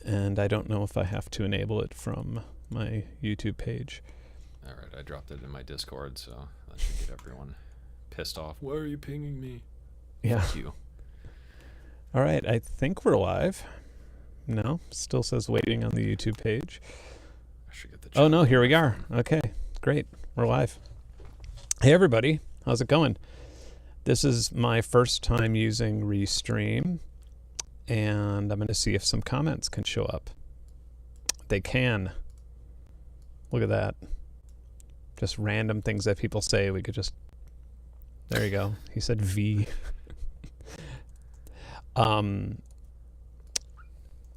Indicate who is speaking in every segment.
Speaker 1: and I don't know if I have to enable it from my YouTube page.
Speaker 2: All right, I dropped it in my Discord, so that should get everyone pissed off. Why are you pinging me?
Speaker 1: Yeah.
Speaker 2: Fuck you.
Speaker 1: All right, I think we're live. No, still says waiting on the YouTube page.
Speaker 2: I should get the
Speaker 1: Oh no, here we are. Okay, great. We're live. Hey everybody, how's it going? This is my first time using Restream, and I'm going to see if some comments can show up. They can. Look at that. Just random things that people say. We could just... There you go. He said V. Oh,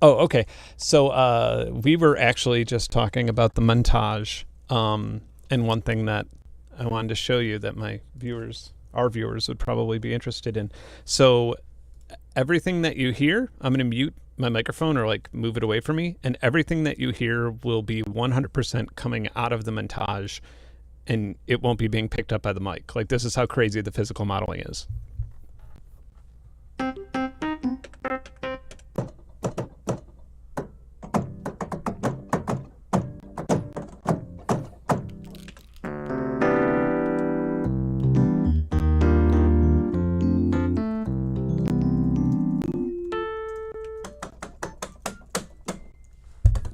Speaker 1: okay. So we were actually just talking about the montage, and one thing that I wanted to show you that our viewers would probably be interested in. So everything that you hear, I'm going to mute my microphone or like move it away from me, and everything that you hear will be 100% coming out of the montage, and it won't be being picked up by the mic. Like, this is how crazy the physical modeling is.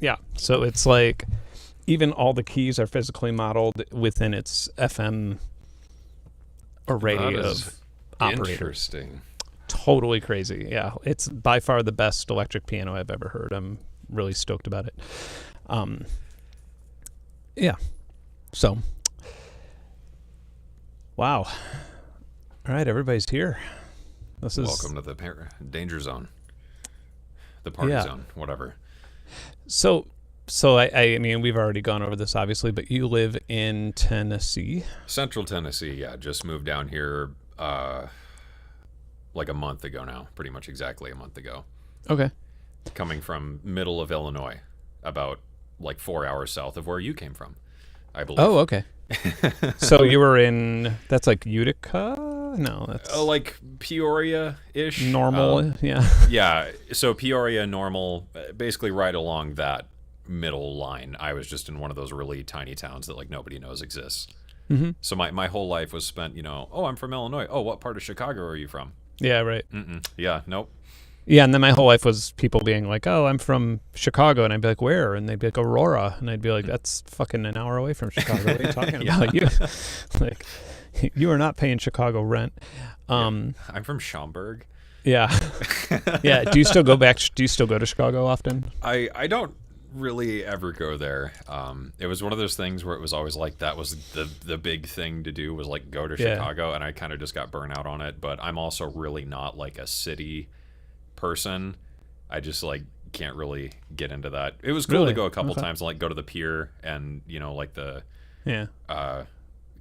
Speaker 1: Yeah, so it's like even all the keys are physically modeled within its FM array of operators.
Speaker 2: Interesting.
Speaker 1: Totally crazy. Yeah, it's by far the best electric piano I've ever heard. I'm really stoked about it. Yeah. So, wow. All right, everybody's here. This is
Speaker 2: Welcome to the danger zone. The party zone, whatever.
Speaker 1: So I mean, we've already gone over this, obviously, but you live in Tennessee.
Speaker 2: Central Tennessee, yeah. Just moved down here like a month ago now. Pretty much exactly a month ago.
Speaker 1: Okay.
Speaker 2: Coming from middle of Illinois, about like 4 hours south of where you came from, I believe.
Speaker 1: Oh, okay. So you were in, that's like Utica? No, that's...
Speaker 2: like Peoria-ish.
Speaker 1: Normal, yeah.
Speaker 2: Yeah, so Peoria, Normal, basically right along that middle line. I was just in one of those really tiny towns that like nobody knows exists.
Speaker 1: Mm-hmm.
Speaker 2: So my whole life was spent, oh, I'm from Illinois. Oh, what part of Chicago are you from?
Speaker 1: Yeah, right.
Speaker 2: Yeah, nope.
Speaker 1: Yeah, and then my whole life was people being like, oh, I'm from Chicago. And I'd be like, where? And they'd be like, Aurora. And I'd be like, that's fucking an hour away from Chicago. What are you talking about? You, like, you are not paying Chicago rent.
Speaker 2: I'm from Schaumburg.
Speaker 1: Yeah. Yeah. Do you still go to Chicago often?
Speaker 2: I don't really ever go there. It was one of those things where it was always like that was the big thing to do was like go to Chicago, and I kind of just got burnt out on it. But I'm also really not like a city person. I just like can't really get into that. It was cool to go a couple times and like go to the pier and like the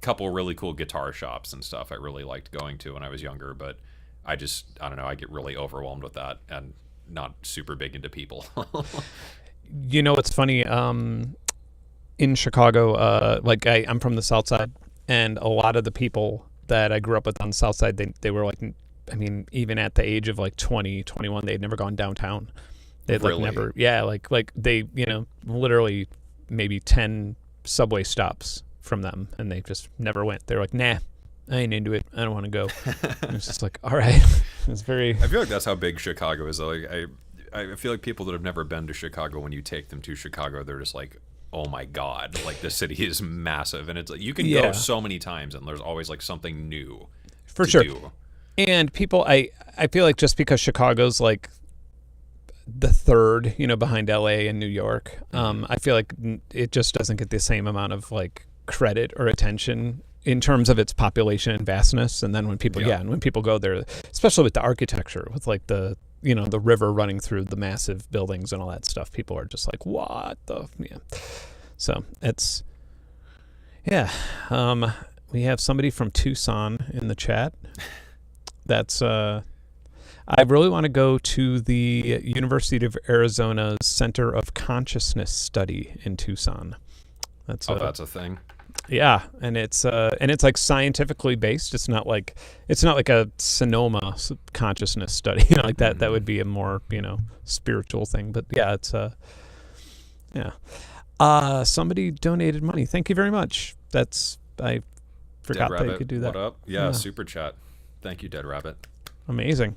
Speaker 2: couple really cool guitar shops and stuff I really liked going to when I was younger, but I don't know, I get really overwhelmed with that and not super big into people.
Speaker 1: You know what's funny? In Chicago, like I'm from the South Side, and a lot of the people that I grew up with on the South Side, they were like, I mean, even at the age of like 20, 21, they'd never gone downtown. They'd like never, like they, literally maybe 10 subway stops from them, and they just never went. They're like, nah, I ain't into it. I don't want to go. And it's just like, all right. It's very...
Speaker 2: I feel like that's how big Chicago is. Like, I feel like people that have never been to Chicago, when you take them to Chicago, they're just like, oh my God, like the city is massive. And it's like, you can go so many times and there's always like something new
Speaker 1: for sure do. And people, I feel like just because Chicago's like the third, behind LA and New York, I feel like it just doesn't get the same amount of like credit or attention in terms of its population and vastness. And then when people, and when people go there, especially with the architecture, with like the river running through the massive buildings and all that stuff, people are just like, what the, So it's, we have somebody from Tucson in the chat. That's, I really want to go to the University of Arizona's Center of Consciousness Study in Tucson. That's
Speaker 2: that's a thing.
Speaker 1: Yeah, and it's like scientifically based. It's not like a Sonoma consciousness study, like that. That would be a more spiritual thing. But yeah, it's yeah. Somebody donated money. Thank you very much. I forgot
Speaker 2: Dead
Speaker 1: that you
Speaker 2: Rabbit,
Speaker 1: could do that.
Speaker 2: what up? Yeah, super chat. Thank you, Dead Rabbit.
Speaker 1: Amazing.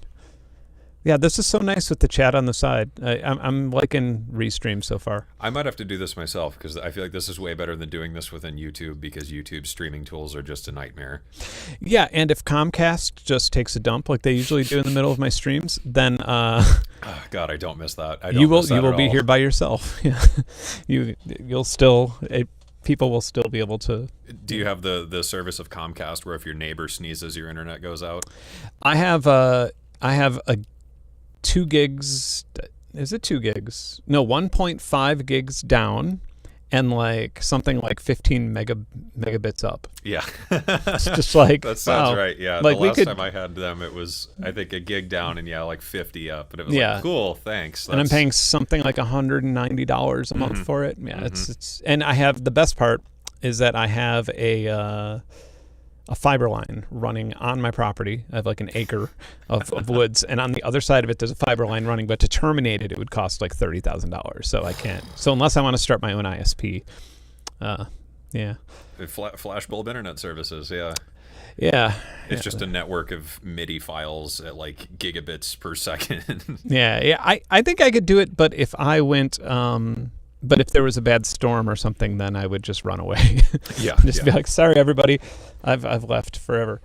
Speaker 1: Yeah, this is so nice with the chat on the side. I'm liking Restream so far.
Speaker 2: I might have to do this myself because I feel like this is way better than doing this within YouTube because YouTube streaming tools are just a nightmare.
Speaker 1: Yeah, and if Comcast just takes a dump like they usually do in the middle of my streams, then
Speaker 2: oh, God, I don't miss that.
Speaker 1: You will be here by yourself. Yeah, you'll still. People will still be able to.
Speaker 2: Do you have the service of Comcast where if your neighbor sneezes, your internet goes out?
Speaker 1: I have a 2 gigs. Is it 2 gigs? No, 1.5 gigs down, and like something like 15 megabits up.
Speaker 2: Yeah,
Speaker 1: it's just like
Speaker 2: that sounds right. Yeah,
Speaker 1: like
Speaker 2: the last time I had them, it was I think a gig down and like 50 up, and it was like cool, thanks.
Speaker 1: And I'm paying something like $190 a month for it. Yeah, it's and I have the best part is that I have a fiber line running on my property. I have like an acre of woods, and on the other side of it, there's a fiber line running. But to terminate it, it would cost like $30,000. So I can't. So unless I want to start my own ISP, yeah.
Speaker 2: Flash bulb internet services, yeah.
Speaker 1: Yeah.
Speaker 2: It's just a network of MIDI files at like gigabits per second.
Speaker 1: Yeah. I think I could do it, but if I went. But if there was a bad storm or something, then I would just run away. Be like, sorry, everybody, I've left forever.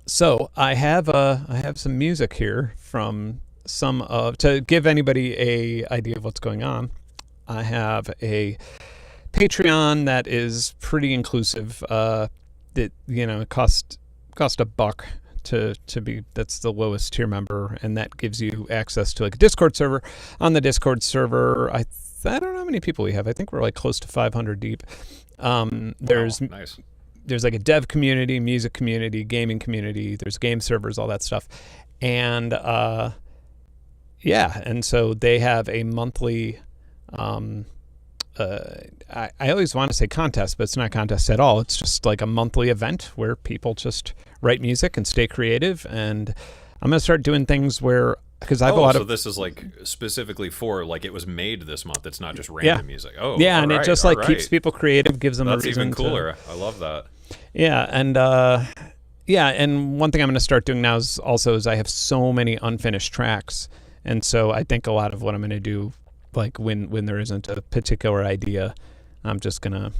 Speaker 1: So I have some music here from to give anybody a idea of what's going on. I have a Patreon that is pretty inclusive. It cost $1 to be, that's the lowest tier member, and that gives you access to like a Discord server. On the Discord server, I don't know how many people we have. I think we're like close to 500 deep. There's
Speaker 2: nice.
Speaker 1: There's like a dev community, music community, gaming community. There's game servers, all that stuff, and and so they have a monthly. I always want to say contest, but it's not a contest at all. It's just like a monthly event where people just write music and stay creative. And I'm going to start doing things where, because I have a lot of.
Speaker 2: So this is like specifically for like it was made this month. It's not just random music. Oh,
Speaker 1: yeah, and it just like keeps people creative, gives them a reason.
Speaker 2: That's even cooler. I love that.
Speaker 1: Yeah, and and one thing I'm going to start doing now is I have so many unfinished tracks, and so I think a lot of what I'm going to do, like when there isn't a particular idea, I'm just gonna,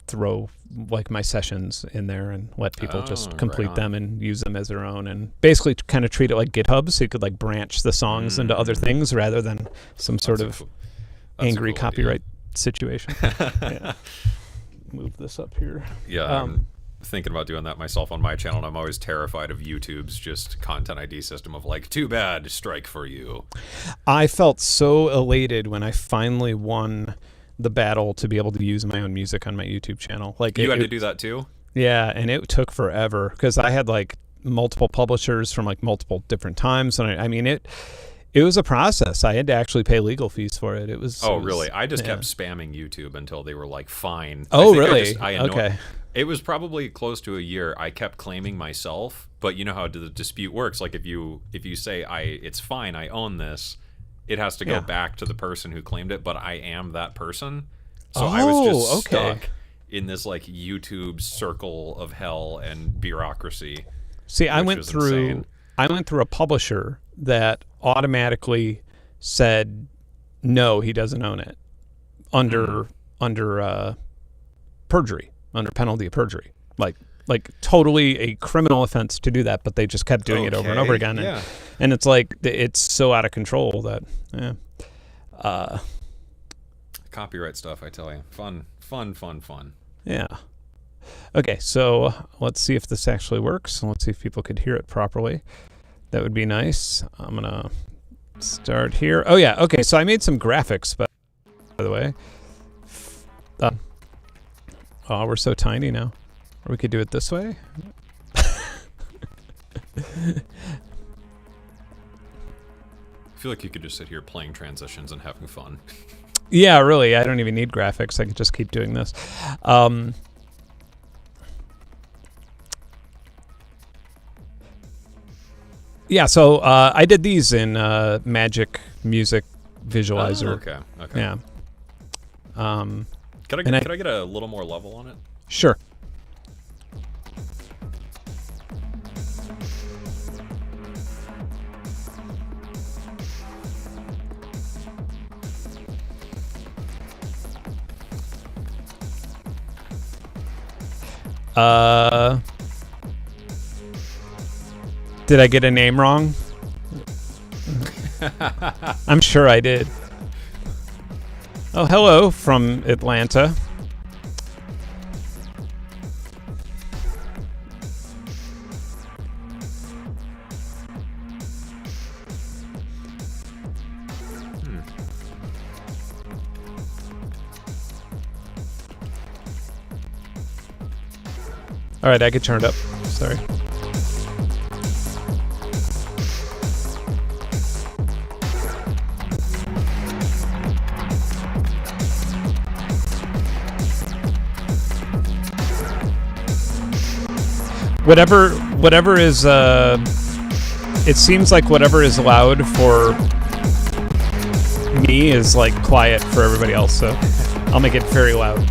Speaker 1: throw like my sessions in there and let people just complete them and use them as their own, and basically kind of treat it like GitHub, so you could like branch the songs into other things rather than some sort of angry copyright situation. Yeah. Move this up here.
Speaker 2: Yeah. I'm thinking about doing that myself on my channel, and I'm always terrified of YouTube's just content ID system of like, too bad, strike for you.
Speaker 1: I felt so elated when I finally won the battle to be able to use my own music on my YouTube channel. Like
Speaker 2: you had to do that too?
Speaker 1: Yeah, and it took forever because I had like multiple publishers from like multiple different times, and I mean it was a process. I had to actually pay legal fees for it. It was.
Speaker 2: Oh, really? I just kept spamming YouTube until they were like, fine.
Speaker 1: Oh, really? Okay.
Speaker 2: It was probably close to a year. I kept claiming myself, but you know how the dispute works. Like if you say it's fine, I own this, it has to go back to the person who claimed it. But I am that person, so I was just stuck in this like YouTube circle of hell and bureaucracy.
Speaker 1: See, I went through a publisher that automatically said no, he doesn't own it under perjury. Under penalty of perjury, like totally a criminal offense to do that, but they just kept doing it over and over again, and it's like it's so out of control that
Speaker 2: copyright stuff, I tell you, fun.
Speaker 1: Yeah. Okay, so let's see if this actually works. Let's see if people could hear it properly. That would be nice. I'm gonna start here. Oh yeah, okay. So I made some graphics, by the way. Oh, we're so tiny now. Or we could do it this way.
Speaker 2: I feel like you could just sit here playing transitions and having fun.
Speaker 1: Yeah, really. I don't even need graphics. I can just keep doing this. Yeah, so I did these in Magic Music Visualizer.
Speaker 2: Oh, okay.
Speaker 1: Yeah.
Speaker 2: Could I get a little more level on it?
Speaker 1: Sure. Did I get a name wrong? I'm sure I did. Oh, hello from Atlanta. All right, I could turn it up. Sorry. Whatever is it seems like whatever is loud for me is like quiet for everybody else, so I'll make it very loud.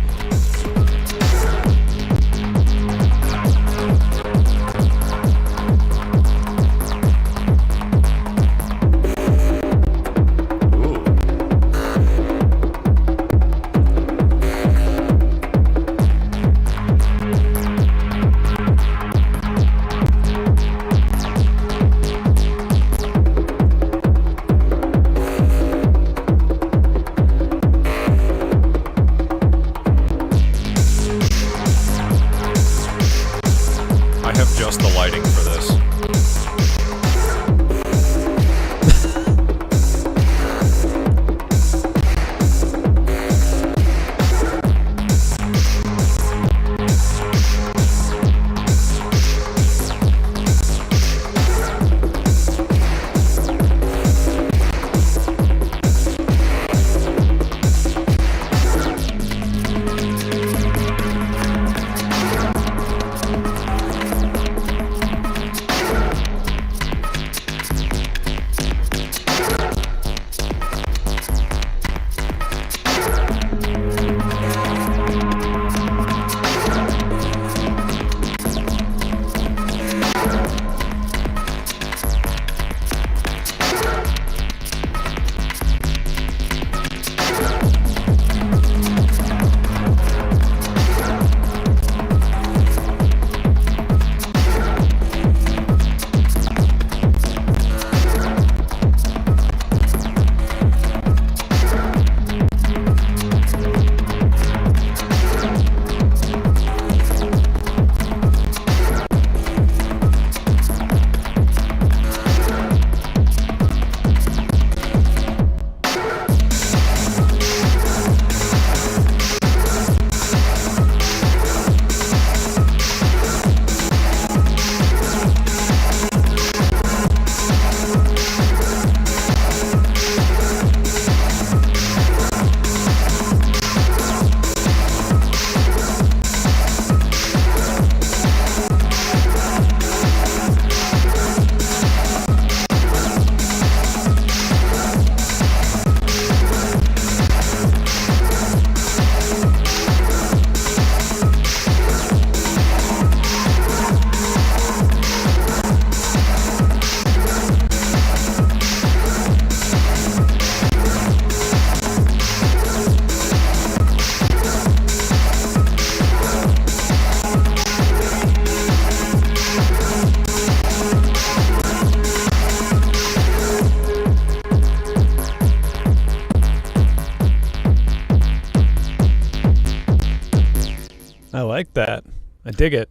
Speaker 1: I like that. I dig it.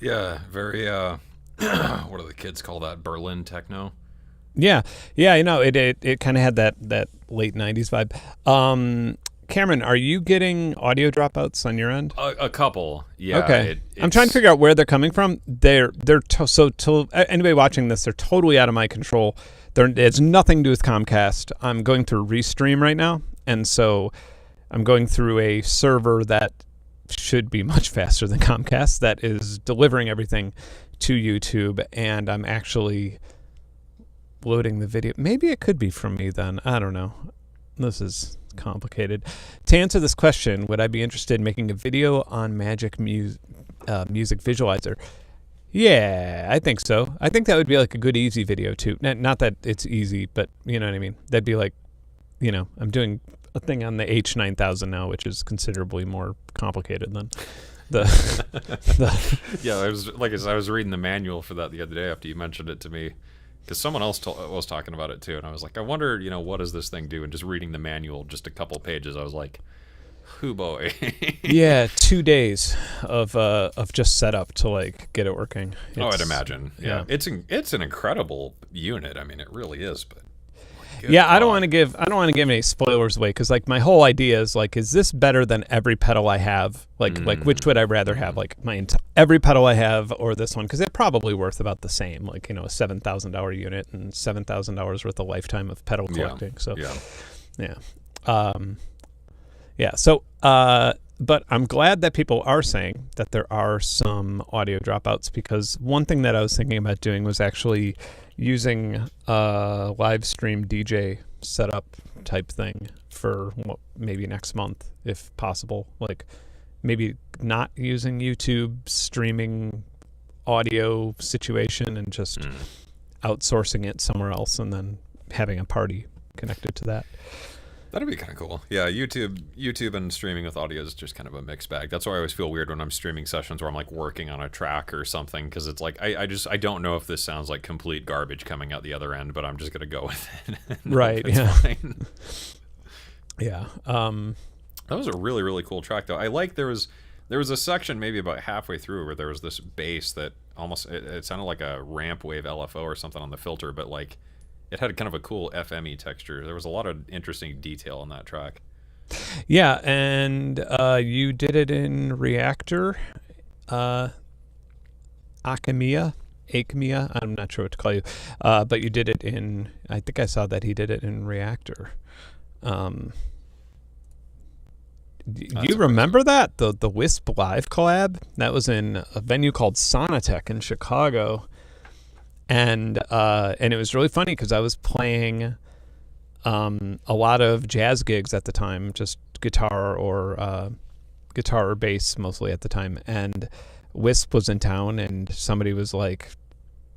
Speaker 2: Yeah, very what do the kids call that? Berlin techno.
Speaker 1: Yeah, you know, it kind of had that late 90s vibe. Cameron, are you getting audio dropouts on your end?
Speaker 2: A couple, yeah.
Speaker 1: Okay, I'm trying to figure out where they're coming from. Anybody watching this, they're totally out of my control. It's nothing to do with Comcast. I'm going through Restream right now, and so I'm going through a server that should be much faster than Comcast that is delivering everything to YouTube, and I'm actually loading the video. Maybe it could be from me then. I don't know. This is complicated. To answer this question, would I be interested in making a video on Magic Music Visualizer? Yeah, I think so. I think that would be like a good easy video too. Not that it's easy, but you know what I mean. That'd be like, I'm doing a thing on the H9000 now, which is considerably more complicated than the
Speaker 2: Yeah, I was reading the manual for that the other day after you mentioned it to me, because someone else was talking about it too, and I was like, I wonder, what does this thing do? And just reading the manual, just a couple pages, I was like, hoo boy.
Speaker 1: Yeah, 2 days of just setup to like get it working.
Speaker 2: I'd imagine. Yeah. It's an incredible unit. I mean, it really is. But
Speaker 1: yeah, I don't want to give any spoilers away, because like my whole idea is like, is this better than every pedal I have? Like which would I rather have? Like every pedal I have or this one? Because they're probably worth about the same. Like a $7,000 unit and $7,000 worth of lifetime of pedal collecting.
Speaker 2: Yeah.
Speaker 1: So So but I'm glad that people are saying that there are some audio dropouts, because one thing that I was thinking about doing was actually using a live stream DJ setup type thing for maybe next month, if possible. Like maybe not using YouTube streaming audio situation and just outsourcing it somewhere else, and then having a party connected to that.
Speaker 2: That'd be kind of cool. Yeah, YouTube and streaming with audio is just kind of a mixed bag. That's why I always feel weird when I'm streaming sessions where I'm like working on a track or something, because it's like I don't know if this sounds like complete garbage coming out the other end, but I'm just gonna go with it.
Speaker 1: Right. Yeah.
Speaker 2: Fine.
Speaker 1: Yeah.
Speaker 2: That was a really, really cool track though. I like there was a section maybe about halfway through where there was this bass that almost it sounded like a ramp wave LFO or something on the filter, but like it had kind of a cool FME texture. There was a lot of interesting detail on that track.
Speaker 1: Yeah, and you did it in Reactor, Acmea. I'm not sure what to call you, but you did it in. I think I saw that he did it in Reactor. Do you remember that the Wisp Live collab? That was in a venue called Sonatech in Chicago. And it was really funny because I was playing a lot of jazz gigs at the time, just guitar or bass mostly at the time. And Wisp was in town, and somebody was like,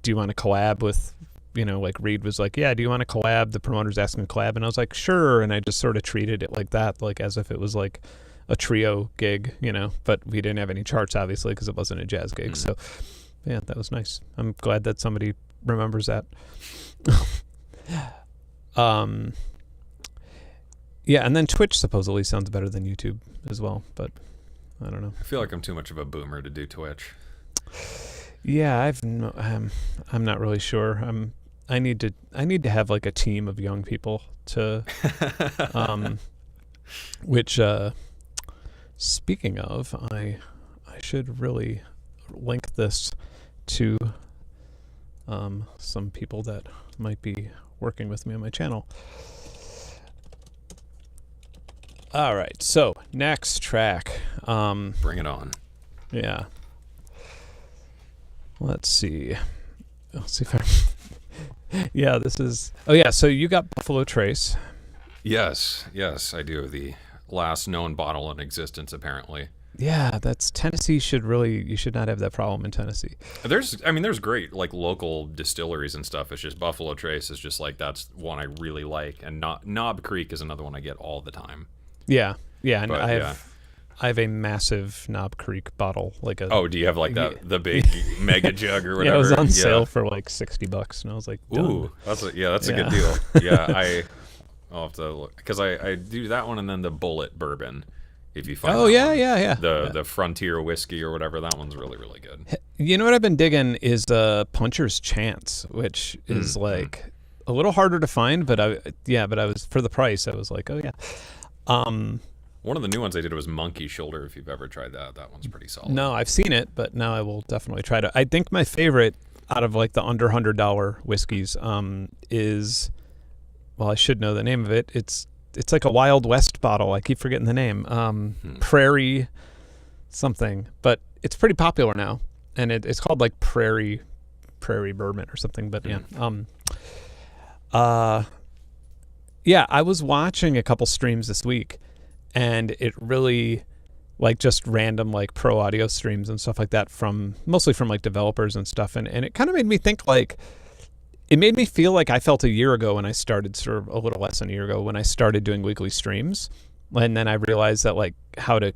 Speaker 1: "Do you want to collab with?" Like Reed was like, "Yeah, do you want to collab?" The promoter's asking to collab, and I was like, "Sure." And I just sort of treated it like that, like as if it was like a trio gig, But we didn't have any charts, obviously, because it wasn't a jazz gig. So. Yeah, that was nice. I'm glad that somebody remembers that. Yeah, and then Twitch supposedly sounds better than YouTube as well, but I don't know.
Speaker 2: I feel like I'm too much of a boomer to do Twitch.
Speaker 1: Yeah, I'm not really sure. I need to have like a team of young people to which speaking of, I should really link this to some people that might be working with me on my channel. All right, so next track.
Speaker 2: Bring it on.
Speaker 1: Yeah. Let's see. Let's see if I. Yeah, this is. Oh yeah, so you got Buffalo Trace.
Speaker 2: Yes, I do. The last known bottle in existence, apparently.
Speaker 1: Yeah, that's Tennessee. You should not have that problem in Tennessee.
Speaker 2: There's great like local distilleries and stuff. It's just Buffalo Trace is just like that's one I really like, and Knob Creek is another one I get all the time.
Speaker 1: Yeah, and but, I have a massiff Knob Creek bottle, like a.
Speaker 2: Oh, do you have like the big mega jug or whatever?
Speaker 1: Yeah, it was on sale for like $60, and I was like, done.
Speaker 2: Ooh, that's a good deal. Yeah, I'll have to look because I do that one and then the Bullet bourbon. If you find the Frontier whiskey or whatever, that one's really, really good.
Speaker 1: You know what I've been digging is Puncher's Chance, which is like a little harder to find, but I was for the price. I was like, oh yeah.
Speaker 2: One of the new ones I did was Monkey Shoulder. If you've ever tried that one's pretty solid.
Speaker 1: No, I've seen it, but now I will definitely try it. I think my favorite out of like the under $100 whiskeys is, well, I should know the name of it. It's it's like a Wild West bottle. I keep forgetting the name. Prairie something, but it's pretty popular now, and it's called like Prairie Bourbon or something. But yeah, I was watching a couple streams this week, and it really, like, just random like pro audio streams and stuff like that mostly from like developers and stuff, and it kind of made me think, like, it made me feel like I felt a year ago when I started, sort of a little less than a year ago, when I started doing weekly streams. And then I realized that, like, I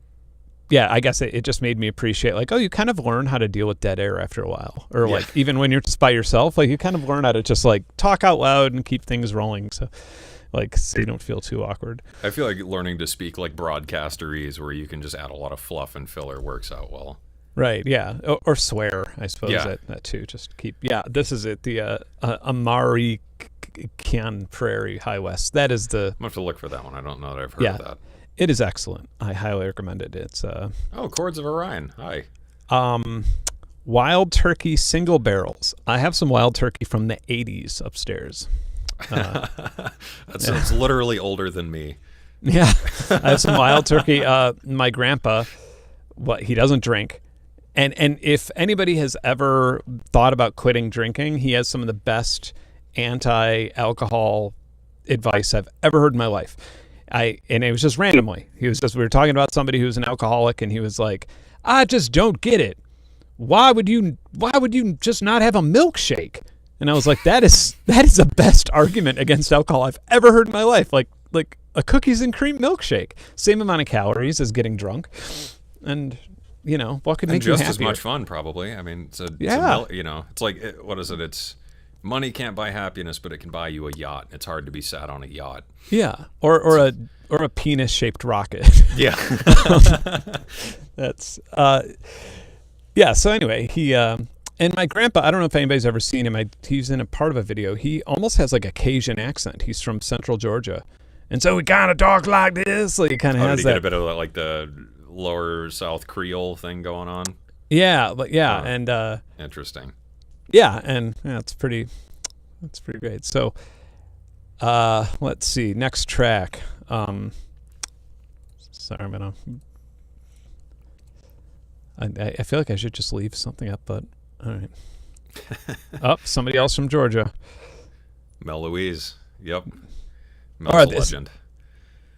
Speaker 1: guess it just made me appreciate, like, oh, you kind of learn how to deal with dead air after a while. Or like, even when you're just by yourself, like, you kind of learn how to just like talk out loud and keep things rolling. So you don't feel too awkward.
Speaker 2: I feel like learning to speak like broadcasterese, where you can just add a lot of fluff and filler, works out well.
Speaker 1: Right, yeah. Or swear, I suppose, that too. Just keep, this is it, the Amari Kian Prairie High West. That is the...
Speaker 2: I'm going to have to look for that one. I don't know that I've heard of that.
Speaker 1: It is excellent. I highly recommend it. It's...
Speaker 2: Chords of Orion. Hi.
Speaker 1: Wild Turkey single barrels. I have some Wild Turkey from the 80s upstairs.
Speaker 2: That's literally older than me.
Speaker 1: Yeah. I have some Wild Turkey. My grandpa, he doesn't drink. And if anybody has ever thought about quitting drinking, he has some of the best anti-alcohol advice I've ever heard in my life. And it was just randomly. We were talking about somebody who was an alcoholic, and he was like, I just don't get it. Why would you just not have a milkshake? And I was like, that is the best argument against alcohol I've ever heard in my life. Like a cookies and cream milkshake, same amount of calories as getting drunk, and what could make you happier?
Speaker 2: Just as much fun, probably. I mean, it's like, what is it? It's money can't buy happiness, but it can buy you a yacht. It's hard to be sad on a yacht.
Speaker 1: Yeah, or a penis-shaped rocket.
Speaker 2: Yeah.
Speaker 1: That's So anyway, he and my grandpa. I don't know if anybody's ever seen him. He's in a part of a video. He almost has like a Cajun accent. He's from Central Georgia, and so he kind of talks like this. Like he kind of has
Speaker 2: did he
Speaker 1: that.
Speaker 2: Get a bit of like the lower South Creole thing going on.
Speaker 1: Yeah, and
Speaker 2: interesting.
Speaker 1: Yeah, and it's pretty great. So, let's see, next track. Sorry, I feel like I should just leave something up, but all right. Somebody else from Georgia.
Speaker 2: Mel Louise. Yep.
Speaker 1: Mel's a
Speaker 2: legend.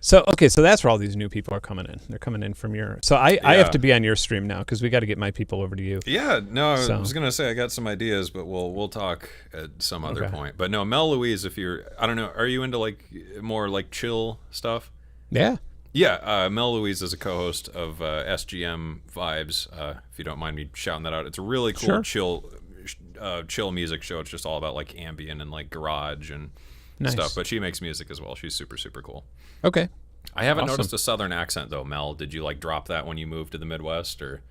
Speaker 1: So that's where all these new people are coming in. They're coming in from your... So I have to be on your stream now, because we got to get my people over to you.
Speaker 2: Yeah, no, I was going to say I got some ideas, but we'll talk at some other point. But no, Mel Louise, if you're... I don't know, are you into like more like chill stuff?
Speaker 1: Yeah.
Speaker 2: Yeah, Mel Louise is a co-host of SGM Vibes, if you don't mind me shouting that out. It's a really cool chill music show. It's just all about like ambient and like garage and stuff. But she makes music as well. She's super, super cool.
Speaker 1: Okay.
Speaker 2: I haven't noticed a Southern accent, though, Mel. Did you, like, drop that when you moved to the Midwest, or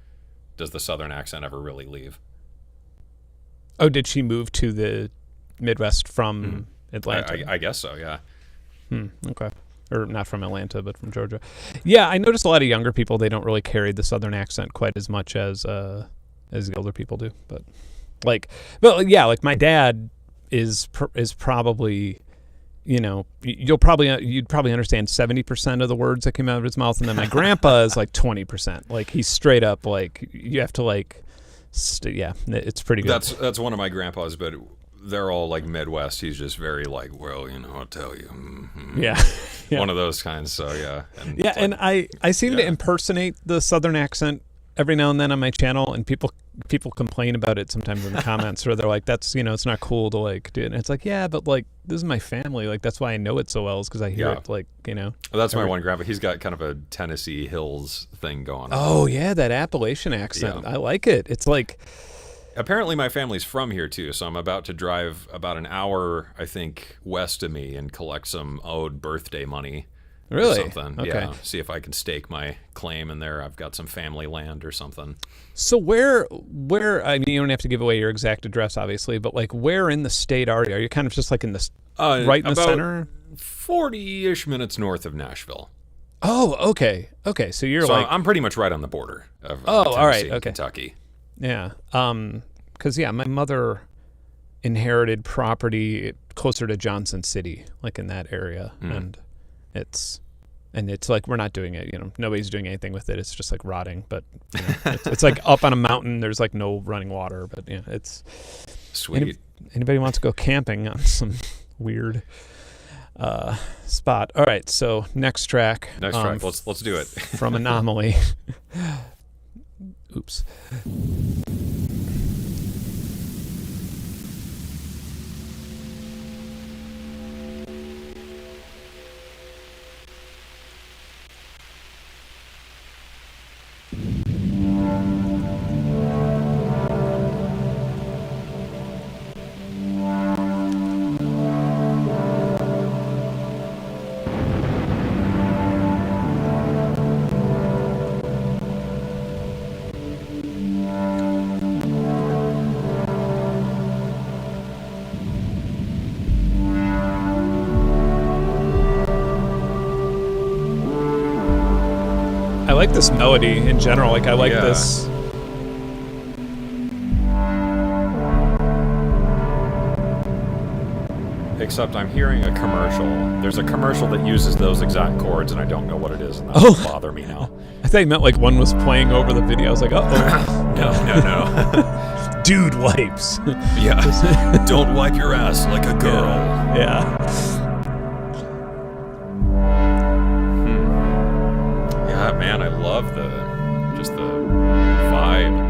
Speaker 2: does the Southern accent ever really leave?
Speaker 1: Oh, did she move to the Midwest from Atlanta?
Speaker 2: I guess so, yeah.
Speaker 1: Okay. Or not from Atlanta, but from Georgia. Yeah, I noticed a lot of younger people, they don't really carry the Southern accent quite as much as the older people do. But, like my dad is probably... you'd probably understand 70% of the words that came out of his mouth, and then my grandpa is like 20%. Like he's straight up like you have to like, it's pretty good.
Speaker 2: That's one of my grandpas, but they're all like Midwest. He's just very like, well, I'll tell you. Mm-hmm.
Speaker 1: Yeah.
Speaker 2: One of those kinds. So yeah. And
Speaker 1: and I seem to impersonate the Southern accent every now and then on my channel, and people complain about it sometimes in the comments, where they're like, that's, it's not cool to like do it. And it's like, yeah, but like this is my family, like that's why I know it so well, is because I hear it, like,
Speaker 2: Well, that's my one grandpa. He's got kind of a Tennessee Hills thing going on.
Speaker 1: Oh yeah, that Appalachian accent. I like it. It's like,
Speaker 2: apparently my family's from here too, so I'm about to drive about an hour, I think, west of me and collect some owed birthday money.
Speaker 1: Really?
Speaker 2: Or something. Okay. Yeah. See if I can stake my claim in there. I've got some family land or something.
Speaker 1: So where I mean, you don't have to give away your exact address, obviously, but like where in the state are you? Are you kind of just like in the right in the center?
Speaker 2: 40-ish minutes north of Nashville.
Speaker 1: Oh, okay. Okay, so you're
Speaker 2: I'm pretty much right on the border of
Speaker 1: Tennessee,
Speaker 2: all right, okay. Kentucky.
Speaker 1: Yeah. Because my mother inherited property closer to Johnson City, like in that area, and And it's like we're not doing it, nobody's doing anything with it. It's just like rotting, but it's like up on a mountain. There's like no running water, but it's
Speaker 2: sweet.
Speaker 1: Anybody wants to go camping on some weird spot? All right, so next track.
Speaker 2: Let's do it.
Speaker 1: From Anomaly. Oops. I like this melody in general. Like I like this.
Speaker 2: Except I'm hearing a commercial. There's a commercial that uses those exact chords, and I don't know what it is, and that'll bother me now.
Speaker 1: I thought you meant like one was playing over the video. I was like, uh-oh.
Speaker 2: No.
Speaker 1: Dude wipes.
Speaker 2: Yeah. Don't wipe your ass like a girl.
Speaker 1: Yeah.
Speaker 2: Yeah, man, I love the vibe.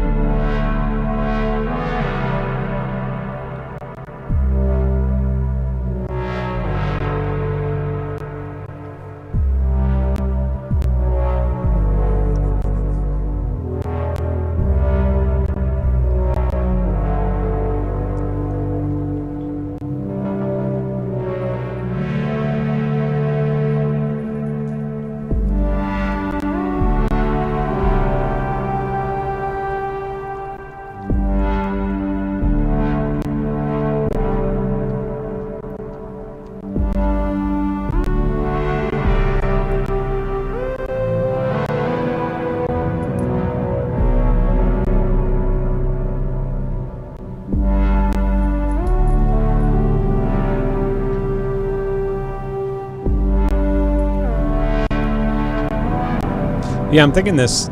Speaker 1: Yeah, I'm thinking this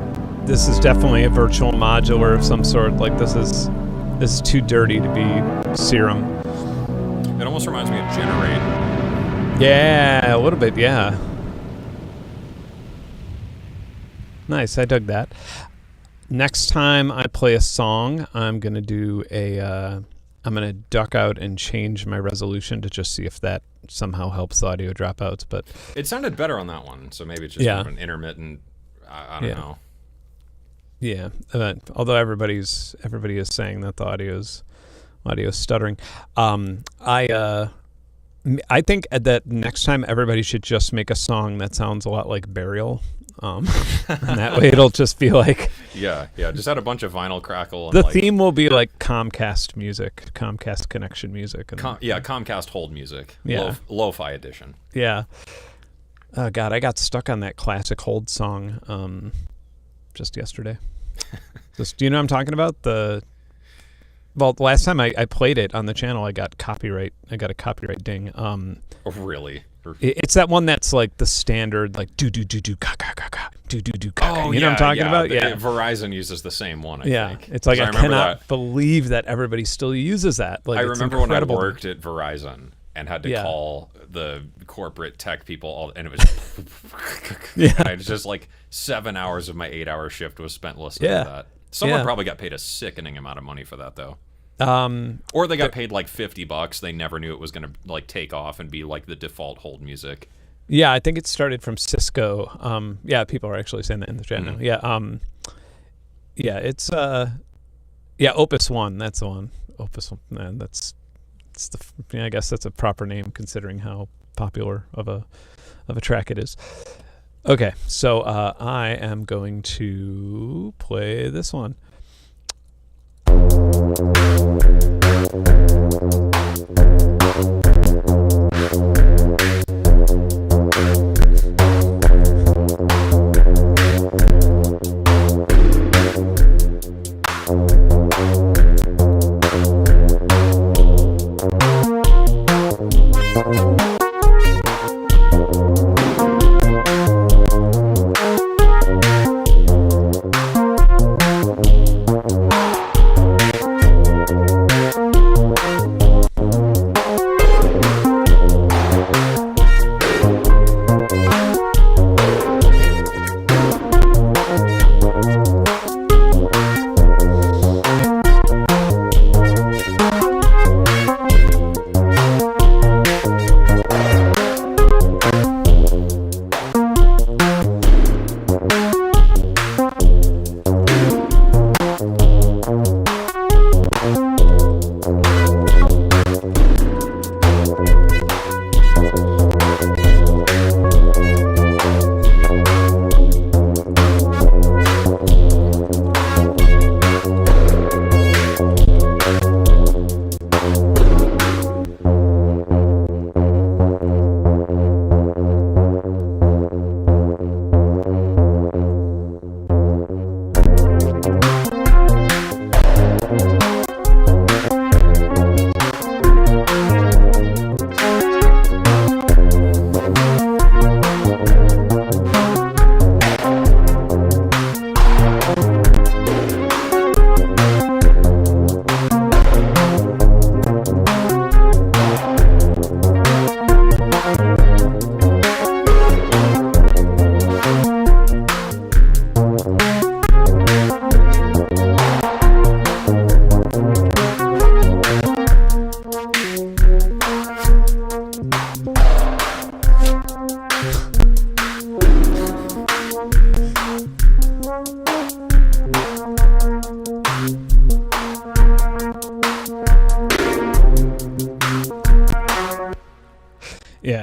Speaker 1: is definitely a virtual modular of some sort. Like this is too dirty to be Serum.
Speaker 2: It almost reminds me of Generate.
Speaker 1: Yeah, a little bit, yeah. Nice, I dug that. Next time I play a song, I'm gonna do I'm gonna duck out and change my resolution to just see if that somehow helps the audio dropouts. But
Speaker 2: it sounded better on that one, so maybe it's just kind of an intermittent. I don't know.
Speaker 1: Yeah, although everybody is saying that the audio is stuttering. I think that next time everybody should just make a song that sounds a lot like Burial. And that way it'll just be like
Speaker 2: yeah, just add a bunch of vinyl crackle. And
Speaker 1: the theme will be like Comcast music, Comcast connection music. And,
Speaker 2: Comcast hold music.
Speaker 1: Yeah.
Speaker 2: Lo-fi edition.
Speaker 1: Yeah. Oh God, I got stuck on that classic Hold song just yesterday. Do you know what I'm talking about? The last time I played it on the channel, I got a copyright ding.
Speaker 2: Oh, really?
Speaker 1: It's that one that's like the standard, like do ka ka ka ka do ka.
Speaker 2: Oh,
Speaker 1: you know what I'm talking about? Yeah.
Speaker 2: Verizon uses the same one. I think.
Speaker 1: It's like I cannot believe that everybody still uses that. Like
Speaker 2: I remember when I worked at Verizon and had to call the corporate tech people, and it was it was just like 7 hours of my 8-hour shift was spent listening to that. Someone probably got paid a sickening amount of money for that, though. Or they got paid like $50. They never knew it was going to like take off and be like the default hold music.
Speaker 1: Yeah, I think it started from Cisco. People are actually saying that in the chat now. Yeah, it's Opus One. That's the one. Opus One. Man, I guess that's a proper name considering how popular of a track it is. Okay, so I am going to play this one.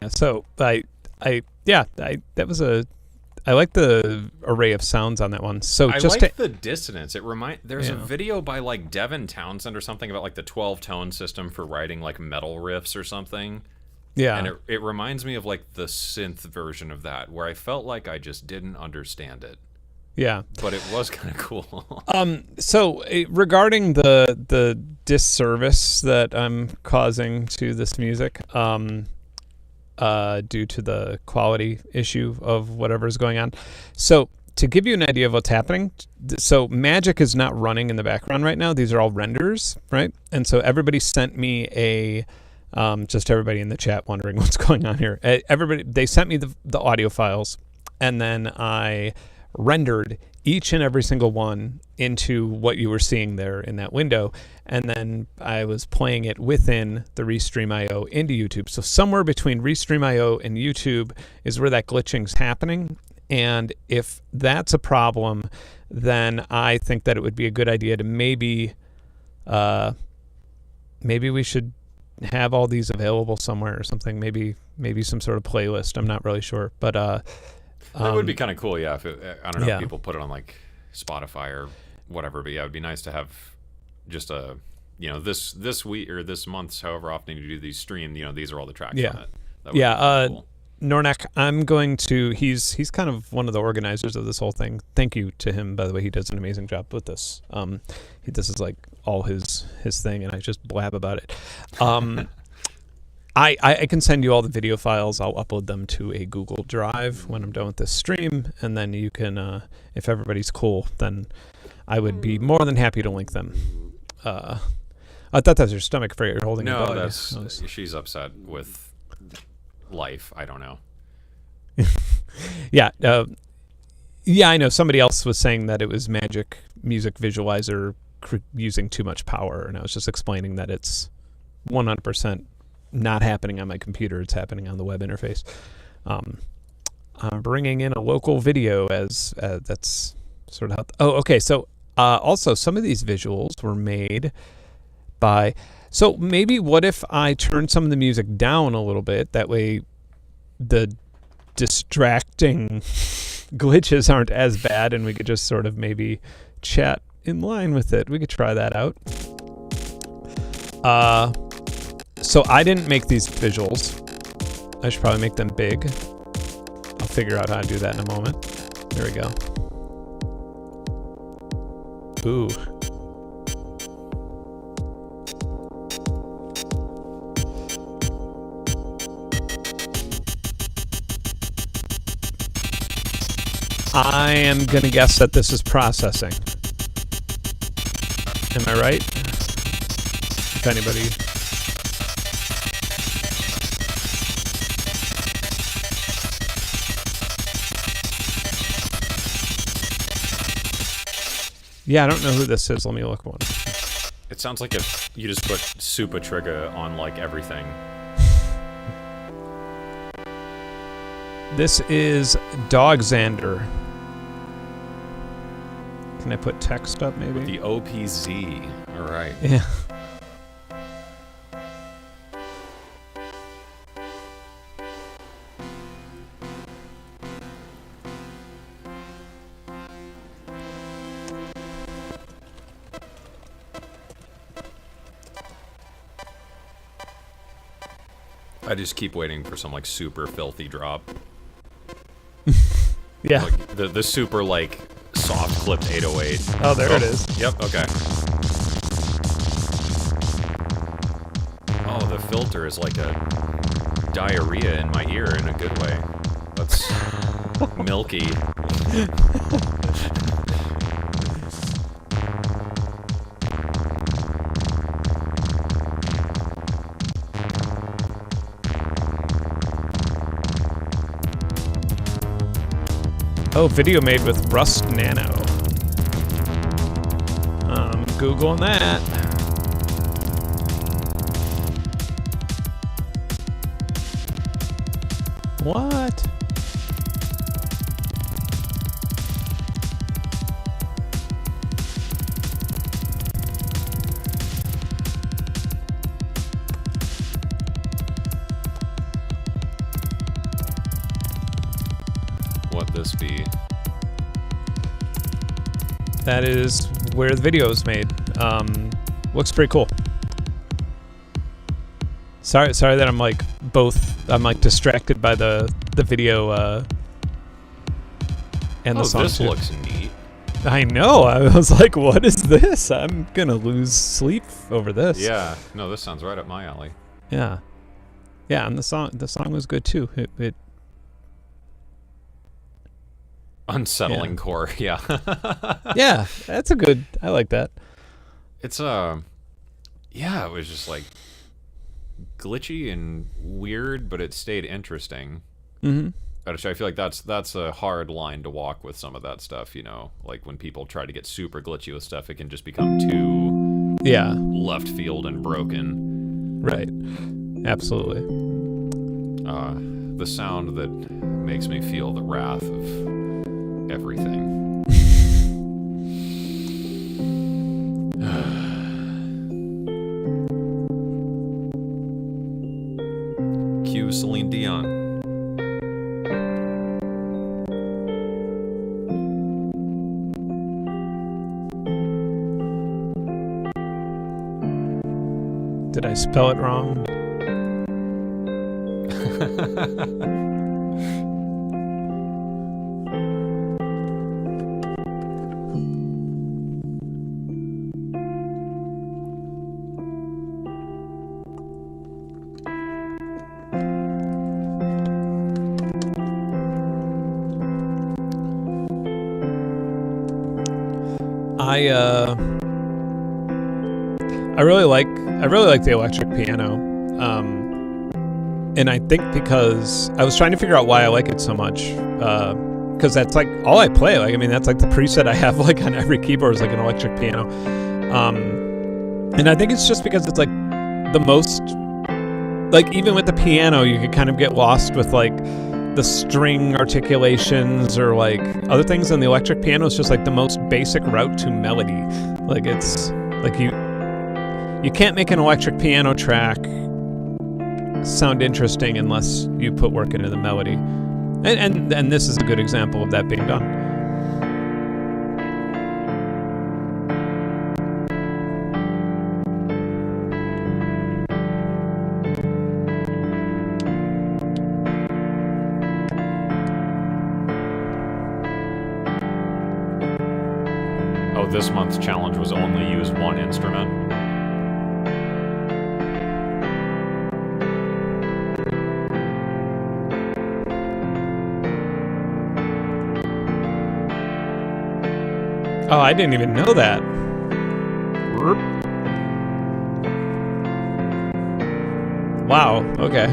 Speaker 1: So I that was I like the array of sounds on that one. So
Speaker 2: I
Speaker 1: just
Speaker 2: like the dissonance. There's a
Speaker 1: Yeah.
Speaker 2: video by like Devin Townsend or something about like the 12 tone system for writing like metal riffs or something.
Speaker 1: yeah.
Speaker 2: And it reminds me of like the synth version of that, where I felt like I just didn't understand it.
Speaker 1: Yeah.
Speaker 2: But it was kind of cool.
Speaker 1: So regarding the disservice that I'm causing to this music, due to the quality issue of whatever's going on. So to give you an idea of what's happening, so Magic is not running in the background right now. These are all renders, right? And so everybody sent me just everybody in the chat wondering what's going on here. They sent me the audio files, and then I rendered each and every single one into what you were seeing there in that window, and then I was playing it within the Restream.io into YouTube. So somewhere between Restream.io and YouTube is where that glitching's happening, and if that's a problem, then I think that it would be a good idea to maybe we should have all these available somewhere or something, maybe some sort of playlist. I'm not really sure, but
Speaker 2: That would be kind of cool, yeah. If I don't know if
Speaker 1: Yeah.
Speaker 2: people put it on like Spotify or whatever, but yeah, it'd be nice to have just a, this week or this month, however often you do these stream, these are all the tracks
Speaker 1: Yeah.
Speaker 2: on it. That would be
Speaker 1: yeah.
Speaker 2: kinda cool.
Speaker 1: Nornak, I'm going to. He's kind of one of the organizers of this whole thing. Thank you to him, by the way. He does an amazing job with this. This is like all his thing, and I just blab about it. I can send you all the video files. I'll upload them to a Google Drive when I'm done with this stream, and then you can, if everybody's cool, then I would be more than happy to link them. I thought that was your stomach. For you're holding.
Speaker 2: No,
Speaker 1: a dog.
Speaker 2: she's upset with life. I don't know.
Speaker 1: Yeah. I know somebody else was saying that it was Magic Music Visualizer using too much power, and I was just explaining that it's 100% not happening on my computer. It's happening on the web interface. I'm bringing in a local video as that's sort of how. Okay. So also some of these visuals were made by. So maybe what if I turn some of the music down a little bit? That way, the distracting glitches aren't as bad, and we could just sort of maybe chat in line with it. We could try that out. So I didn't make these visuals. I should probably make them big. I'll figure out how to do that in a moment. There we go. Ooh. I am going to guess that this is processing. Am I right? If anybody... Yeah, I don't know who this is. Let me look one.
Speaker 2: It sounds like if you just put Super Trigger on like everything.
Speaker 1: This is Dogxander. Can I put text up maybe?
Speaker 2: The OPZ. All right.
Speaker 1: Yeah.
Speaker 2: I just keep waiting for some like super filthy drop.
Speaker 1: Yeah.
Speaker 2: Like the super like soft clipped 808.
Speaker 1: Oh, there it is.
Speaker 2: Yep, okay. Oh, the filter is like a diarrhea in my ear in a good way. That's milky.
Speaker 1: Oh, video made with Rust Nano. Googling that. What?
Speaker 2: this be?
Speaker 1: That is where the video is made. Looks pretty cool. Sorry that I'm like distracted by the video and the song.
Speaker 2: This
Speaker 1: too.
Speaker 2: looks neat.
Speaker 1: I know. I was like, what is this? I'm gonna lose sleep over this.
Speaker 2: Yeah. No, this sounds right up my alley.
Speaker 1: Yeah. Yeah, and the song was good too. It
Speaker 2: Unsettling core. Yeah.
Speaker 1: yeah, that's a good. I like that.
Speaker 2: It's yeah, it was just like glitchy and weird, but it stayed interesting.
Speaker 1: Mm-hmm.
Speaker 2: But I feel like that's a hard line to walk with some of that stuff, you know. Like when people try to get super glitchy with stuff, it can just become too left field and broken.
Speaker 1: Right. Absolutely.
Speaker 2: The sound that makes me feel the wrath of everything. Cue Celine Dion.
Speaker 1: Did I spell it wrong? I really like the electric piano, and I think because I was trying to figure out why I like it so much, because that's like all I play. Like, I mean, that's like the preset I have like on every keyboard is like an electric piano, and I think it's just because it's like the most, like even with the piano, you could kind of get lost with like the string articulations or like other things, and the electric piano is just like the most basic route to melody. Like it's like you can't make an electric piano track sound interesting unless you put work into the melody, and this is a good example of that being done.
Speaker 2: Oh, this month's challenge was only use one instrument.
Speaker 1: Oh, I didn't even know that. Wow, okay.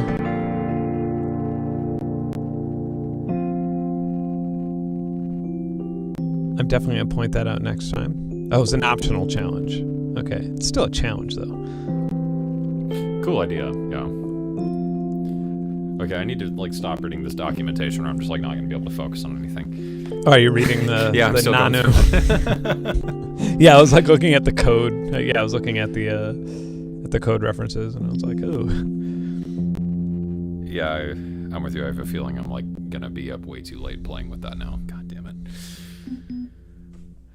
Speaker 1: I'm definitely going to point that out next time. Oh, it was an optional challenge. Okay, it's still a challenge, though.
Speaker 2: Cool idea, yeah. Okay, I need to like stop reading this documentation or I'm just like not going to be able to focus on anything.
Speaker 1: Oh, are you reading the,
Speaker 2: yeah,
Speaker 1: the Nano? Yeah, I was like looking at the code. Yeah, I was looking at the code references and I was like, oh.
Speaker 2: Yeah, I'm with you. I have a feeling I'm like going to be up way too late playing with that now. God damn it.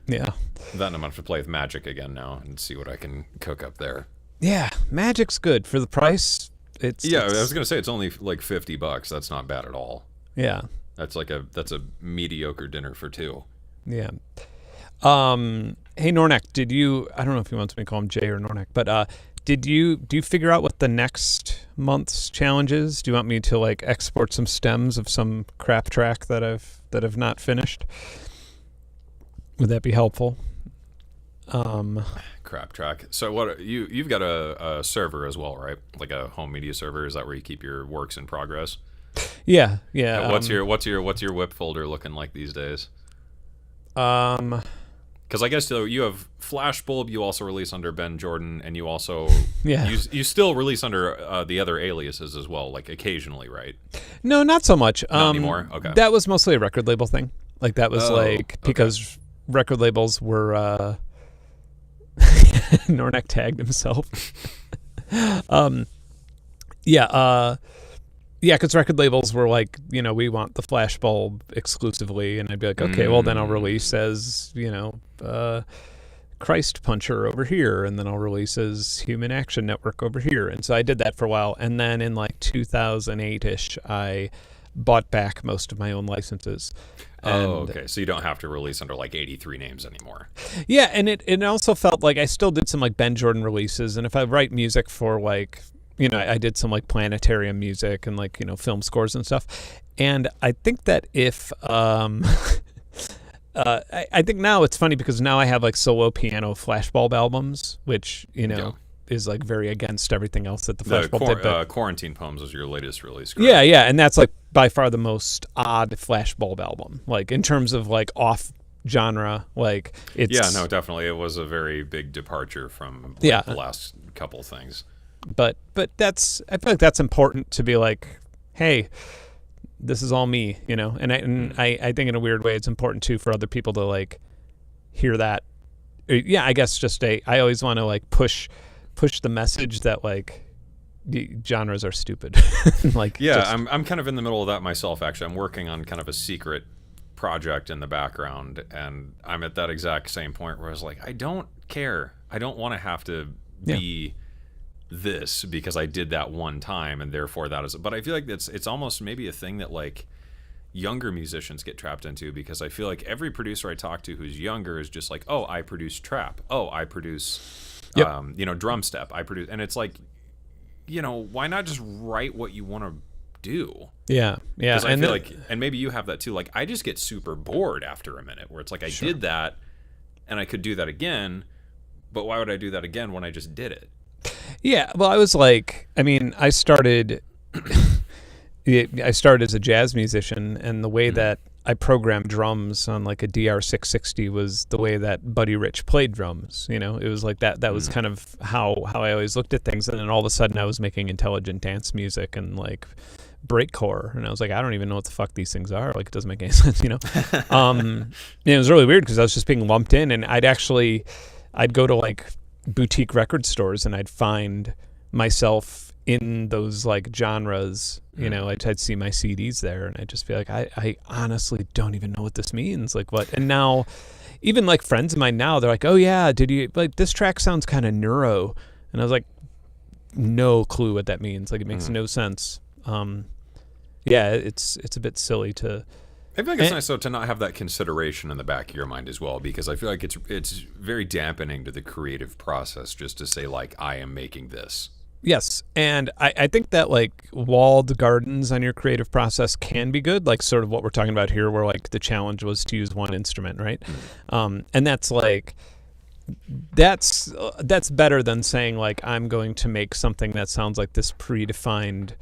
Speaker 1: Yeah.
Speaker 2: Then I'm going to have to play with Magic again now and see what I can cook up there.
Speaker 1: Yeah, Magic's good for the price.
Speaker 2: I was gonna say it's only like $50. That's not bad at all.
Speaker 1: Yeah,
Speaker 2: that's a mediocre dinner for two.
Speaker 1: Yeah. Hey Nornek, did you? I don't know if he wants me to call him Jay or Nornek, but do you figure out what the next month's challenge is? Do you want me to like export some stems of some crap track that I've not finished? Would that be helpful?
Speaker 2: Crap track. So what you've got a server as well, right? Like a home media server. Is that where you keep your works in progress?
Speaker 1: Yeah.
Speaker 2: What's your whip folder looking like these days?
Speaker 1: Because
Speaker 2: I guess you have Flashbulb. You also release under Ben Jordan, and you also you still release under the other aliases as well, like occasionally, right?
Speaker 1: No, not so much.
Speaker 2: Not anymore. Okay.
Speaker 1: That was mostly a record label thing. Like that was because record labels were. Nornek tagged himself. Yeah, because record labels were like, we want the flashbulb exclusively, and I'd be like, okay, well then I'll release as, Christ Puncher over here, and then I'll release as Human Action Network over here. And so I did that for a while, and then in like 2008-ish, I bought back most of my own licenses.
Speaker 2: Okay. So you don't have to release under like 83 names anymore.
Speaker 1: Yeah, and it also felt like I still did some like Ben Jordan releases, and if I write music for like, I did some like planetarium music and like, film scores and stuff. And I think that if I think now it's funny because now I have like solo piano flashbulb albums, which, is like very against everything else that the flashbulb did. But
Speaker 2: Quarantine Poems was your latest release,
Speaker 1: correct? Yeah, and that's like by far the most odd flashbulb album, like in terms of like off genre, like it's...
Speaker 2: Yeah, no, definitely. It was a very big departure from the last couple things.
Speaker 1: But I feel like that's important to be like, hey, this is all me, and I think in a weird way it's important too for other people to like hear that. Yeah, I guess I always want to like push the message that like the genres are stupid. Like,
Speaker 2: yeah, I'm kind of in the middle of that myself. Actually, I'm working on kind of a secret project in the background, and I'm at that exact same point where I was like, I don't care. I don't want to have to be this because I did that one time, and therefore that is. But I feel like it's almost maybe a thing that like younger musicians get trapped into, because I feel like every producer I talk to who's younger is just like, oh, I produce trap. Oh, I produce, drum step. I produce, and it's like, why not just write what you want to do?
Speaker 1: Yeah.
Speaker 2: Because I feel like, and maybe you have that too. Like, I just get super bored after a minute, where it's like I did that, and I could do that again, but why would I do that again when I just did it?
Speaker 1: Yeah, well, I was like, I started as a jazz musician, and the way that I programmed drums on like a DR660 was the way that Buddy Rich played drums. It was like that. That was kind of how I always looked at things. And then all of a sudden, I was making intelligent dance music and like breakcore, and I was like, I don't even know what the fuck these things are. Like, it doesn't make any sense. It was really weird because I was just being lumped in, and I'd go to like boutique record stores, and I'd find myself in those like genres. I'd see my CDs there, and I'd just be like, I honestly don't even know what this means. Like, what? And now even like friends of mine now, they're like, oh yeah, did you like this track sounds kind of neuro? And I was like, no clue what that means. Like, it makes no sense. It's a bit silly to...
Speaker 2: I feel like it's nice though to not have that consideration in the back of your mind as well, because I feel like it's very dampening to the creative process just to say like, I am making this.
Speaker 1: Yes, and I think that like walled gardens on your creative process can be good, like sort of what we're talking about here, where like the challenge was to use one instrument, right? And that's like that's better than saying like, I'm going to make something that sounds like this predefined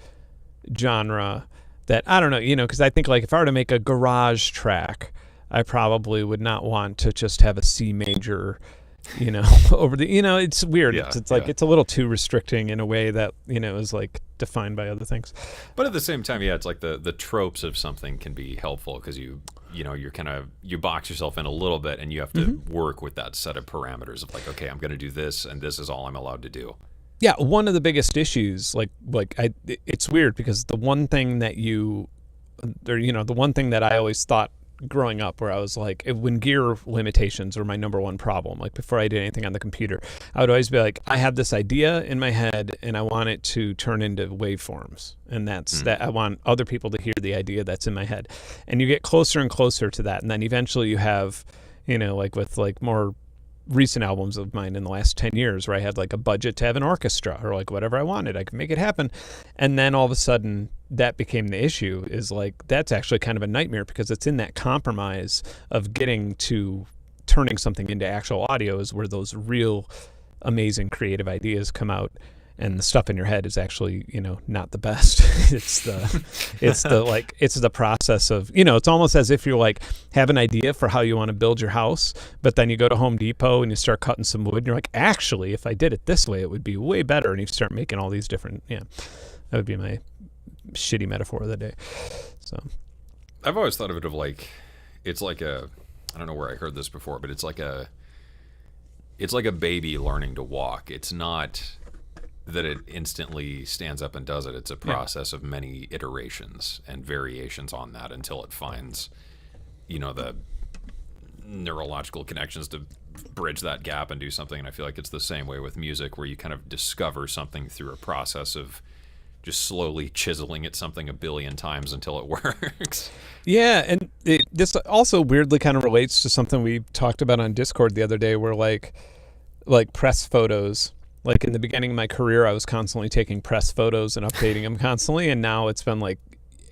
Speaker 1: genre that I don't know, because I think like if I were to make a garage track, I probably would not want to just have a C major, over the, it's weird.
Speaker 2: Yeah,
Speaker 1: it's like, it's a little too restricting in a way that, is like defined by other things.
Speaker 2: But at the same time, it's like the tropes of something can be helpful because you're kind of, you box yourself in a little bit, and you have to work with that set of parameters of like, okay, I'm going to do this, and this is all I'm allowed to do.
Speaker 1: Yeah, one of the biggest issues, it's weird because the one thing that the one thing that I always thought growing up, where I was like, when gear limitations were my number one problem, like before I did anything on the computer, I would always be like, I have this idea in my head and I want it to turn into waveforms, and that's that I want other people to hear the idea that's in my head. And you get closer and closer to that, and then eventually you have, like with like more recent albums of mine in the last 10 years where I had like a budget to have an orchestra or like whatever I wanted, I could make it happen. And then all of a sudden that became the issue, is like, that's actually kind of a nightmare because it's in that compromise of getting to turning something into actual audio is where those real amazing creative ideas come out. And the stuff in your head is actually, not the best. it's the process of, it's almost as if you're like, have an idea for how you want to build your house, but then you go to Home Depot and you start cutting some wood and you're like, actually, if I did it this way, it would be way better. And you start making all these different, that would be my shitty metaphor of the day. So
Speaker 2: I've always thought of it of like, it's like I don't know where I heard this before, but it's like a baby learning to walk. It's not that it instantly stands up and does it. It's a process of many iterations and variations on that until it finds, the neurological connections to bridge that gap and do something. And I feel like it's the same way with music, where you kind of discover something through a process of just slowly chiseling at something a billion times until it works.
Speaker 1: Yeah, and this also weirdly kind of relates to something we talked about on Discord the other day, where like press photos. Like in the beginning of my career, I was constantly taking press photos and updating them constantly, and now it's been like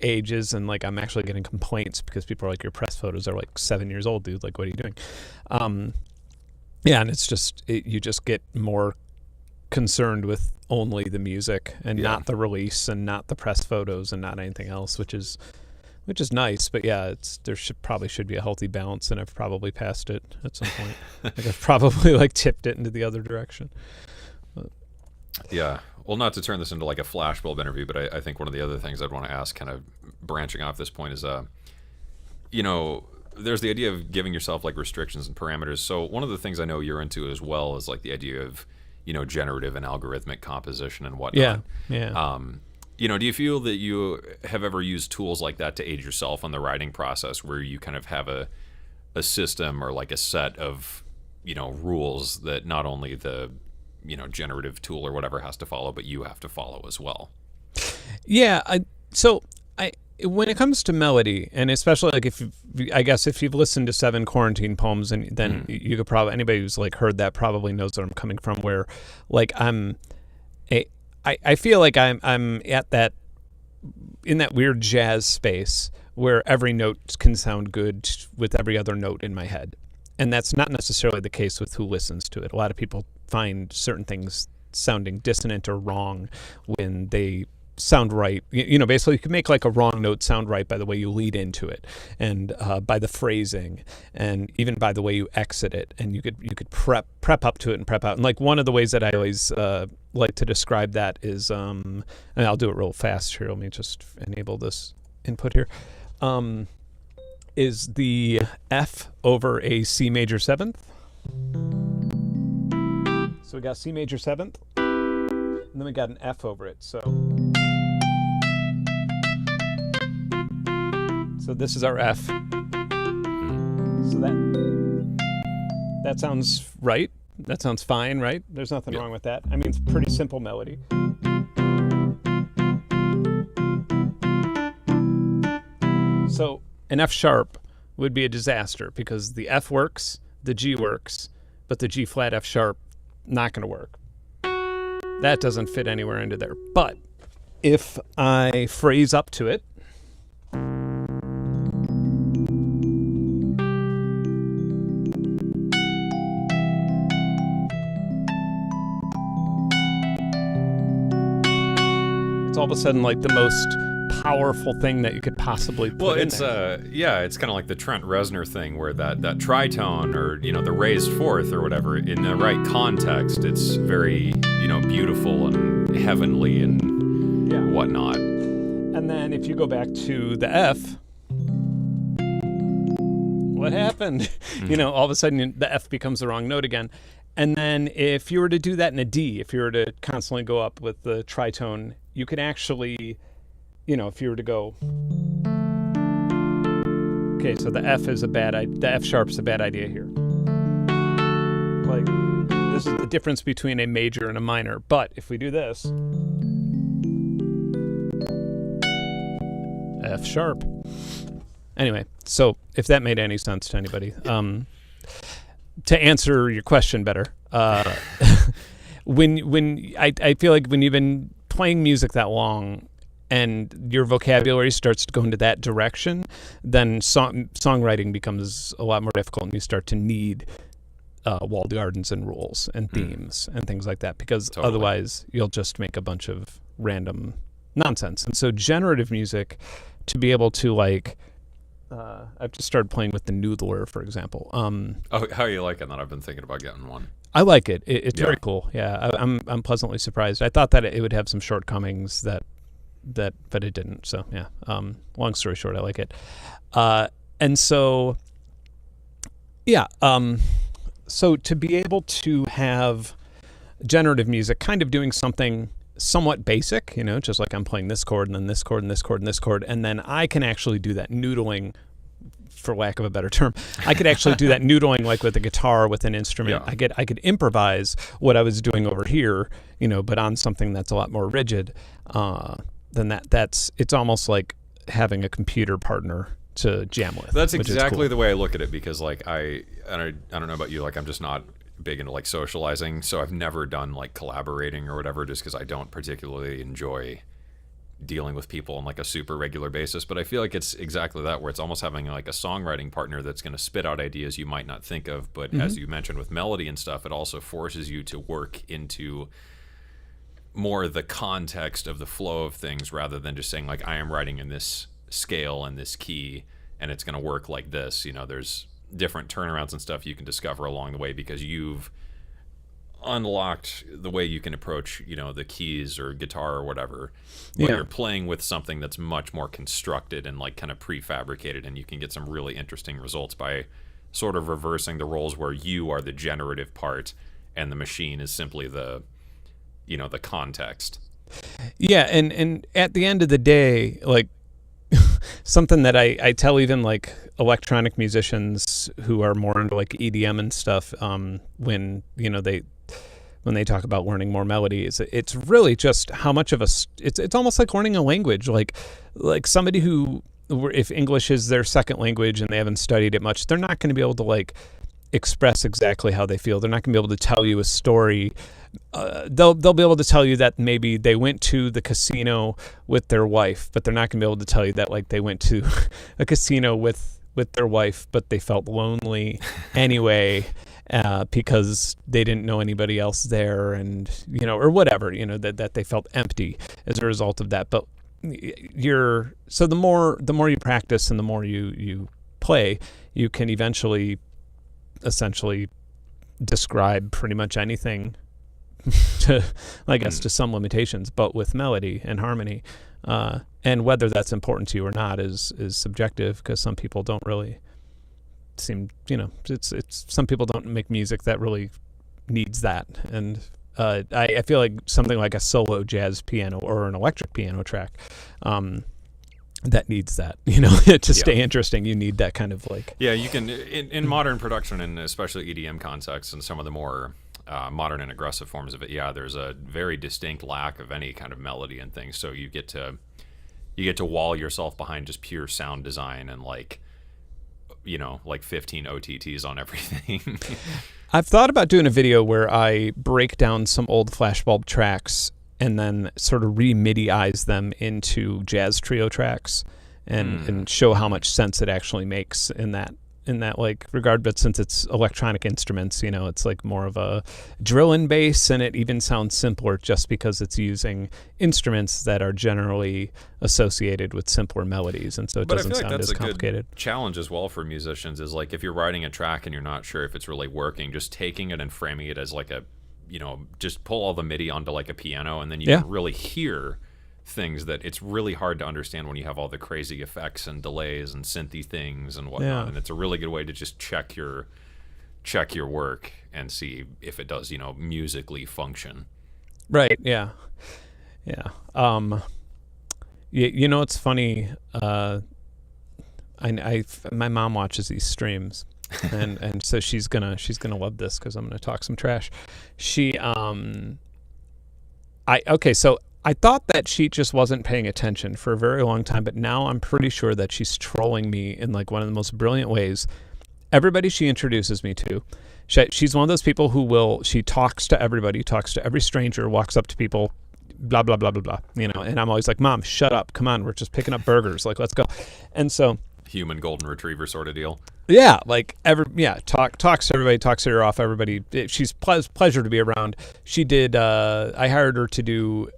Speaker 1: ages, and like I'm actually getting complaints because people are like, your press photos are like 7 years old, dude. Like, what are you doing? And it's just you just get more concerned with only the music and not the release and not the press photos and not anything else, which is nice. But yeah, there probably should be a healthy balance, and I've probably passed it at some point. Like I've probably like tipped it into the other direction.
Speaker 2: Yeah. Well, not to turn this into like a flashbulb interview, but I think one of the other things I'd want to ask, kind of branching off this point, is, there's the idea of giving yourself like restrictions and parameters. So one of the things I know you're into as well is like the idea of, generative and algorithmic composition and whatnot.
Speaker 1: Yeah.
Speaker 2: Do you feel that you have ever used tools like that to aid yourself on the writing process, where you kind of have a system or like a set of, rules that not only the generative tool or whatever has to follow, but you have to follow as well?
Speaker 1: Yeah. When it comes to melody, and especially like if you've listened to 7 Quarantine Poems, and then you could probably, anybody who's like heard that probably knows where I'm coming from, where like I feel like I'm at that, in that weird jazz space where every note can sound good with every other note in my head. And that's not necessarily the case with who listens to it. A lot of people find certain things sounding dissonant or wrong when they sound right. Basically you can make like a wrong note sound right by the way you lead into it, and by the phrasing, and even by the way you exit it. And you could prep up to it and prep out. And like one of the ways that I always like to describe that is, and I'll do it real fast here. Let me just enable this input here. Is the F over a C major 7th. So we got C major 7th, and then we got an F over it. So this is our F. So that sounds right. That sounds fine, right? There's nothing wrong with that. I mean, it's a pretty simple melody. So an F sharp would be a disaster, because the F works, the G works, but the G flat F sharp, not going to work. That doesn't fit anywhere into there. But if I phrase up to it, it's all of a sudden like the most powerful thing that you could possibly put in there.
Speaker 2: It's kind of like the Trent Reznor thing, where that tritone, or the raised fourth or whatever, in the right context, it's very beautiful and heavenly and whatnot.
Speaker 1: And then if you go back to the F, what happened? All of a sudden the F becomes the wrong note again. And then if you were to do that in a D, if you were to constantly go up with the tritone, you could actually, if you were to go, okay, so the F sharp's a bad idea here. Like, this is the difference between a major and a minor. But if we do this, F sharp. Anyway, so if that made any sense to anybody, to answer your question better, when I feel like when you've been playing music that long and your vocabulary starts to go into that direction, then songwriting becomes a lot more difficult, and you start to need walled gardens and rules and themes and things like that, because otherwise you'll just make a bunch of random nonsense. And so generative music, to be able to like, I've just started playing with the Noodler, for example.
Speaker 2: How are you liking that? I've been thinking about getting one.
Speaker 1: I like it. It's very cool. Yeah, I'm pleasantly surprised. I thought that it would have some shortcomings but it didn't. So yeah. Long story short, I like it. And so yeah. So to be able to have generative music, kind of doing something somewhat basic, just like I'm playing this chord and then this chord and this chord and this chord, and then I can actually do that noodling, for lack of a better term. I could actually do that noodling like with a guitar, with an instrument.
Speaker 2: Yeah.
Speaker 1: I could improvise what I was doing over here, but on something that's a lot more rigid. Than that. It's almost like having a computer partner to jam with.
Speaker 2: That's exactly the way I look at it, because like I don't know about you, like I'm just not big into like socializing, so I've never done like collaborating or whatever, just because I don't particularly enjoy dealing with people on like a super regular basis. But I feel like it's exactly that, where it's almost having like a songwriting partner that's going to spit out ideas you might not think of, but as you mentioned with melody and stuff, it also forces you to work into more the context of the flow of things, rather than just saying like, I am writing in this scale and this key and it's going to work like this. There's different turnarounds and stuff you can discover along the way, because you've unlocked the way you can approach the keys or guitar or whatever, but you're playing with something that's much more constructed and like kind of prefabricated, and you can get some really interesting results by sort of reversing the roles, where you are the generative part and the machine is simply the the context.
Speaker 1: Yeah, and at the end of the day, like something that I tell even like electronic musicians who are more into like EDM and stuff, when they talk about learning more melodies, it's really just how much of it's almost like learning a language. Like somebody who, if English is their second language and they haven't studied it much, they're not going to be able to like express exactly how they feel. They're not going to be able to tell you a story. They'll be able to tell you that maybe they went to the casino with their wife, but they're not going to be able to tell you that like they went to a casino with their wife, but they felt lonely anyway, because they didn't know anybody else there, and or whatever, that they felt empty as a result of that. But so the more you practice and the more you play, you can eventually essentially describe pretty much anything to, I guess, to some limitations, but with melody and harmony. And whether that's important to you or not is subjective, because some people don't really seem, it's some people don't make music that really needs that. And I feel like something like a solo jazz piano or an electric piano track, that needs that, to stay interesting. You need that kind of like...
Speaker 2: Yeah, you can, in modern production, and especially EDM contexts and some of the more modern and aggressive forms of it, there's a very distinct lack of any kind of melody and things. So you get to wall yourself behind just pure sound design and like 15 OTTs on everything.
Speaker 1: I've thought about doing a video where I break down some old flashbulb tracks and then sort of re-MIDI-ize them into jazz trio tracks, and show how much sense it actually makes in that like regard. But since it's electronic instruments, it's like more of a drill and bass, and it even sounds simpler just because it's using instruments that are generally associated with simpler melodies, and so it doesn't sound as complicated.
Speaker 2: Good challenge as well for musicians is like, if you're writing a track and you're not sure if it's really working, just taking it and framing it as like a, just pull all the MIDI onto like a piano, and then you can really hear things that it's really hard to understand when you have all the crazy effects and delays and synthy things and whatnot. And it's a really good way to just check your work and see if it does, musically function.
Speaker 1: Right. Yeah. Yeah. It's funny. My mom watches these streams. and so she's gonna love this, because I'm gonna talk some trash. So I thought that she just wasn't paying attention for a very long time, but now I'm pretty sure that she's trolling me in like one of the most brilliant ways. Everybody she introduces me to, she's one of those people who she talks to everybody, talks to every stranger, walks up to people, blah blah blah blah blah, and I'm always like, Mom, shut up, come on, we're just picking up burgers, like, let's go. And so,
Speaker 2: human golden retriever sort of deal.
Speaker 1: Yeah, like talks to everybody, talks her ear off everybody. She's pleasure to be around. She did. I hired her to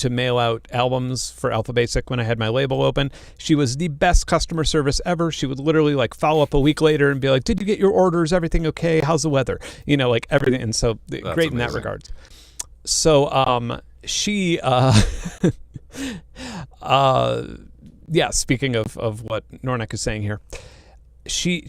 Speaker 1: mail out albums for Alpha Basic when I had my label open. She was the best customer service ever. She would literally like follow up a week later and be like, "Did you get your orders? Everything okay? How's the weather?" Like everything. And so great
Speaker 2: amazing.
Speaker 1: In that regard. So she speaking of what Nornek is saying here, she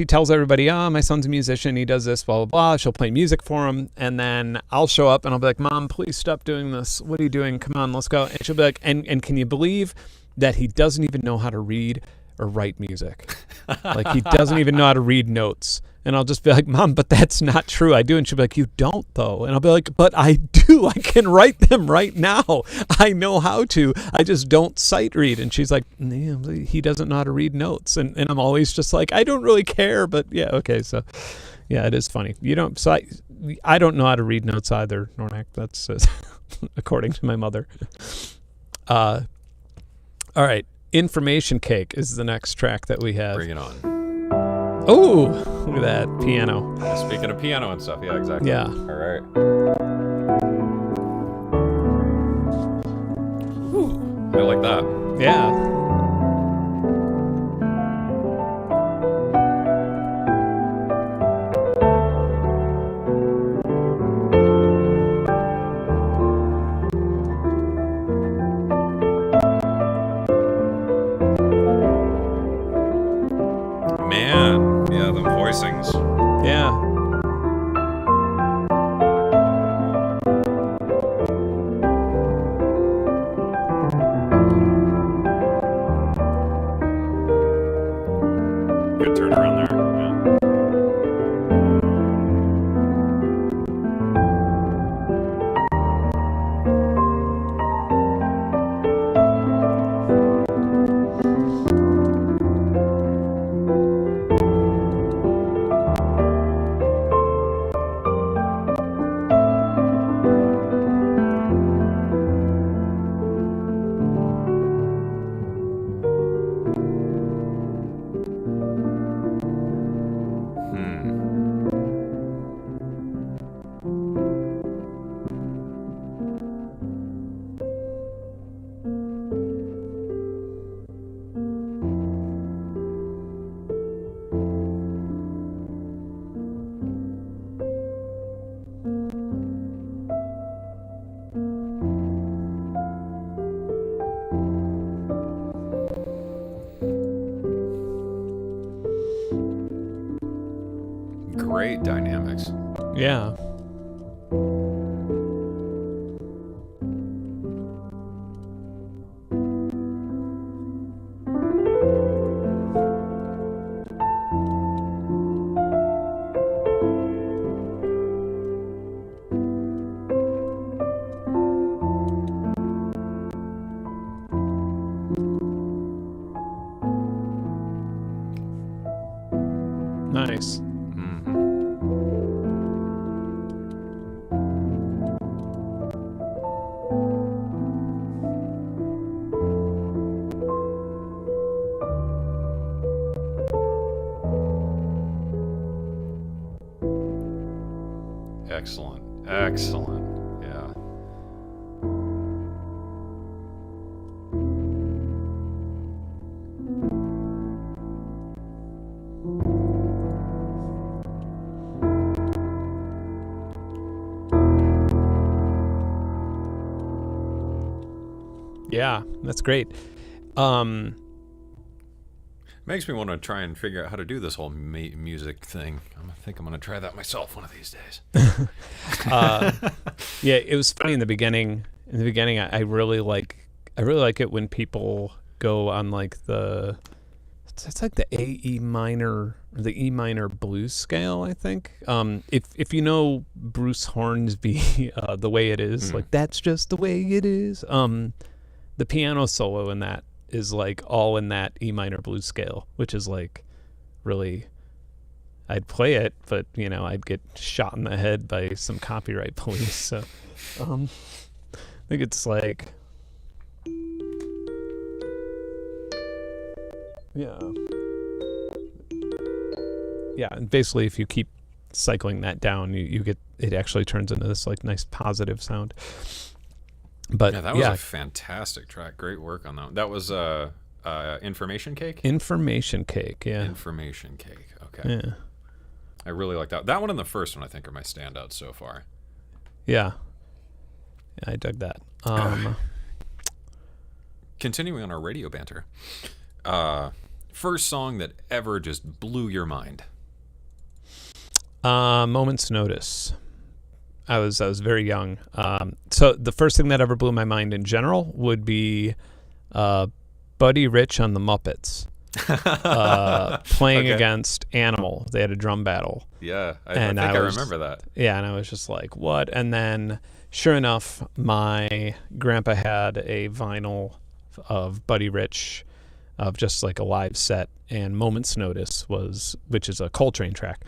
Speaker 1: tells everybody, oh, my son's a musician, he does this, blah blah blah. She'll play music for him, and then I'll show up and I'll be like, Mom, please stop doing this. What are you doing? Come on, let's go. And she'll be like, and can you believe that he doesn't even know how to read or write music? Like, he doesn't even know how to read notes. And I'll just be like, Mom, but that's not true. I do. And she'll be like, you don't, though. And I'll be like, but I do. I can write them right now. I know how to. I just don't sight read. And she's like, yeah, he doesn't know how to read notes. And I'm always just like, I don't really care. But yeah, okay. So yeah, it is funny. You don't. So I don't know how to read notes either, Nornak. That's according to my mother. All right. Information Cake is the next track that we have.
Speaker 2: Bring it on.
Speaker 1: Oh, look at that piano.
Speaker 2: Speaking of piano and stuff, yeah, exactly.
Speaker 1: Yeah.
Speaker 2: All right. Ooh, I like that.
Speaker 1: Yeah.
Speaker 2: Man, yeah, them voicings.
Speaker 1: Yeah.
Speaker 2: Good turnaround there. Great dynamics.
Speaker 1: Yeah. Nice.
Speaker 2: Excellent. Excellent. Yeah.
Speaker 1: Yeah, that's great.
Speaker 2: Makes me want to try and figure out how to do this whole music thing. I think I'm going to try that myself one of these days.
Speaker 1: Yeah, it was funny in the beginning. In the beginning, I really like it when people go on like it's like the E minor blues scale, I think. If you know Bruce Hornsby, The Way It Is, like that's just the way it is. The piano solo in that is like all in that E minor blues scale, which is like really, I'd play it, but you know, I'd get shot in the head by some copyright police. So I think it's like, yeah, and basically if you keep cycling that down, you get, it actually turns into this like nice positive sound. But
Speaker 2: yeah, that was a fantastic track. Great work on that. That was Information Cake?
Speaker 1: Information Cake, yeah.
Speaker 2: Information Cake, okay.
Speaker 1: Yeah.
Speaker 2: I really like that. That one and the first one, I think, are my standouts so far.
Speaker 1: Yeah. I dug that.
Speaker 2: Continuing on our radio banter. First song that ever just blew your mind.
Speaker 1: Moment's Notice. I was very young. So the first thing that ever blew my mind in general would be Buddy Rich on the Muppets playing against Animal. They had a drum battle.
Speaker 2: Yeah, I think I remember that.
Speaker 1: Yeah, and I was just like, what? And then, sure enough, my grandpa had a vinyl of Buddy Rich of just like a live set, and Moment's Notice was, which is a Coltrane track,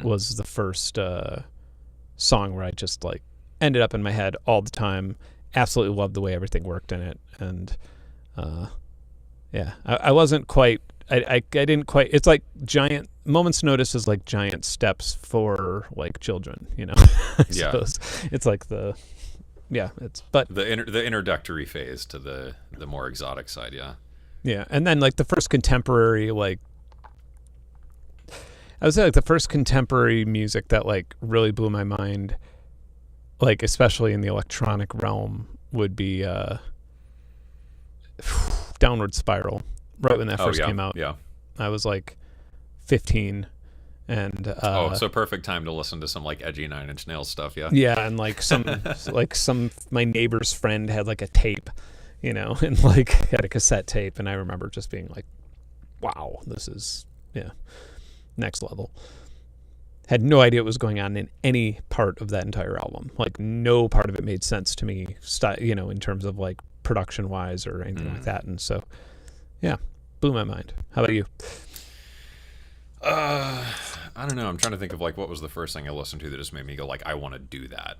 Speaker 1: was the first song where I just like ended up in my head all the time. Absolutely loved the way everything worked in it. And I wasn't quite, I didn't quite, it's like giant, Moment's Notice is like giant steps for like children, you know. I suppose it's like it's, but
Speaker 2: the introductory phase to the more exotic side.
Speaker 1: Yeah, and then like the first contemporary, like I would say like the first contemporary music that like really blew my mind, like especially in the electronic realm, would be Downward Spiral. Right when that first came out.
Speaker 2: Yeah.
Speaker 1: I was like 15, and
Speaker 2: so perfect time to listen to some like edgy Nine Inch Nails stuff.
Speaker 1: Yeah, and like some my neighbor's friend had like a tape, you know, and like had a cassette tape, and I remember just being like, wow, this is next level. Had no idea what was going on in any part of that entire album. Like no part of it made sense to me, you know, in terms of like production wise or anything like that. And so blew my mind. How about you?
Speaker 2: I don't know. I'm trying to think of like what was the first thing I listened to that just made me go like, I want to do that.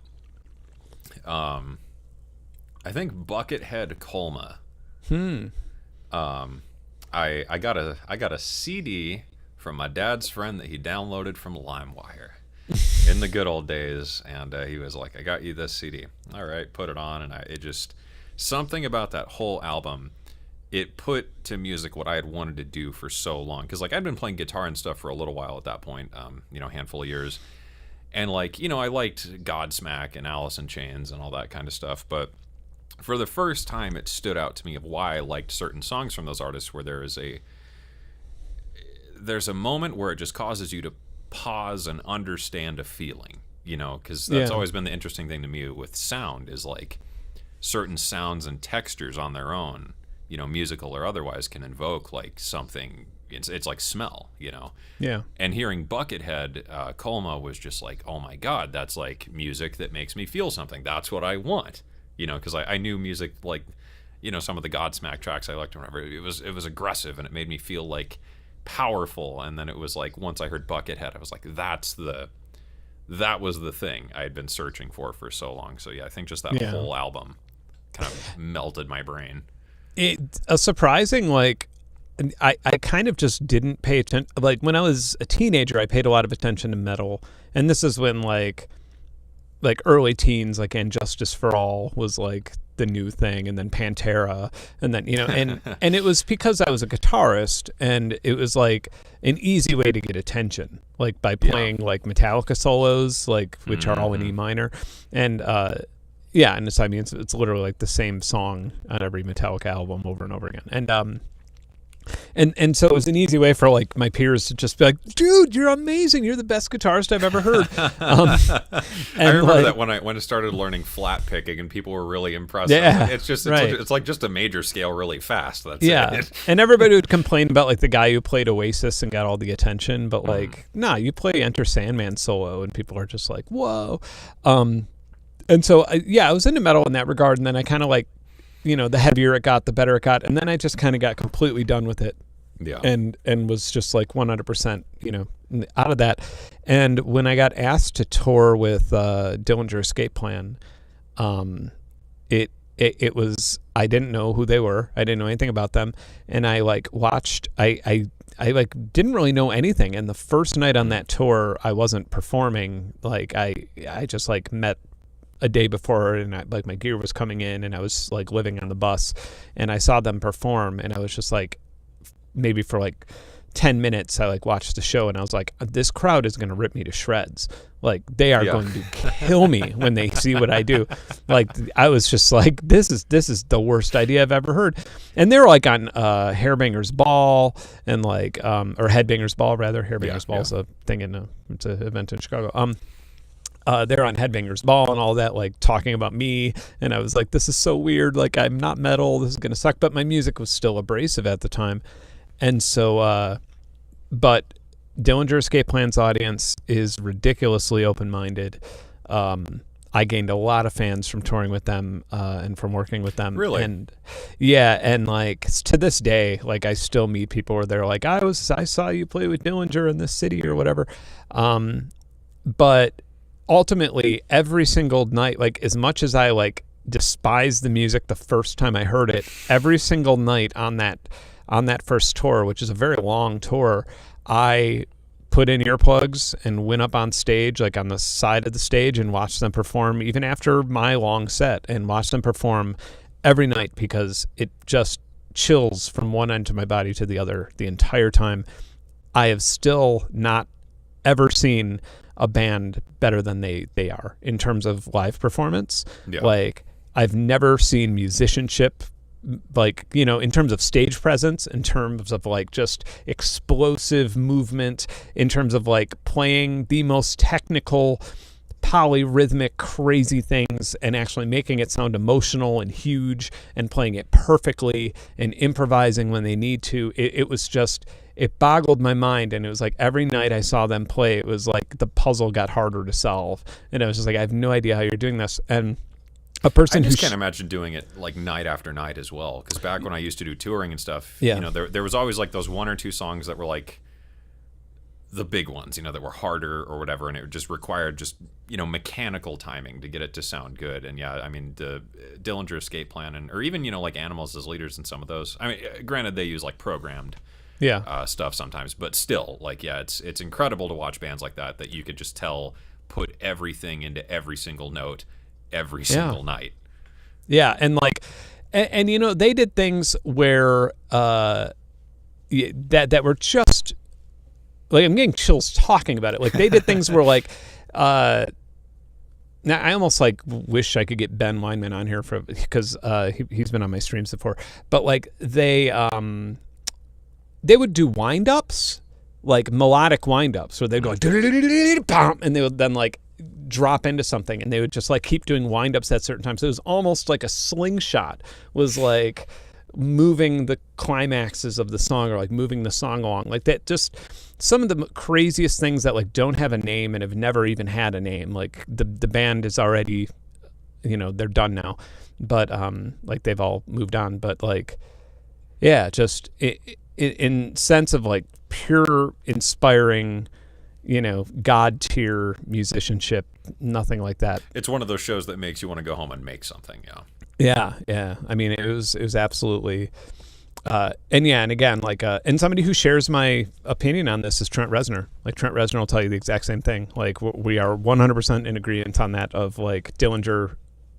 Speaker 2: I think Buckethead Colma. I got a CD from my dad's friend that he downloaded from LimeWire in the good old days, and he was like, I got you this CD. All right, put it on, and it just, something about that whole album, it put to music what I had wanted to do for so long. Because like I'd been playing guitar and stuff for a little while at that point, you know, a handful of years. And like, you know, I liked Godsmack and Alice in Chains and all that kind of stuff. But for the first time, it stood out to me of why I liked certain songs from those artists, where there's a moment where it just causes you to pause and understand a feeling, you know, because that's always been the interesting thing to me with sound, is like certain sounds and textures on their own, you know, musical or otherwise, can invoke like something. It's like smell, you know.
Speaker 1: Yeah.
Speaker 2: And hearing Buckethead Colma was just like, oh my God, that's like music that makes me feel something. That's what I want, you know, because I knew music like, you know, some of the Godsmack tracks I liked or whatever. It was aggressive and it made me feel like powerful. And then it was like, once I heard Buckethead, I was like, that was the thing I had been searching for so long. So yeah, I think just that whole album kind of melted my brain.
Speaker 1: A surprising, like, I kind of just didn't pay attention. Like when I was a teenager, I paid a lot of attention to metal, and this is when like early teens, like And Justice for All was like the new thing, and then Pantera, and then, you know, and it was because I was a guitarist, and it was like an easy way to get attention, like by playing like Metallica solos, like which are all in E minor, and and it's, I mean, it's literally like the same song on every Metallica album over and over again, and so it was an easy way for like my peers to just be like, dude, you're amazing, you're the best guitarist I've ever heard.
Speaker 2: I remember like, that when I started learning flat picking, and people were really impressed.
Speaker 1: Yeah,
Speaker 2: it's just it's like just a major scale really fast. That's it.
Speaker 1: And everybody would complain about like the guy who played Oasis and got all the attention, but like nah, you play Enter Sandman solo and people are just like, whoa. And so I was into metal in that regard, and then I kind of like, you know, the heavier it got, the better it got, and then I just kind of got completely done with it, and was just like 100%, you know, out of that. And when I got asked to tour with Dillinger Escape Plan, it was, I didn't know who they were, I didn't know anything about them, and I like watched, I like didn't really know anything. And the first night on that tour, I wasn't performing. Like I just like met a day before, and like my gear was coming in, and I was like living on the bus, and I saw them perform, and I was just like, maybe for like 10 minutes I like watched the show and I was like, this crowd is going to rip me to shreds. Like they are going to kill me when they see what I do. Like I was just like, this is the worst idea I've ever heard. And they were like on Hairbangers Ball and like or Headbangers Ball rather. Hairbangers Ball is a thing it's an event in Chicago. They're on Headbangers Ball and all that, like talking about me, and I was like, this is so weird, like I'm not metal, this is gonna suck. But my music was still abrasive at the time, and so but Dillinger Escape Plan's audience is ridiculously open-minded. I gained a lot of fans from touring with them and from working with them.
Speaker 2: Really?
Speaker 1: And yeah, and like to this day, like I still meet people where they're like, I saw you play with Dillinger in this city or whatever. But ultimately, every single night, like as much as I like despised the music the first time I heard it, every single night on that first tour, which is a very long tour, I put in earplugs and went up on stage, like on the side of the stage, and watched them perform even after my long set, and watched them perform every night because it just chills from one end of my body to the other the entire time. I have still not ever seen a band better than they are in terms of live performance. Yeah. Like I've never seen musicianship, like, you know, in terms of stage presence, in terms of like just explosive movement, in terms of like playing the most technical, polyrhythmic, crazy things and actually making it sound emotional and huge and playing it perfectly and improvising when they need to. It was just, it boggled my mind. And it was like every night I saw them play, it was like the puzzle got harder to solve. And I was just like, I have no idea how you're doing this. And a person
Speaker 2: I just can't imagine doing it like night after night as well. Because back when I used to do touring and stuff, you know, there was always like those one or two songs that were like the big ones, you know, that were harder or whatever, and it just required just, you know, mechanical timing to get it to sound good. And yeah, I mean, the Dillinger Escape Plan, or even, you know, like Animals as Leaders in some of those. I mean, granted, they use like programmed stuff sometimes, but still, like, yeah, it's incredible to watch bands like that you could just tell put everything into every single note every single night.
Speaker 1: Yeah, and like, and you know, they did things where that were just like, I'm getting chills talking about it. Like they did things where like, now I almost like wish I could get Ben Weinman on here because he's been on my streams before. But like they would do wind ups, like melodic wind ups, where they'd go like, and they would then like drop into something, and they would just like keep doing wind ups at certain times. So it was almost like a slingshot was like moving the climaxes of the song, or like moving the song along like that. Just some of the craziest things that like don't have a name and have never even had a name. Like the band is already, you know, they're done now, but like they've all moved on. But like, yeah, just in sense of like pure inspiring, you know, God tier musicianship, nothing like that.
Speaker 2: It's one of those shows that makes you want to go home and make something.
Speaker 1: Yeah. I mean, it was absolutely, and again, like, and somebody who shares my opinion on this is Trent Reznor. Like Trent Reznor will tell you the exact same thing. Like we are 100% in agreement on that. Of like Dillinger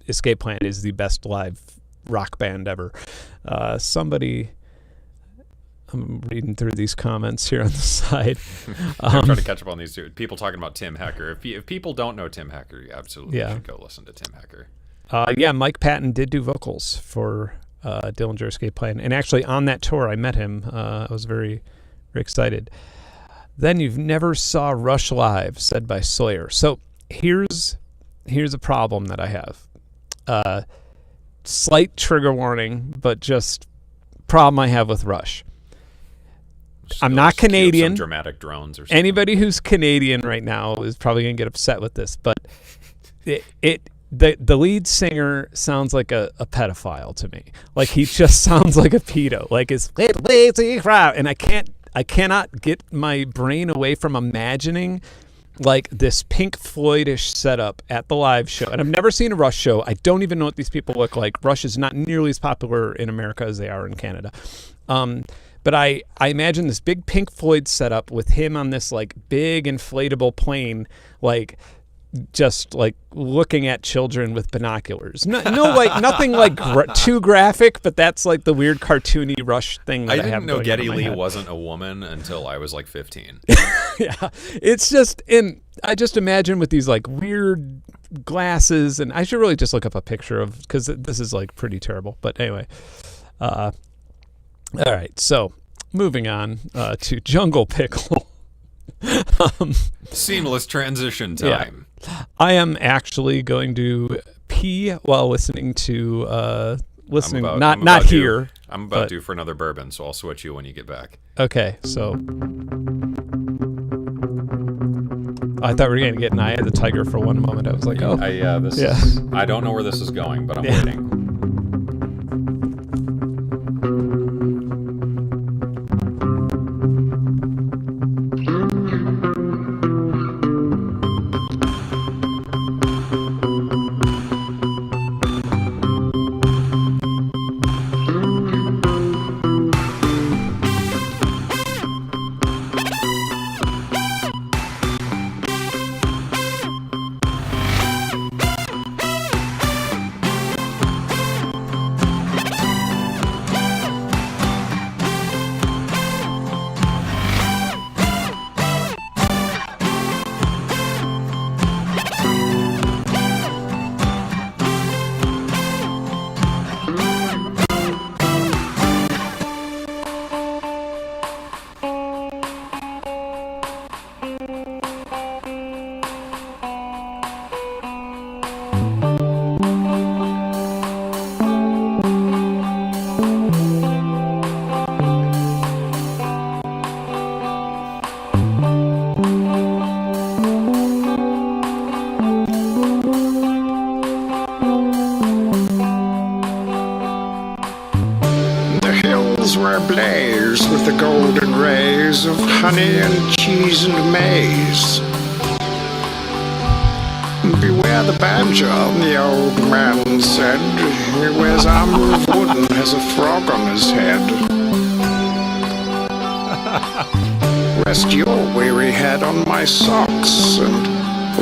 Speaker 1: Escape Plan is the best live rock band ever. I'm reading through these comments here on the side.
Speaker 2: I'm trying to catch up on these two. People talking about Tim Hecker. If people don't know Tim Hecker, you absolutely should go listen to Tim Hecker.
Speaker 1: Mike Patton did do vocals for Dillinger Escape Plan. And actually on that tour, I met him. I was very, very excited. Then you've never saw Rush live, said by Sawyer. So here's a problem that I have. Slight trigger warning, but just problem I have with Rush. I'm not Canadian.
Speaker 2: Some dramatic drones or something.
Speaker 1: Anybody who's Canadian right now is probably going to get upset with this, but the lead singer sounds like a pedophile to me. Like he just sounds like a pedo. Like it's lazy crap, and I cannot get my brain away from imagining like this Pink Floyd-ish setup at the live show. And I've never seen a Rush show. I don't even know what these people look like. Rush is not nearly as popular in America as they are in Canada. But I imagine this big Pink Floyd setup with him on this like big inflatable plane, like just like looking at children with binoculars. No, like nothing like too graphic, but that's like the weird cartoony Rush thing that I
Speaker 2: didn't
Speaker 1: have
Speaker 2: know
Speaker 1: going
Speaker 2: Geddy
Speaker 1: on in my
Speaker 2: Lee
Speaker 1: head.
Speaker 2: wasn't a woman until I was like 15.
Speaker 1: Yeah, it's just I just imagine with these like weird glasses, and I should really just look up a picture of, because this is like pretty terrible. But anyway, all right. So moving on to Jungle Pickle.
Speaker 2: Seamless transition time.
Speaker 1: Yeah. I am actually going to pee while listening to not here.
Speaker 2: I'm about due for another bourbon, so I'll switch you when you get back.
Speaker 1: Okay, so I thought we were going to get an Eye of the Tiger for one moment. I was like, oh.
Speaker 2: I don't know where this is going, but I'm waiting.
Speaker 3: Were ablaze with the golden rays of honey and cheese and maize. Beware the badger, the old man said. He wears armor of wood and has a frog on his head. Rest your weary head on my socks and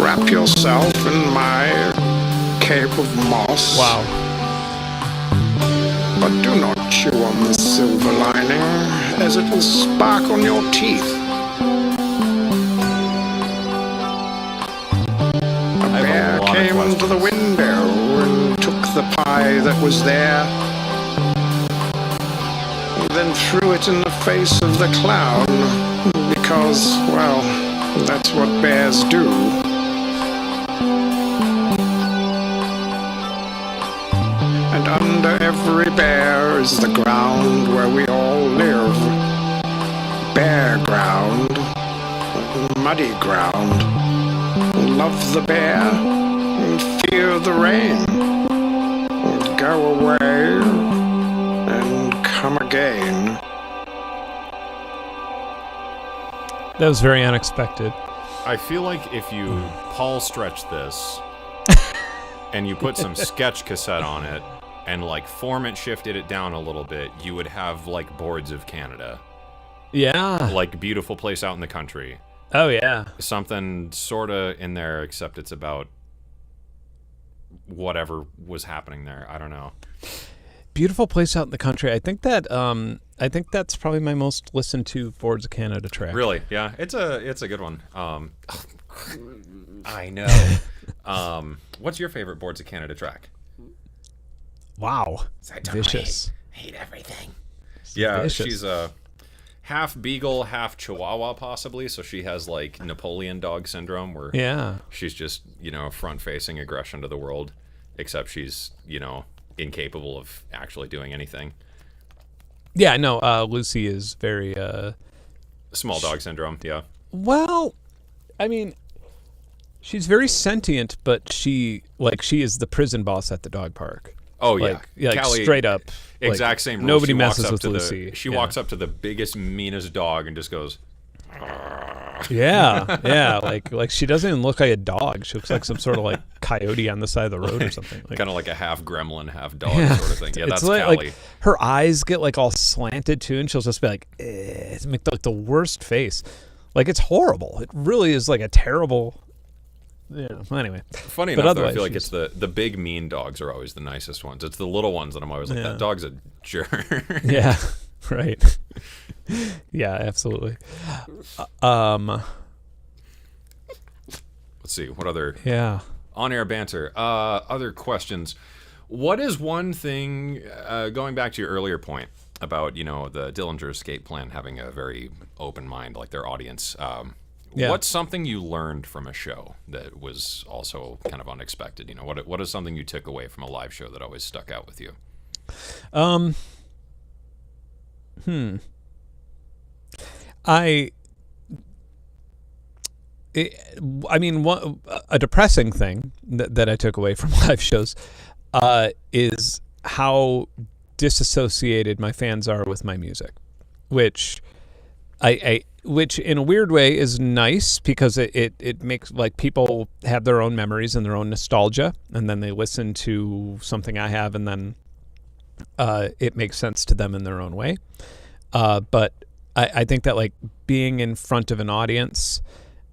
Speaker 3: wrap yourself in my cape of moss.
Speaker 1: Wow.
Speaker 3: But do not chew on the silver lining, as it will spark on your teeth. A bear came to the window and took the pie that was there, and then threw it in the face of the clown, because, well, that's what bears do. And under every bear is the ground where we all live. Bare ground, muddy ground. Love the bear and fear the rain. Go away and come again.
Speaker 1: That was very unexpected.
Speaker 2: I feel like if you Paul stretch this and you put some sketch cassette on it and like format shifted it down a little bit, you would have like Boards of Canada.
Speaker 1: Yeah.
Speaker 2: Like Beautiful Place Out in the Country.
Speaker 1: Oh yeah.
Speaker 2: Something sort of in there, except it's about whatever was happening there. I don't know.
Speaker 1: Beautiful Place Out in the Country. I think that's probably my most listened to Boards of Canada track.
Speaker 2: Really? Yeah. It's a good one. I know. What's your favorite Boards of Canada track?
Speaker 1: Wow. Vicious.
Speaker 2: Hate everything. Yeah,
Speaker 1: Vicious.
Speaker 2: she's a half beagle, half chihuahua possibly, so she has like Napoleon dog syndrome where she's just, front-facing aggression to the world, except she's, incapable of actually doing anything.
Speaker 1: Yeah, no, Lucy is very
Speaker 2: small dog syndrome, yeah.
Speaker 1: Well, I mean, she's very sentient, but she is the prison boss at the dog park.
Speaker 2: Oh yeah,
Speaker 1: like Callie, straight up.
Speaker 2: Exact same rule.
Speaker 1: Nobody messes with Lucy.
Speaker 2: She walks up to the biggest, meanest dog and just goes.
Speaker 1: Yeah. Like she doesn't even look like a dog. She looks like some sort of like coyote on the side of the road or something.
Speaker 2: Kind of like a half gremlin, half dog sort of thing. Yeah, that's
Speaker 1: like,
Speaker 2: Callie.
Speaker 1: Like her eyes get like all slanted too, and she'll just be like, make like the worst face. Like it's horrible. It really is like a terrible. Yeah. Well, anyway.
Speaker 2: Funny
Speaker 1: But
Speaker 2: enough, though, I
Speaker 1: otherwise,
Speaker 2: feel like it's the big mean dogs are always the nicest ones. It's the little ones that I'm always like,
Speaker 1: Yeah.
Speaker 2: that dog's a jerk.
Speaker 1: Yeah. Right. Yeah, absolutely.
Speaker 2: Let's see. What other
Speaker 1: Yeah.
Speaker 2: on-air banter? Other questions. What is one thing, going back to your earlier point about, the Dillinger Escape Plan having a very open mind, like their audience,
Speaker 1: Yeah.
Speaker 2: what's something you learned from a show that was also kind of unexpected? What is something you took away from a live show that always stuck out with you?
Speaker 1: A depressing thing that I took away from live shows is how disassociated my fans are with my music, which which in a weird way is nice because it makes like people have their own memories and their own nostalgia, and then they listen to something I have, and then it makes sense to them in their own way. But I think that like being in front of an audience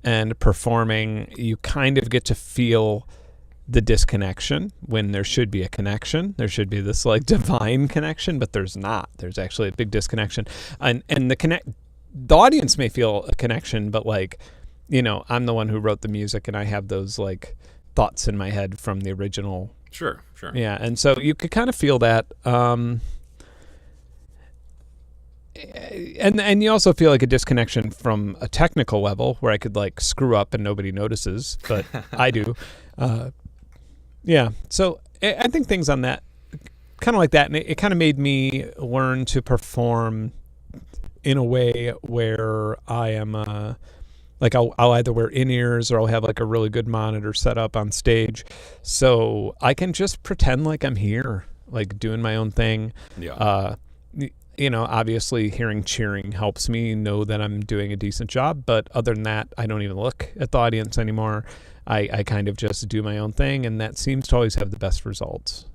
Speaker 1: and performing, you kind of get to feel the disconnection when there should be a connection. There should be this like divine connection, but there's not. There's actually a big disconnection, and the audience may feel a connection, but like, I'm the one who wrote the music, and I have those like thoughts in my head from the original.
Speaker 2: Sure.
Speaker 1: Yeah, and so you could kind of feel that. And you also feel like a disconnection from a technical level where I could like screw up and nobody notices, but I do. Yeah. So I think things on that, kind of like that, and it kind of made me learn to perform in a way where I am like I'll either wear in-ears or I'll have like a really good monitor set up on stage, so I can just pretend like I'm here, like doing my own thing.
Speaker 2: Yeah.
Speaker 1: Obviously hearing cheering helps me know that I'm doing a decent job, but other than that, I don't even look at the audience anymore. I kind of just do my own thing, and that seems to always have the best results,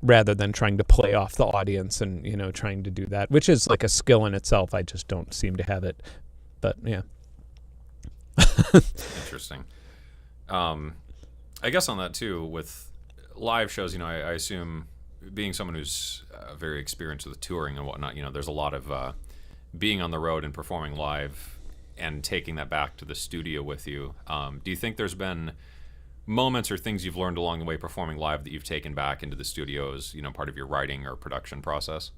Speaker 1: rather than trying to play off the audience and, trying to do that, which is like a skill in itself. I just don't seem to have it, but yeah.
Speaker 2: Interesting. I guess on that too, with live shows, I assume, being someone who's very experienced with touring and whatnot, there's a lot of being on the road and performing live and taking that back to the studio with you. Do you think there's been moments or things you've learned along the way performing live that you've taken back into the studio as, part of your writing or production process?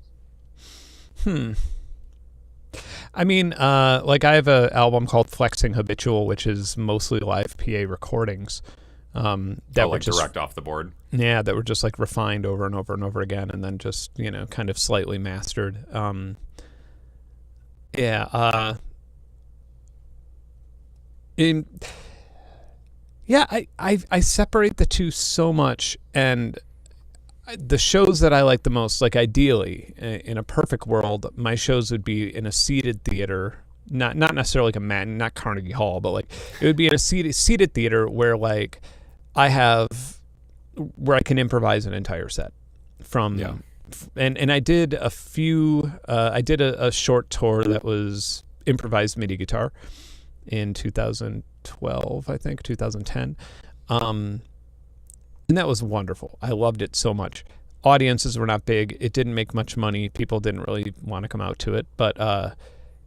Speaker 1: I mean, like I have an album called Flexing Habitual, which is mostly live PA recordings. That were just
Speaker 2: direct off the board.
Speaker 1: Yeah, that were just like refined over and over and over again, and then just kind of slightly mastered. I separate the two so much, and the shows that I like the most, like ideally, in a perfect world, my shows would be in a seated theater. Not necessarily like not Carnegie Hall, but like it would be in a seated theater where like I can improvise an entire set from.
Speaker 2: Yeah.
Speaker 1: And I did a few. I did a short tour that was improvised MIDI guitar in 2012, I think 2010, and that was wonderful. I loved it so much. Audiences were not big. It didn't make much money. People didn't really want to come out to it, but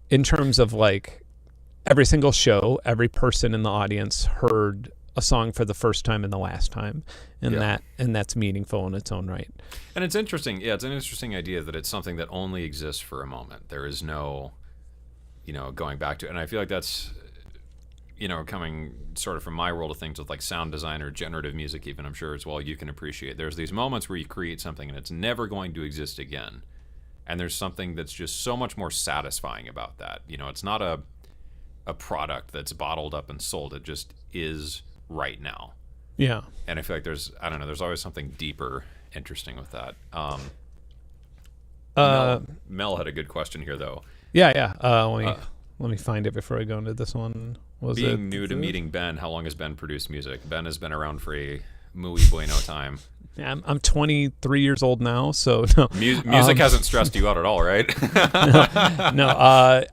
Speaker 1: in terms of like every single show, every person in the audience heard a song for the first time and the last time, and that's meaningful in its own right.
Speaker 2: And it's interesting. Yeah, it's an interesting idea that it's something that only exists for a moment. There is no, going back to it. And I feel like that's, coming sort of from my world of things with like sound design or generative music, even, I'm sure as well, you can appreciate. There's these moments where you create something and it's never going to exist again. And there's something that's just so much more satisfying about that. It's not a product that's bottled up and sold. It just is right now.
Speaker 1: Yeah.
Speaker 2: And I feel like there's always something deeper, interesting with that. Mel had a good question here, though.
Speaker 1: Yeah. Let me find it before I go into this one.
Speaker 2: Being new to meeting Ben, how long has Ben produced music? Ben has been around for a muy bueno time.
Speaker 1: Yeah, I'm 23 years old now, so no.
Speaker 2: Music hasn't stressed you out at all, right?
Speaker 1: No.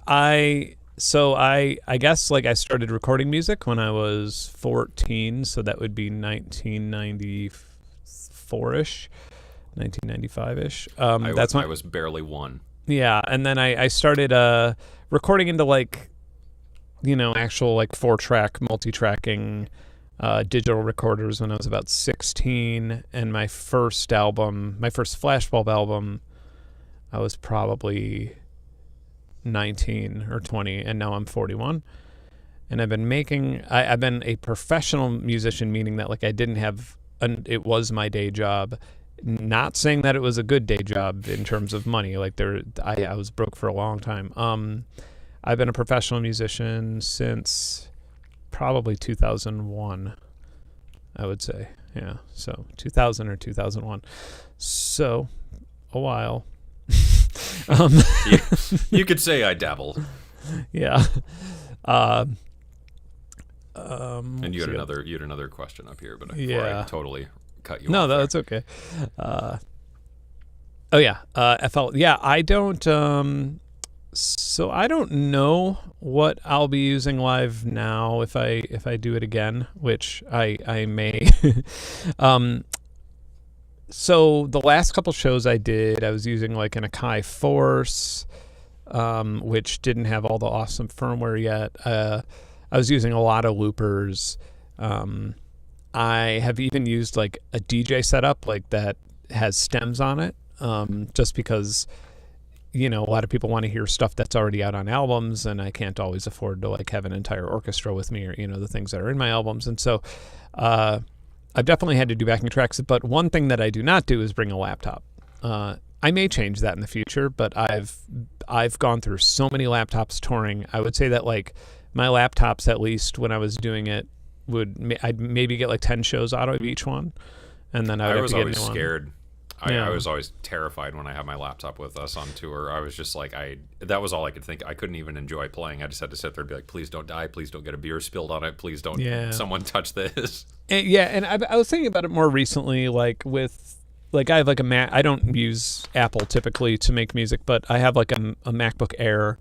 Speaker 1: So I guess like I started recording music when I was 14, so that would be 1994-ish, 1995-ish.
Speaker 2: I was barely one.
Speaker 1: Yeah, and then I started recording into like, actual like 4-track multi-tracking digital recorders when I was about 16, and my first Flashbulb album, I was probably 19 or 20, and now I'm 41. And I've been I've been a professional musician, meaning that like I didn't have it was my day job. Not saying that it was a good day job in terms of money. Like I was broke for a long time. I've been a professional musician since probably 2001, I would say. Yeah, so 2000 or 2001. So a while.
Speaker 2: You could say I dabble.
Speaker 1: Yeah.
Speaker 2: And you had another question up here, but I totally cut you off.
Speaker 1: No, that's okay. FL. Yeah, I don't. So I don't know what I'll be using live now if I do it again, which I may. So the last couple shows I did, I was using like an Akai Force, which didn't have all the awesome firmware yet. I was using a lot of loopers. I have even used like a DJ setup like that has stems on it, just because, a lot of people want to hear stuff that's already out on albums, and I can't always afford to like have an entire orchestra with me or, the things that are in my albums. And so, I've definitely had to do backing tracks, but one thing that I do not do is bring a laptop. I may change that in the future, but I've gone through so many laptops touring. I would say that like my laptops, at least when I was doing it, I'd maybe get like 10 shows out of each one, and then I was
Speaker 2: always scared. I was always terrified when I had my laptop with us on tour. I was just like, that was all I could think. I couldn't even enjoy playing. I just had to sit there and be like, please don't die. Please don't get a beer spilled on it. Please don't someone touch this.
Speaker 1: And I was thinking about it more recently, like with, like I have like a Mac. I don't use Apple typically to make music, but I have like a MacBook Air,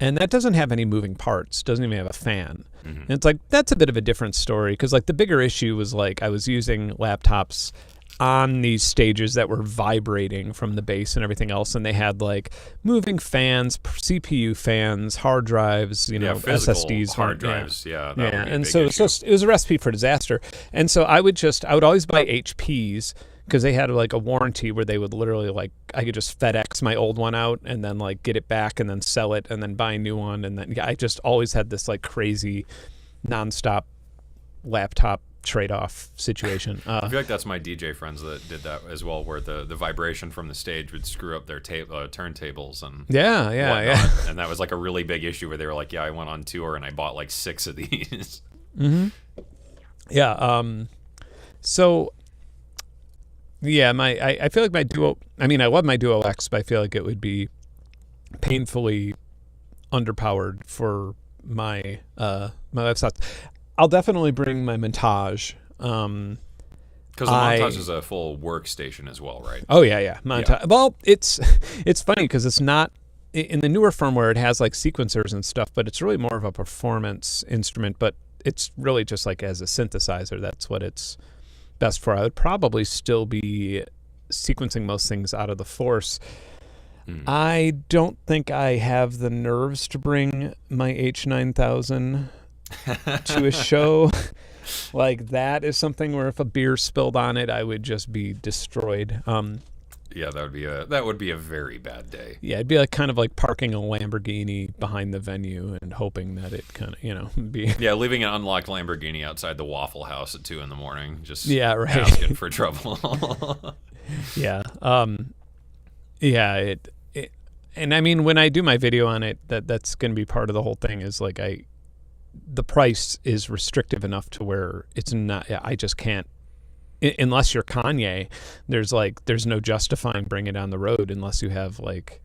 Speaker 1: and that doesn't have any moving parts. Doesn't even have a fan. Mm-hmm. And it's like, that's a bit of a different story, because like the bigger issue was like I was using laptops on these stages that were vibrating from the bass and everything else, and they had like moving fans, CPU fans, hard drives, SSDs,
Speaker 2: hard drives,
Speaker 1: and so it was a recipe for disaster. And so I would always buy HPs, because they had like a warranty where they would literally like, I could just FedEx my old one out and then like get it back and then sell it and then buy a new one, and then I just always had this like crazy nonstop laptop trade-off situation.
Speaker 2: I feel like that's my DJ friends that did that as well, where the vibration from the stage would screw up their turntables and
Speaker 1: yeah.
Speaker 2: And that was like a really big issue where they were like, I went on tour and I bought like 6 of these.
Speaker 1: Mm-hmm. Yeah. So yeah, I feel like my Duo. I mean, I love my Duo X, but I feel like it would be painfully underpowered for my lifestyle. I'll definitely bring my Montage.
Speaker 2: Because the Montage is a full workstation as well, right?
Speaker 1: Oh yeah. Montage. Yeah. Well, it's funny because it's not in the newer firmware. It has like sequencers and stuff, but it's really more of a performance instrument. But it's really just like as a synthesizer. That's what it's best for. I would probably still be sequencing most things out of the Force. I don't think I have the nerves to bring my H9000 to a show. Like that is something where if a beer spilled on it, I would just be destroyed.
Speaker 2: Yeah, that would be a very bad day.
Speaker 1: Yeah, it'd be like kind of like parking a Lamborghini behind the venue and hoping that it kind of, be.
Speaker 2: Yeah, leaving an unlocked Lamborghini outside the Waffle House at 2 a.m, just
Speaker 1: asking
Speaker 2: for trouble.
Speaker 1: Yeah. Yeah. And I mean, when I do my video on it, that's going to be part of the whole thing. Is like the price is restrictive enough to where it's not. I just can't. Unless you're Kanye, there's no justifying bringing it on the road unless you have like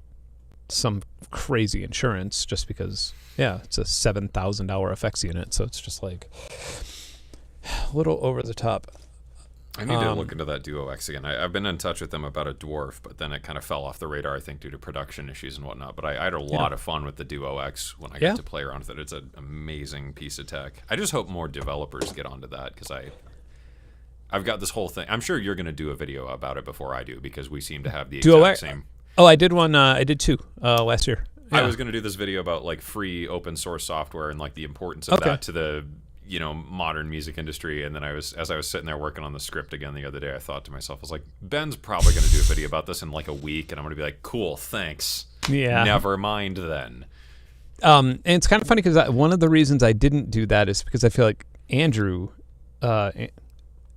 Speaker 1: some crazy insurance. Just because, it's a $7,000 effects unit, so it's just like a little over the top.
Speaker 2: I need to look into that Duo X again. I've been in touch with them about a dwarf, but then it kind of fell off the radar, I think, due to production issues and whatnot. But I had a lot of fun with the Duo X when I got to play around with it. It's an amazing piece of tech. I just hope more developers get onto that, because I've got this whole thing. I'm sure you're going to do a video about it before I do, because we seem to have the exact same.
Speaker 1: Oh, I did one. I did two last year. Yeah.
Speaker 2: I was going to do this video about like free open source software and like the importance of that to the modern music industry. And then as I was sitting there working on the script again the other day, I thought to myself, I was like, Ben's probably going to do a video about this in like a week, and I'm going to be like, cool, thanks. Yeah. Never mind then.
Speaker 1: And it's kind of funny because one of the reasons I didn't do that is because I feel like Andrew, I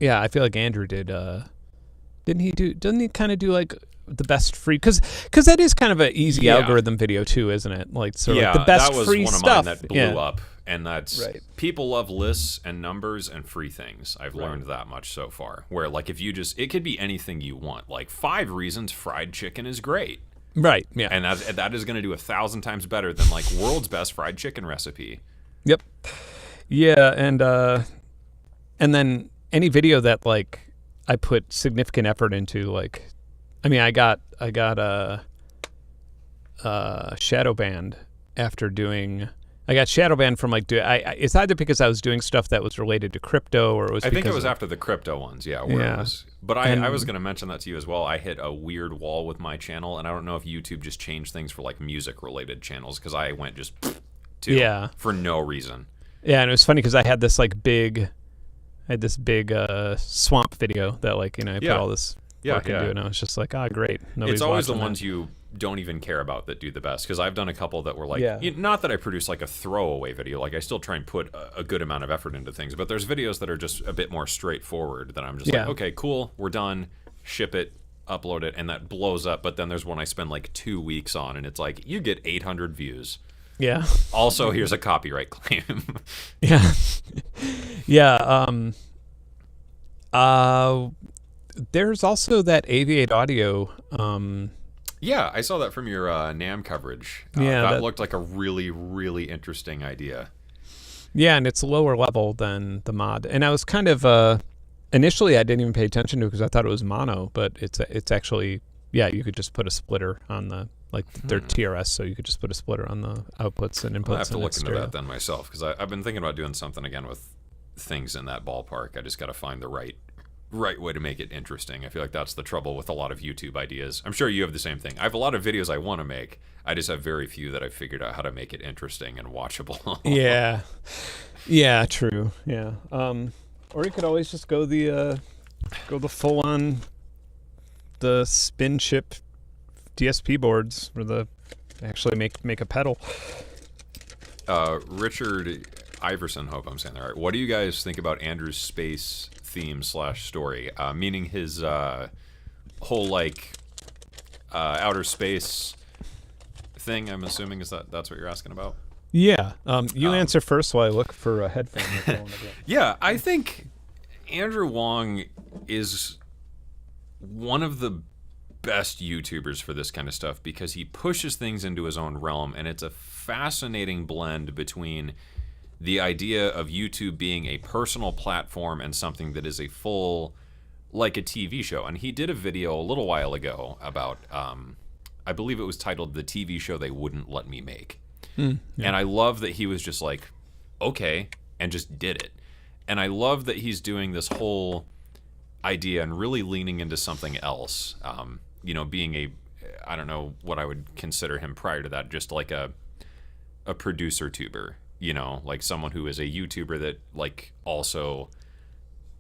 Speaker 1: feel like Andrew did. Doesn't he kind of do like the best free? Because that is kind of an easy algorithm video too, isn't it? Like sort of like the best free stuff.
Speaker 2: That was one of mine that blew up. And that's people love lists and numbers and free things. I've learned that much so far. Where like if you it could be anything you want. Like 5 reasons fried chicken is great.
Speaker 1: Right. Yeah.
Speaker 2: And that is going to do 1,000 times better than like world's best fried chicken recipe.
Speaker 1: Yep. Yeah, and then any video that like I put significant effort into, like, I mean, I got shadow banned after doing. I got shadow banned from like it's either because I was doing stuff that was related to crypto, or it was.
Speaker 2: I think it was after the crypto ones, It was, but I was going to mention that to you as well. I hit a weird wall with my channel, and I don't know if YouTube just changed things for like music related channels, because I went just for no reason. Yeah, and it was funny because I had this big swamp video that I put all this work into, and I was just like, great. It's always the ones you don't even care about that do the best, because I've done a couple that were like, not that I produce like a throwaway video, like I still try and put a good amount of effort into things, but there's videos that are just a bit more straightforward that I'm just like, okay, cool, we're done, ship it, upload it, and that blows up. But then there's one I spend like 2 weeks on, and it's like, you get 800 views.
Speaker 1: Yeah.
Speaker 2: Also, here's a copyright claim.
Speaker 1: Yeah. Yeah. There's also that Aviate Audio.
Speaker 2: Yeah, I saw that from your NAMM coverage. That looked like a really, really interesting idea.
Speaker 1: Yeah, and it's lower level than the mod. And I was kind of initially I didn't even pay attention to it because I thought it was mono, but it's actually you could just put a splitter on the they're TRS, so you could just put a splitter on the outputs and inputs.
Speaker 2: I'll have to look into that then myself, because I've been thinking about doing something again with things in that ballpark. I just got to find the right way to make it interesting. I feel like that's the trouble with a lot of YouTube ideas. I'm sure you have the same thing. I have a lot of videos I want to make. I just have very few that I've figured out how to make it interesting and watchable. Yeah, true. Yeah. Or you could always just go the full on the spin chip DSP boards, where actually make a pedal. Richard Iverson, hope I'm saying that right. What do you guys think about Andrew's space theme / story? Meaning his whole outer space thing. I'm assuming that's what you're asking about.
Speaker 1: Yeah. You answer first while I look for a headphone.
Speaker 2: Yeah, I think Andrew Wong is one of the best YouTubers for this kind of stuff, because he pushes things into his own realm, and it's a fascinating blend between the idea of YouTube being a personal platform and something that is a full, like a TV show. And he did a video a little while ago about, I believe it was titled "The TV Show They Wouldn't Let Me Make." And I love that he was just like, okay, and just did it. And I love that he's doing this whole idea and really leaning into something else. Being I don't know what I would consider him prior to that, just like a producer tuber. Like someone who is a YouTuber that also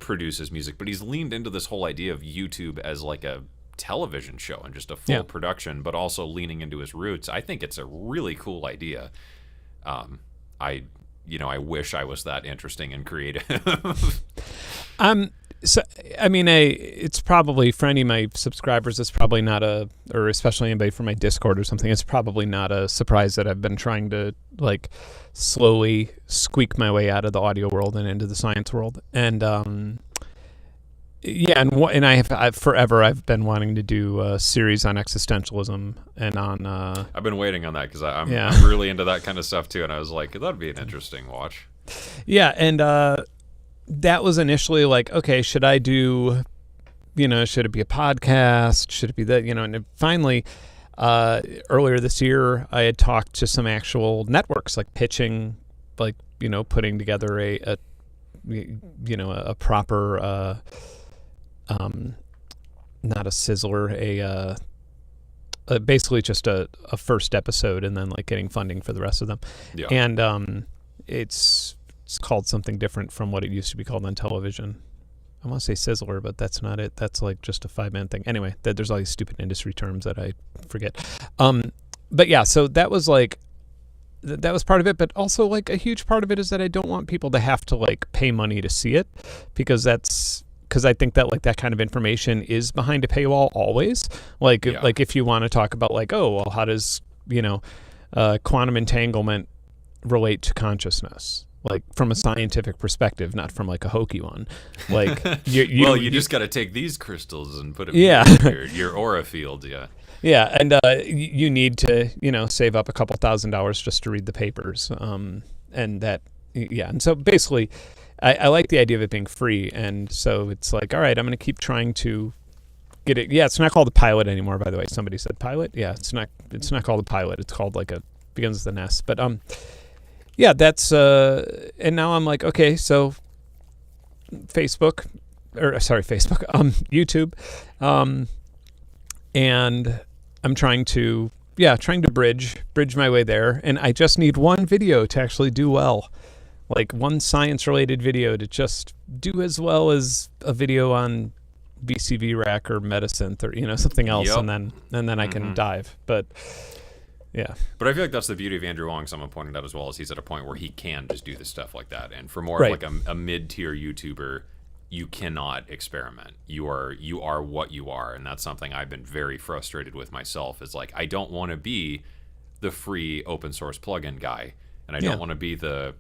Speaker 2: produces music, but he's leaned into this whole idea of YouTube as like a television show and just a full production, but also leaning into his roots. I think it's a really cool idea. I wish I was that interesting and creative.
Speaker 1: So, I mean, it's probably, for any of my subscribers, it's probably not or especially anybody from my Discord or something, it's probably not a surprise that I've been trying to, slowly squeak my way out of the audio world and into the science world. And, and I've forever been wanting to do a series on existentialism and on...
Speaker 2: I've been waiting on that, because I'm really into that kind of stuff, too, and I was like, that'd be an interesting watch.
Speaker 1: Yeah, and... that was initially like, okay, should I do, should it be a podcast? Should it be that, and finally, earlier this year, I had talked to some actual networks, like pitching, like, putting together a proper, not a sizzler, basically just a first episode, and then like getting funding for the rest of them.
Speaker 2: Yeah.
Speaker 1: And it's called something different from what it used to be called on television. I want to say Sizzler, but that's not it. That's like just a 5-man thing. Anyway, there's all these stupid industry terms that I forget. But yeah, so that was like, that was part of it. But also like a huge part of it is that I don't want people to have to like pay money to see it, because I think that like that kind of information is behind a paywall always. Like, like if you want to talk about like, oh, well, how does, quantum entanglement relate to consciousness? Like from a scientific perspective, not from like a hokey one. Like
Speaker 2: you just got to take these crystals and put them in your aura field.
Speaker 1: Yeah, and you need to save up a couple $1,000s just to read the papers. And that and so basically, I like the idea of it being free, and so it's like, all right, I'm going to keep trying to get it. Yeah, it's not called the Pilot anymore, by the way. Somebody said Pilot. Yeah, it's not called the Pilot. It's called like begins with an S. But yeah, that's and now I'm like, okay, so YouTube, and I'm trying to bridge my way there, and I just need one video to actually do well, like one science-related video to just do as well as a video on VCV Rack or Metasynth or something else, and then I can dive, but. Yeah.
Speaker 2: But I feel like that's the beauty of Andrew Wong. Someone pointed out as well, is he's at a point where he can just do this stuff like that. And for more of like a mid-tier YouTuber, you cannot experiment. You are what you are, and that's something I've been very frustrated with myself. Is like, I don't want to be the free open source plugin guy, and I don't want to be the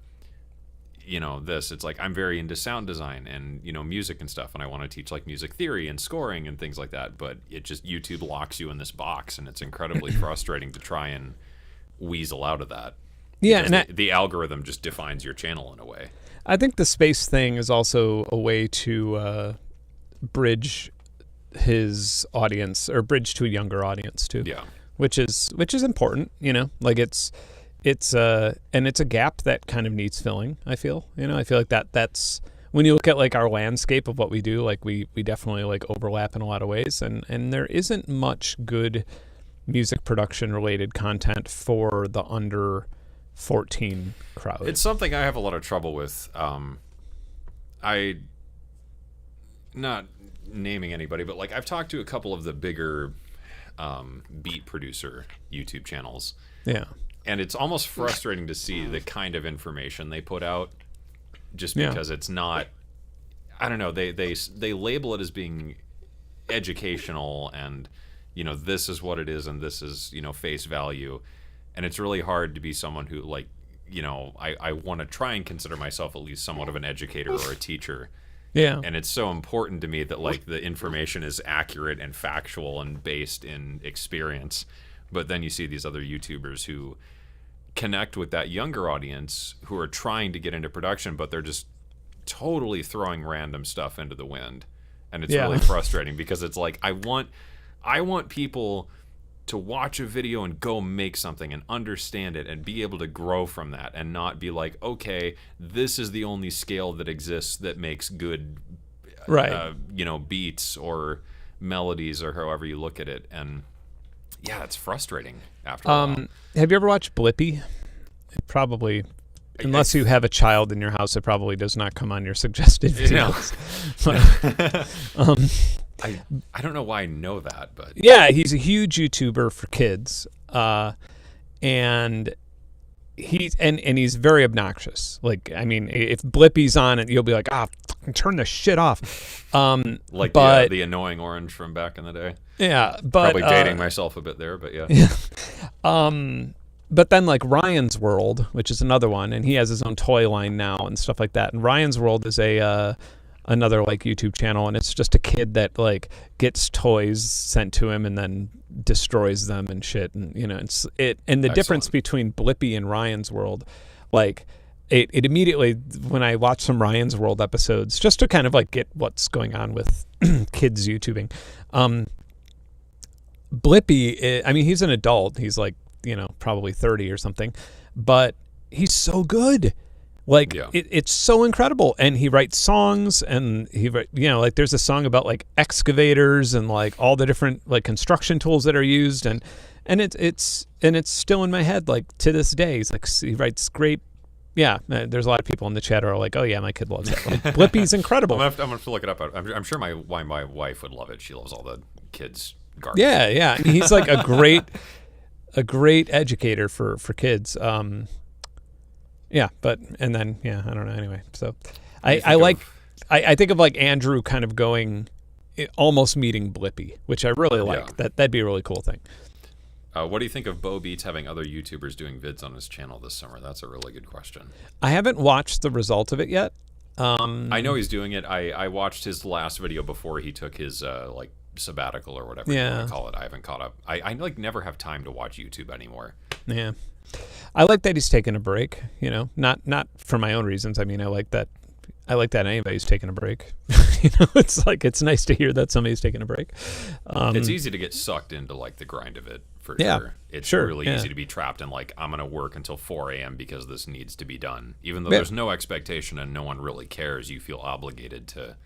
Speaker 2: this. It's like I'm very into sound design and music and stuff, and I want to teach like music theory and scoring and things like that, but it just YouTube locks you in this box, and it's incredibly frustrating to try and weasel out of that.
Speaker 1: Yeah, and
Speaker 2: the algorithm just defines your channel in a way.
Speaker 1: I think the space thing is also a way to bridge his audience, or bridge to a younger audience too.
Speaker 2: Yeah,
Speaker 1: which is important. Like it's and it's a gap that kind of needs filling. I feel like that's when you look at like our landscape of what we do, like we definitely like overlap in a lot of ways, and there isn't much good music production related content for the under 14 crowd.
Speaker 2: It's something I have a lot of trouble with. I not naming anybody, but like I've talked to a couple of the bigger beat producer YouTube channels.
Speaker 1: Yeah.
Speaker 2: And it's almost frustrating to see the kind of information they put out, just because it's not. I don't know. They label it as being educational, and this is what it is, and this is face value, and it's really hard to be someone who like I want to try and consider myself at least somewhat of an educator or a teacher.
Speaker 1: Yeah.
Speaker 2: And it's so important to me that like the information is accurate and factual and based in experience. But then you see these other YouTubers who connect with that younger audience who are trying to get into production, but they're just totally throwing random stuff into the wind. And it's really frustrating, because it's like I want people to watch a video and go make something and understand it and be able to grow from that, and not be like, okay, this is the only scale that exists that makes good beats or melodies, or however you look at it. And yeah, it's frustrating after a while.
Speaker 1: Have you ever watched Blippi? Probably, unless you have a child in your house, it probably does not come on your suggested videos.
Speaker 2: I don't know why I know that, but
Speaker 1: yeah, he's a huge YouTuber for kids, and he's very obnoxious. Like, I mean, if Blippi's on it, you'll be like, fucking turn the shit off.
Speaker 2: Like the annoying orange from back in the day.
Speaker 1: Yeah, but
Speaker 2: probably dating myself a bit there, but yeah.
Speaker 1: But then like Ryan's World, which is another one, and he has his own toy line now and stuff like that. And Ryan's World is another like YouTube channel, and it's just a kid that like gets toys sent to him and then destroys them and shit. And and the difference between Blippi and Ryan's World, like it immediately, when I watched some Ryan's World episodes, just to kind of like get what's going on with kids YouTubing, Blippi, I mean, he's an adult. He's like, probably 30 or something, but he's so good. Like, it's so incredible. And he writes songs, and like there's a song about like excavators and like all the different like construction tools that are used. And it's still in my head, like to this day. He writes great. Yeah, there's a lot of people in the chat who are like, "Oh yeah, my kid loves that." Like, Blippi's incredible.
Speaker 2: I'm gonna have to look it up. I'm sure my wife would love it. She loves all the kids' garbage.
Speaker 1: Yeah. I mean, he's like a great educator for kids. I don't know. Anyway, so I think of like Andrew kind of going, almost meeting Blippi, which I really like. Yeah. That'd be a really cool thing.
Speaker 2: What do you think of Bo Beats having other YouTubers doing vids on his channel this summer? That's a really good question.
Speaker 1: I haven't watched the result of it yet.
Speaker 2: I know he's doing it. I watched his last video before he took his like sabbatical or whatever you want to call it. I haven't caught up. I like never have time to watch YouTube anymore. Yeah.
Speaker 1: I like that he's taking a break, not for my own reasons. I mean, I like that anybody's taking a break. It's like, it's nice to hear that somebody's taking a break.
Speaker 2: It's easy to get sucked into like the grind of it, for sure. It's really easy to be trapped in like, I'm going to work until 4 a.m. because this needs to be done. Even though there's no expectation and no one really cares, you feel obligated to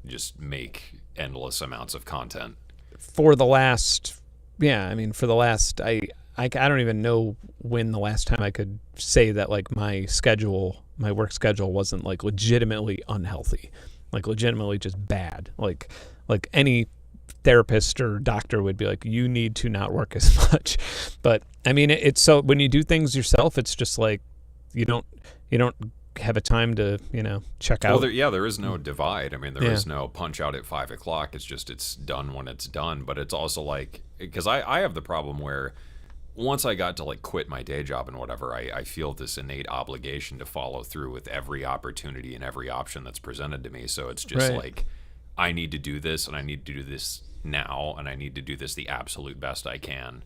Speaker 2: just make endless amounts of content.
Speaker 1: For the last, I don't even know when the last time I could say that like my work schedule wasn't like legitimately unhealthy, like legitimately just bad. Like any therapist or doctor would be like, you need to not work as much. But I mean, it's so when you do things yourself, it's just like you don't have a time to check out.
Speaker 2: Well, there is no divide. I mean, there is no punch out at 5 o'clock. It's just it's done when it's done. But it's also like, because I have the problem where once I got to like quit my day job and whatever, I feel this innate obligation to follow through with every opportunity and every option that's presented to me. So it's just like, I need to do this, and I need to do this now, and I need to do this the absolute best I can.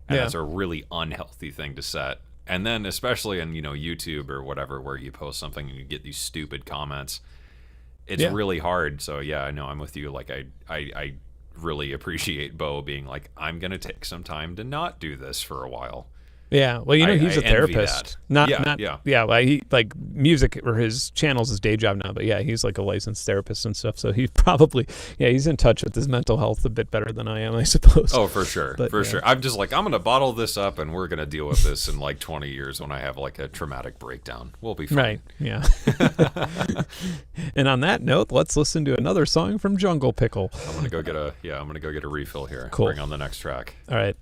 Speaker 2: And that's a really unhealthy thing to set. And then especially in, YouTube or whatever, where you post something and you get these stupid comments, it's really hard. So yeah, I know, I'm with you. Like I really appreciate Bo being like, I'm going to take some time to not do this for a while.
Speaker 1: Yeah. Well, he's a therapist. Well, he like music, or his channel's his day job now, but yeah, he's like a licensed therapist and stuff. So he probably, he's in touch with his mental health a bit better than I am, I suppose.
Speaker 2: Oh, for sure. Sure. I'm just like, I'm going to bottle this up and we're going to deal with this in like 20 years when I have like a traumatic breakdown. We'll be fine.
Speaker 1: Right. Yeah. And on that note, let's listen to another song from Jungle Pickle.
Speaker 2: I'm going to go get a refill here.
Speaker 1: Cool.
Speaker 2: Bring on the next track.
Speaker 1: All right.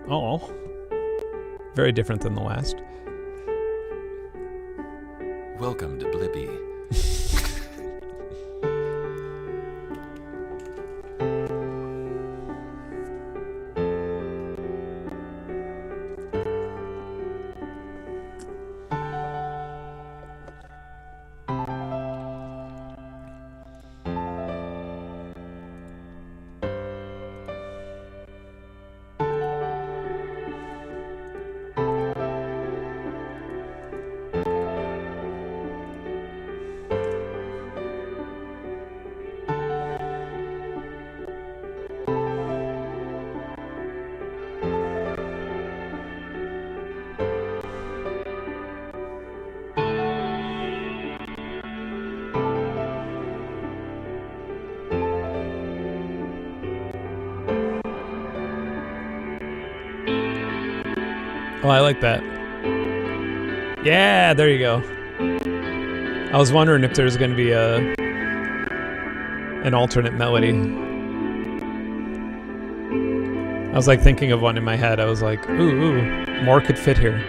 Speaker 1: Oh, very different than the last.
Speaker 2: Welcome to Blippi.
Speaker 1: Oh, I like that. Yeah, there you go. I was wondering if there's going to be an alternate melody. I was like thinking of one in my head. I was like, ooh, more could fit here.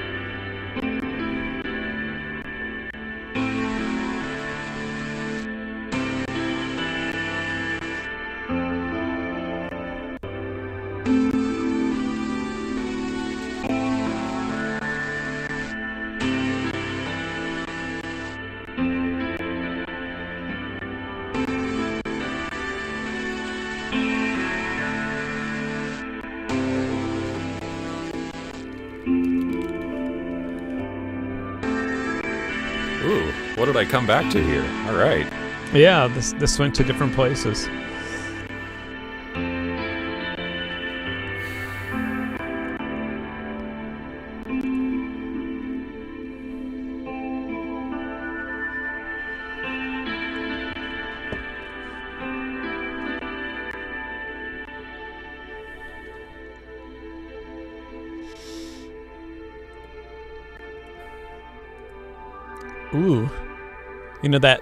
Speaker 2: Ooh, what did I come back to here? All right.
Speaker 1: Yeah, this went to different places. Ooh, you know that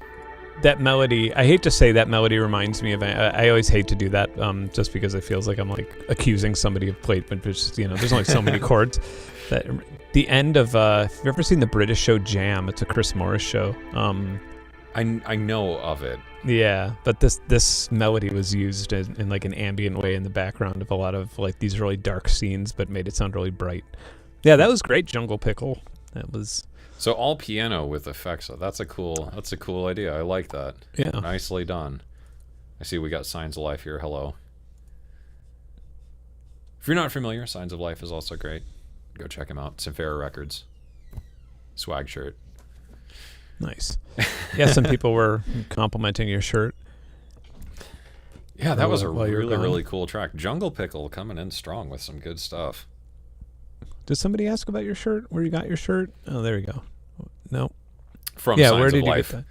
Speaker 1: melody. I hate to say that melody reminds me of. I always hate to do that, just because it feels like I'm like accusing somebody of plate, but just there's only so many chords. That the end of. Have you ever seen the British show Jam? It's a Chris Morris show.
Speaker 2: I know of it.
Speaker 1: Yeah, but this melody was used in like an ambient way in the background of a lot of like these really dark scenes, but made it sound really bright. Yeah, that was great, Jungle Pickle. That was.
Speaker 2: So all piano with effects. That's a cool idea. I like that.
Speaker 1: Yeah.
Speaker 2: Nicely done. I see we got Signs of Life here. Hello. If you're not familiar, Signs of Life is also great. Go check him out. Sinfera Records. Swag shirt.
Speaker 1: Nice. Yeah, some people were complimenting your shirt.
Speaker 2: Yeah, that was a
Speaker 1: while you were
Speaker 2: really,
Speaker 1: gone.
Speaker 2: really cool track. Jungle Pickle coming in strong with some good stuff.
Speaker 1: Did somebody ask about your shirt? Where you got your shirt? Oh, there you go. No.
Speaker 2: From
Speaker 1: Yeah,
Speaker 2: Signs
Speaker 1: where did
Speaker 2: of
Speaker 1: you
Speaker 2: Life.
Speaker 1: get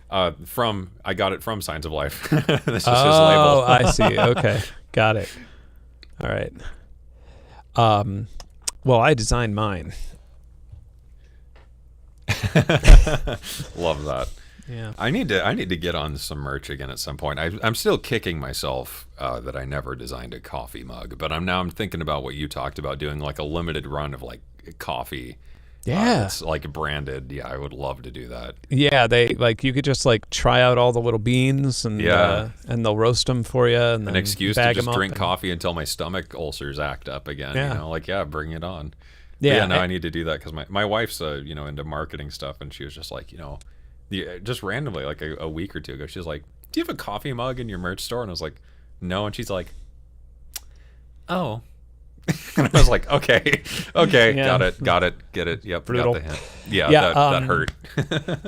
Speaker 1: that?
Speaker 2: I got it from Signs of Life. This is his label.
Speaker 1: Oh, I see. Okay. Got it. All right. Well, I designed mine.
Speaker 2: Love that.
Speaker 1: Yeah.
Speaker 2: I need to get on some merch again at some point. I'm still kicking myself that I never designed a coffee mug, but I'm thinking about what you talked about, doing like a limited run of like coffee.
Speaker 1: Yeah.
Speaker 2: It's like branded. Yeah, I would love to do that.
Speaker 1: Yeah, they like you could just like try out all the little beans and
Speaker 2: Yeah.
Speaker 1: and they'll roast them for you and then
Speaker 2: An excuse to
Speaker 1: bag
Speaker 2: just
Speaker 1: 'em up
Speaker 2: drink
Speaker 1: and-
Speaker 2: coffee until my stomach ulcers act up again.
Speaker 1: Yeah.
Speaker 2: You know, like bring it on.
Speaker 1: Yeah,
Speaker 2: No, I need to do that because my wife's into marketing stuff, and she was just like, just randomly like a week or two ago, she was like, "Do you have a coffee mug in your merch store?" And I was like, "No," and she's like, "Oh." And I was like, okay,
Speaker 1: Yeah.
Speaker 2: got it, get it. Yep,
Speaker 1: Brutal.
Speaker 2: got the hint. Yeah,
Speaker 1: Yeah,
Speaker 2: that hurt.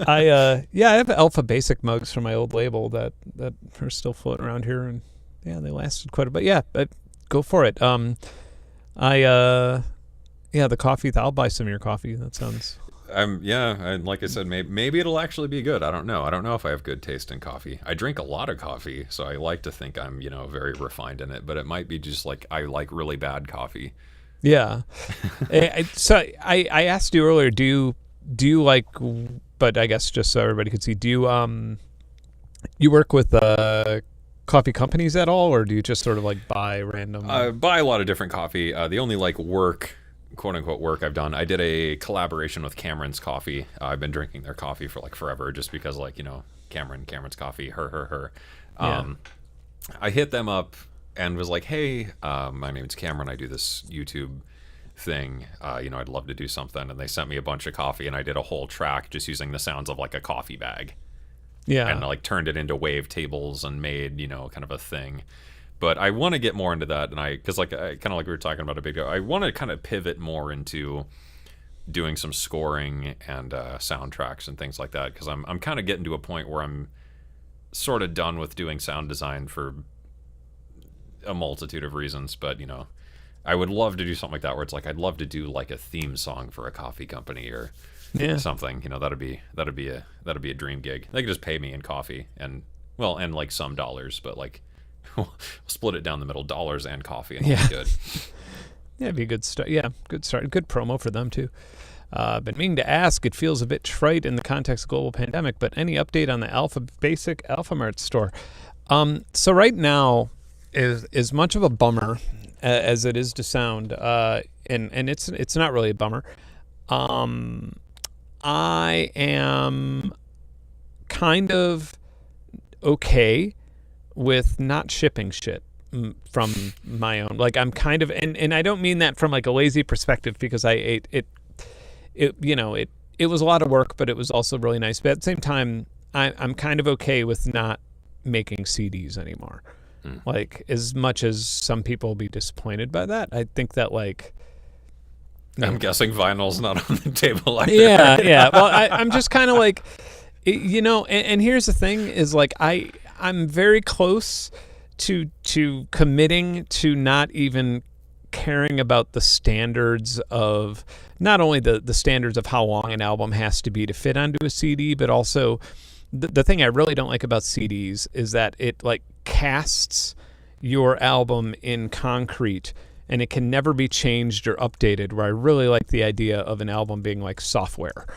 Speaker 1: I have Alpha Basic mugs from my old label that are still floating around here, and yeah, they lasted quite a bit. Yeah, but go for it. The coffee. I'll buy some of your coffee. That sounds.
Speaker 2: And like I said, maybe it'll actually be good. I don't know if I have good taste in coffee. I drink a lot of coffee, so I like to think I'm very refined in it. But it might be just like I like really bad coffee.
Speaker 1: Yeah. So I asked you earlier. Do you like? But I guess just so everybody could see. Do you work with coffee companies at all, or do you just sort of like buy random?
Speaker 2: Buy a lot of different coffee. The only like work, quote unquote work I've done, I did a collaboration with Cameron's Coffee. I've been drinking their coffee for like forever, just because like Cameron's Coffee, her.
Speaker 1: Yeah.
Speaker 2: I hit them up and was like, hey, my name's Cameron. I do this YouTube thing. I'd love to do something. And they sent me a bunch of coffee, and I did a whole track just using the sounds of like a coffee bag.
Speaker 1: Yeah.
Speaker 2: And like turned it into wave tables and made kind of a thing. But I want to get more into that, and because like kind of like we were talking about a bit ago, I want to kind of pivot more into doing some scoring and soundtracks and things like that, because I'm kind of getting to a point where I'm sort of done with doing sound design for a multitude of reasons. But I would love to do something like that, where it's like I'd love to do like a theme song for a coffee company or something. That'd be a dream gig. They could just pay me in coffee and like some dollars, but like. We'll split it down the middle, dollars and coffee, and it'll be good.
Speaker 1: Yeah, it'd be a good start. Yeah, good start. Good promo for them too. Been meaning to ask. It feels a bit trite in the context of global pandemic, but any update on the Alpha Basic Alphamart store? So right now is as much of a bummer as it is to sound, and it's not really a bummer. I am kind of okay with not shipping shit from my own. Like I'm kind of, and I don't mean that from like a lazy perspective, because it was a lot of work, but it was also really nice. But at the same time, I'm kind of okay with not making CDs anymore. Like as much as some people will be disappointed by that, I think that like
Speaker 2: I'm guessing vinyl's not on the table either.
Speaker 1: Yeah. Well, I'm just kind of like, and here's the thing is like I'm very close to committing to not even caring about the standards of not only the standards of how long an album has to be to fit onto a CD, but also the thing I really don't like about CDs is that it like casts your album in concrete and it can never be changed or updated, where I really like the idea of an album being like software.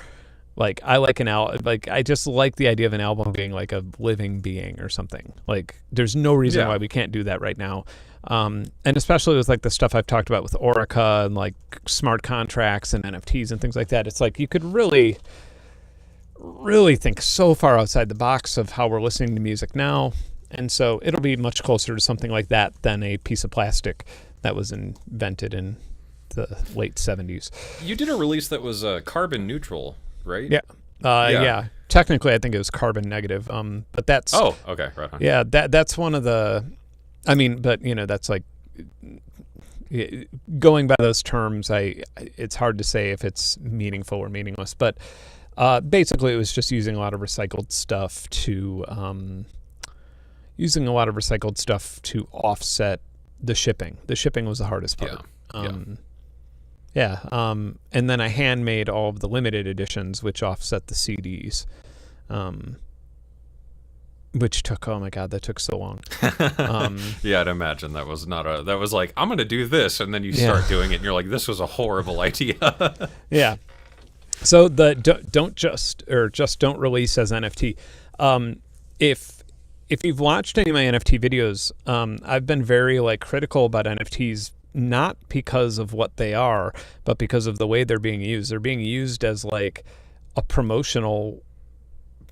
Speaker 1: Like I like I just like the idea of an album being like a living being or something. Like there's no reason why we can't do that right now. And especially with like the stuff I've talked about with Orica and like smart contracts and NFTs and things like that. It's like you could really think so far outside the box of how we're listening to music now. And so it'll be much closer to something like that than a piece of plastic that was invented in the late 70s.
Speaker 2: You did a release that was carbon neutral, right?
Speaker 1: Yeah. Yeah. Technically, I think it was carbon negative. But that's...
Speaker 2: Oh, okay. Right on.
Speaker 1: Yeah, that's one of the... I mean, but, that's like... Going by those terms, it's hard to say if it's meaningful or meaningless. But basically, it was just using a lot of recycled stuff to... offset the shipping. The shipping was the hardest part. And then I handmade all of the limited editions, which offset the CDs, which took, oh my God, that took so long.
Speaker 2: Yeah, I'd imagine that was that was like, I'm going to do this. And then you start doing it and you're like, this was a horrible idea.
Speaker 1: Yeah. So the don't release as NFT. If you've watched any of my NFT videos, I've been very like critical about NFTs, not because of what they are, but because of the way they're being used. They're being used as like a promotional,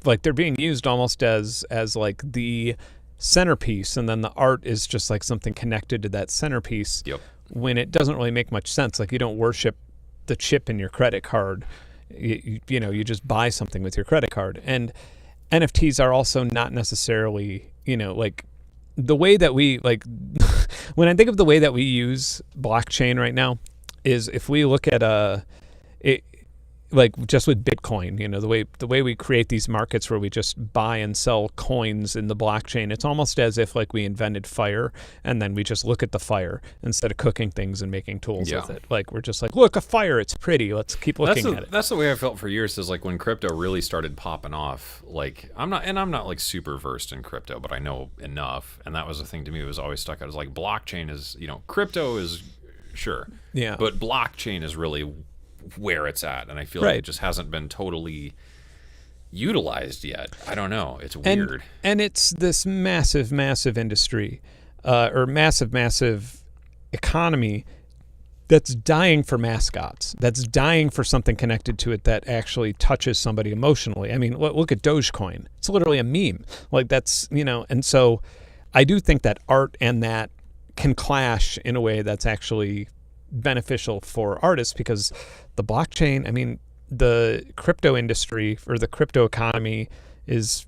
Speaker 1: like they're being used almost as like the centerpiece, and then the art is just like something connected to that centerpiece.
Speaker 2: Yep.
Speaker 1: When it doesn't really make much sense. Like you don't worship the chip in your credit card. You just buy something with your credit card. And NFTs are also not necessarily, like the way that we like, when I think of the way that we use blockchain right now is if we look at like just with Bitcoin, the way we create these markets where we just buy and sell coins in the blockchain, it's almost as if like we invented fire and then we just look at the fire instead of cooking things and making tools with it. Like we're just like, look, a fire, it's pretty. Let's keep looking at it.
Speaker 2: That's the way I felt for years, is like when crypto really started popping off, like I'm not like super versed in crypto, but I know enough. And that was the thing to me, it was always stuck out. It was like blockchain is, crypto is sure.
Speaker 1: Yeah.
Speaker 2: But blockchain is really where it's at, and I feel like it just hasn't been totally utilized yet. I don't know, it's weird.
Speaker 1: And it's this massive industry or massive economy that's dying for mascots, that's dying for something connected to it that actually touches somebody emotionally. I mean, look at Dogecoin. It's literally a meme. Like that's, and so I do think that art and that can clash in a way that's actually beneficial for artists, because the blockchain, I mean, the crypto industry or the crypto economy is,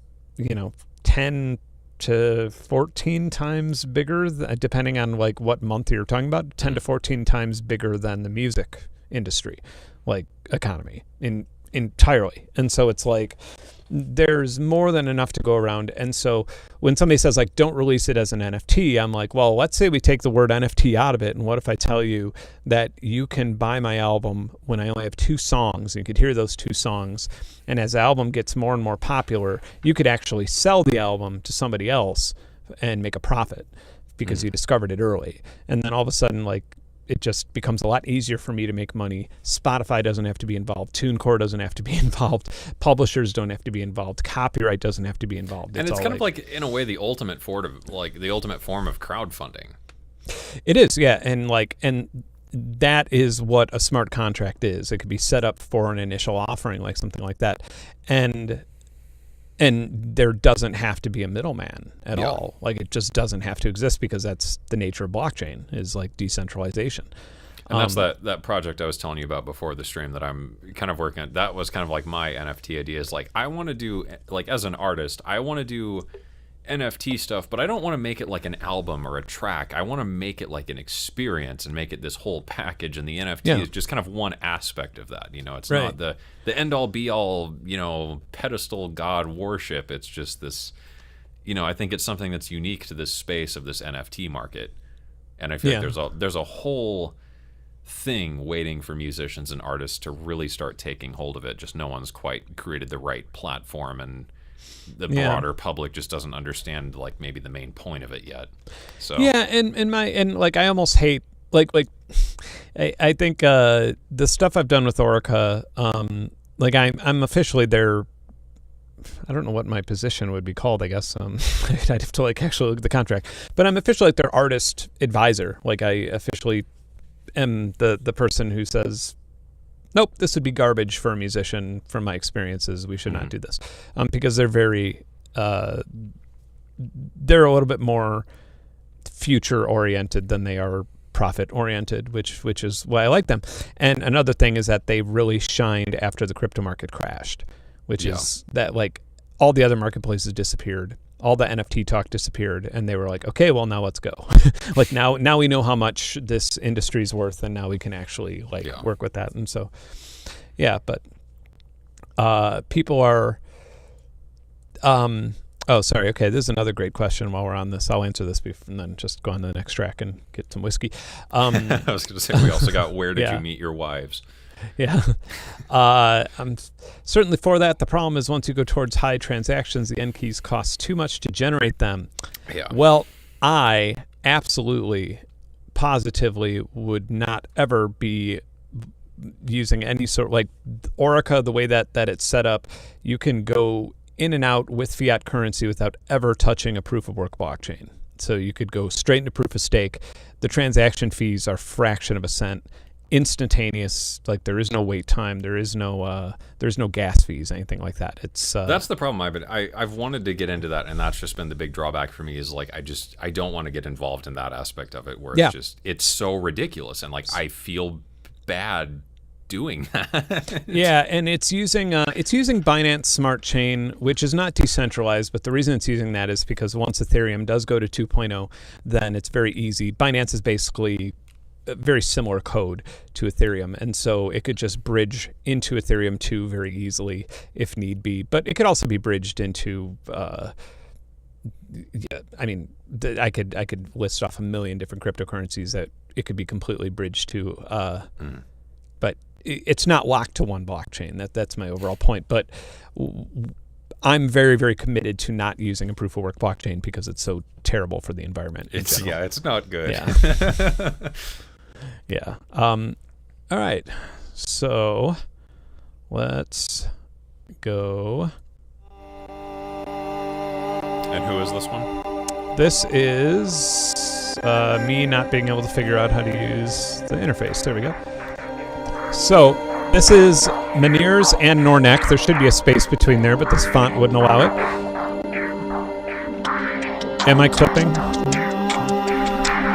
Speaker 1: 10 to 14 times bigger, depending on like what month you're talking about, 10 to 14 times bigger than the music industry, like economy entirely. And so it's like, there's more than enough to go around. And so when somebody says like, don't release it as an NFT, I'm like, well, let's say we take the word NFT out of it. And what if I tell you that you can buy my album when I only have 2 songs, and you could hear those 2 songs. And as the album gets more and more popular, you could actually sell the album to somebody else and make a profit because you discovered it early. And then all of a sudden, like, it just becomes a lot easier for me to make money. Spotify doesn't have to be involved. TuneCore doesn't have to be involved. Publishers don't have to be involved. Copyright doesn't have to be involved.
Speaker 2: And it's kind of like, in a way, the ultimate form of crowdfunding.
Speaker 1: It is, yeah. And that is what a smart contract is. It could be set up for an initial offering, like something like that. And there doesn't have to be a middleman at all. Like, it just doesn't have to exist, because that's the nature of blockchain, is like decentralization.
Speaker 2: And that's that project I was telling you about before the stream that I'm kind of working on. That was kind of like my NFT idea, is like, I want to do, like, as an artist, I want to do NFT stuff, but I don't want to make it like an album or a track. I want to make it like an experience and make it this whole package. And the NFT is just kind of one aspect of that. It's not the end all be all, pedestal god worship. It's just this, I think it's something that's unique to this space of this NFT market. And I feel like there's a whole thing waiting for musicians and artists to really start taking hold of it. Just no one's quite created the right platform, and the broader public just doesn't understand like maybe the main point of it yet. So
Speaker 1: and I almost hate I think the stuff I've done with Orica, I'm officially their, I don't know what my position would be called, I guess. I'd have to actually look at the contract, but I'm officially their artist advisor. I officially am the person who says, nope, this would be garbage for a musician from my experiences. We should not do this. Because they're very, they're a little bit more future oriented than they are profit oriented, which is why I like them. And another thing is that they really shined after the crypto market crashed, which is that all the other marketplaces disappeared. All the NFT talk disappeared, and they were like, okay, well, now let's go. now we know how much this industry is worth, and now we can actually work with that. And so, but people are, oh, sorry. Okay. This is another great question while we're on this. I'll answer this and then just go on to the next track and get some whiskey.
Speaker 2: I was going to say, we also got, where did you meet your wives?
Speaker 1: Yeah. I'm certainly for that. The problem is once you go towards high transactions, the end keys cost too much to generate them.
Speaker 2: Yeah.
Speaker 1: Well, I absolutely, positively would not ever be using any sort of Orica, the way that it's set up, you can go in and out with fiat currency without ever touching a proof of work blockchain. So you could go straight into proof of stake. The transaction fees are fraction of a cent. Instantaneous, there is no wait time, there's no gas fees, anything like that. It's
Speaker 2: that's the problem. I've wanted to get into that, and that's just been the big drawback for me. Is I don't want to get involved in that aspect of it, where it's so ridiculous, and I feel bad doing that.
Speaker 1: And it's using Binance Smart Chain, which is not decentralized, but the reason it's using that is because once Ethereum does go to 2.0, then it's very easy. Binance is basically very similar code to Ethereum, and so it could just bridge into Ethereum 2 very easily if need be. But it could also be bridged into I could list off a million different cryptocurrencies that it could be completely bridged to, but it's not locked to one blockchain. That's my overall point. But I'm very, very committed to not using a proof of work blockchain because it's so terrible for the environment.
Speaker 2: It's not good.
Speaker 1: Yeah. All right. So let's go.
Speaker 2: And who is this one?
Speaker 1: This is me not being able to figure out how to use the interface. There we go. So this is Meniere's and Nornek. There should be a space between there, but this font wouldn't allow it. Am I clipping?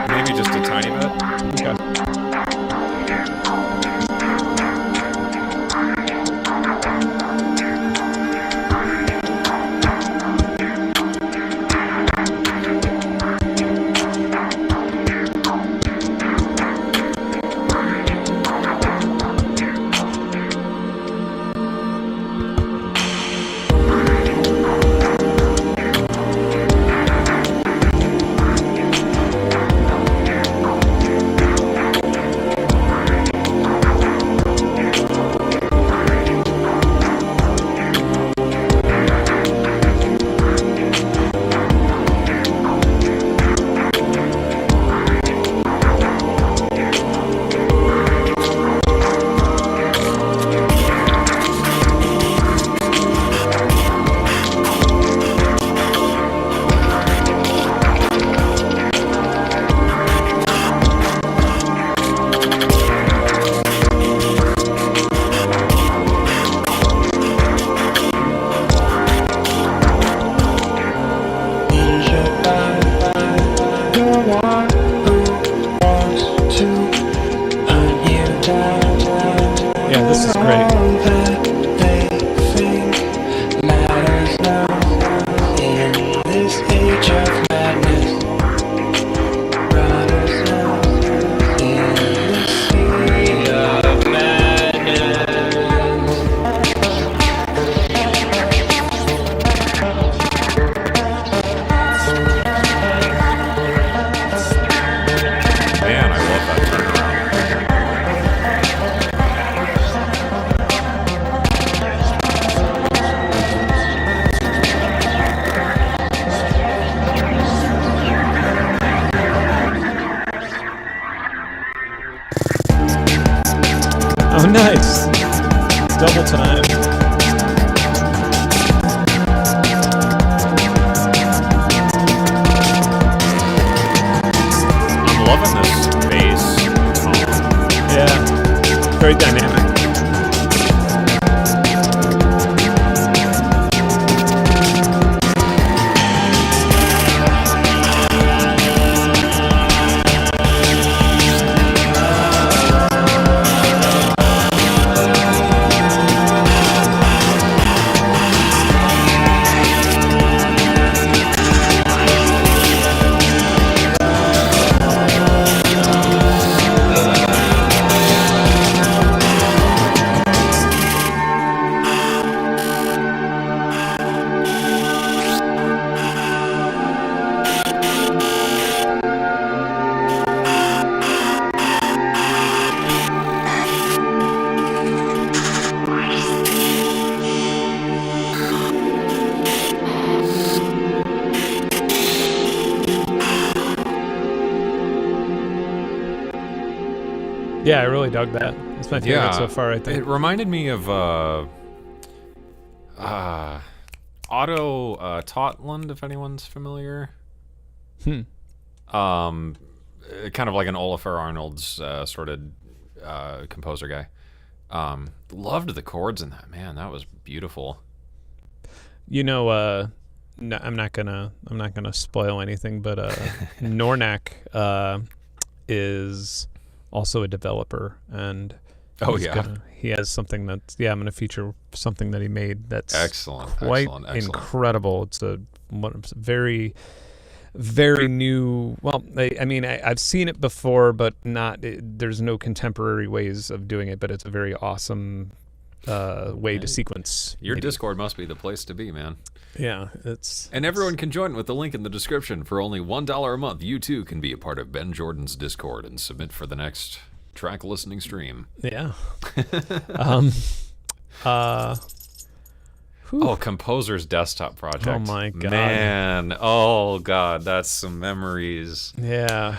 Speaker 2: Maybe just a tiny bit.
Speaker 1: Okay. very dynamic. Yeah, I really dug that. It's my favorite so far, I think.
Speaker 2: It reminded me of Otto Totland, if anyone's familiar. Kind of like an Olafur Arnold's sort of composer guy. Loved the chords in that. Man, that was beautiful.
Speaker 1: You know, no, I'm not gonna spoil anything, but Nornak is also a developer, and he has something that's I'm gonna feature something that he made that's quite incredible. It's a very, very new. Well, I mean, I've seen it before, but there's no contemporary ways of doing it. But it's a very awesome way to sequence.
Speaker 2: Your Discord must be the place to be, man.
Speaker 1: Yeah,
Speaker 2: and everyone can join with the link in the description. For only $1 a month, you too can be a part of Ben Jordan's Discord and submit for the next track listening stream.
Speaker 1: Yeah.
Speaker 2: Composer's Desktop Project.
Speaker 1: Oh my god,
Speaker 2: man! Oh god, that's some memories.
Speaker 1: Yeah.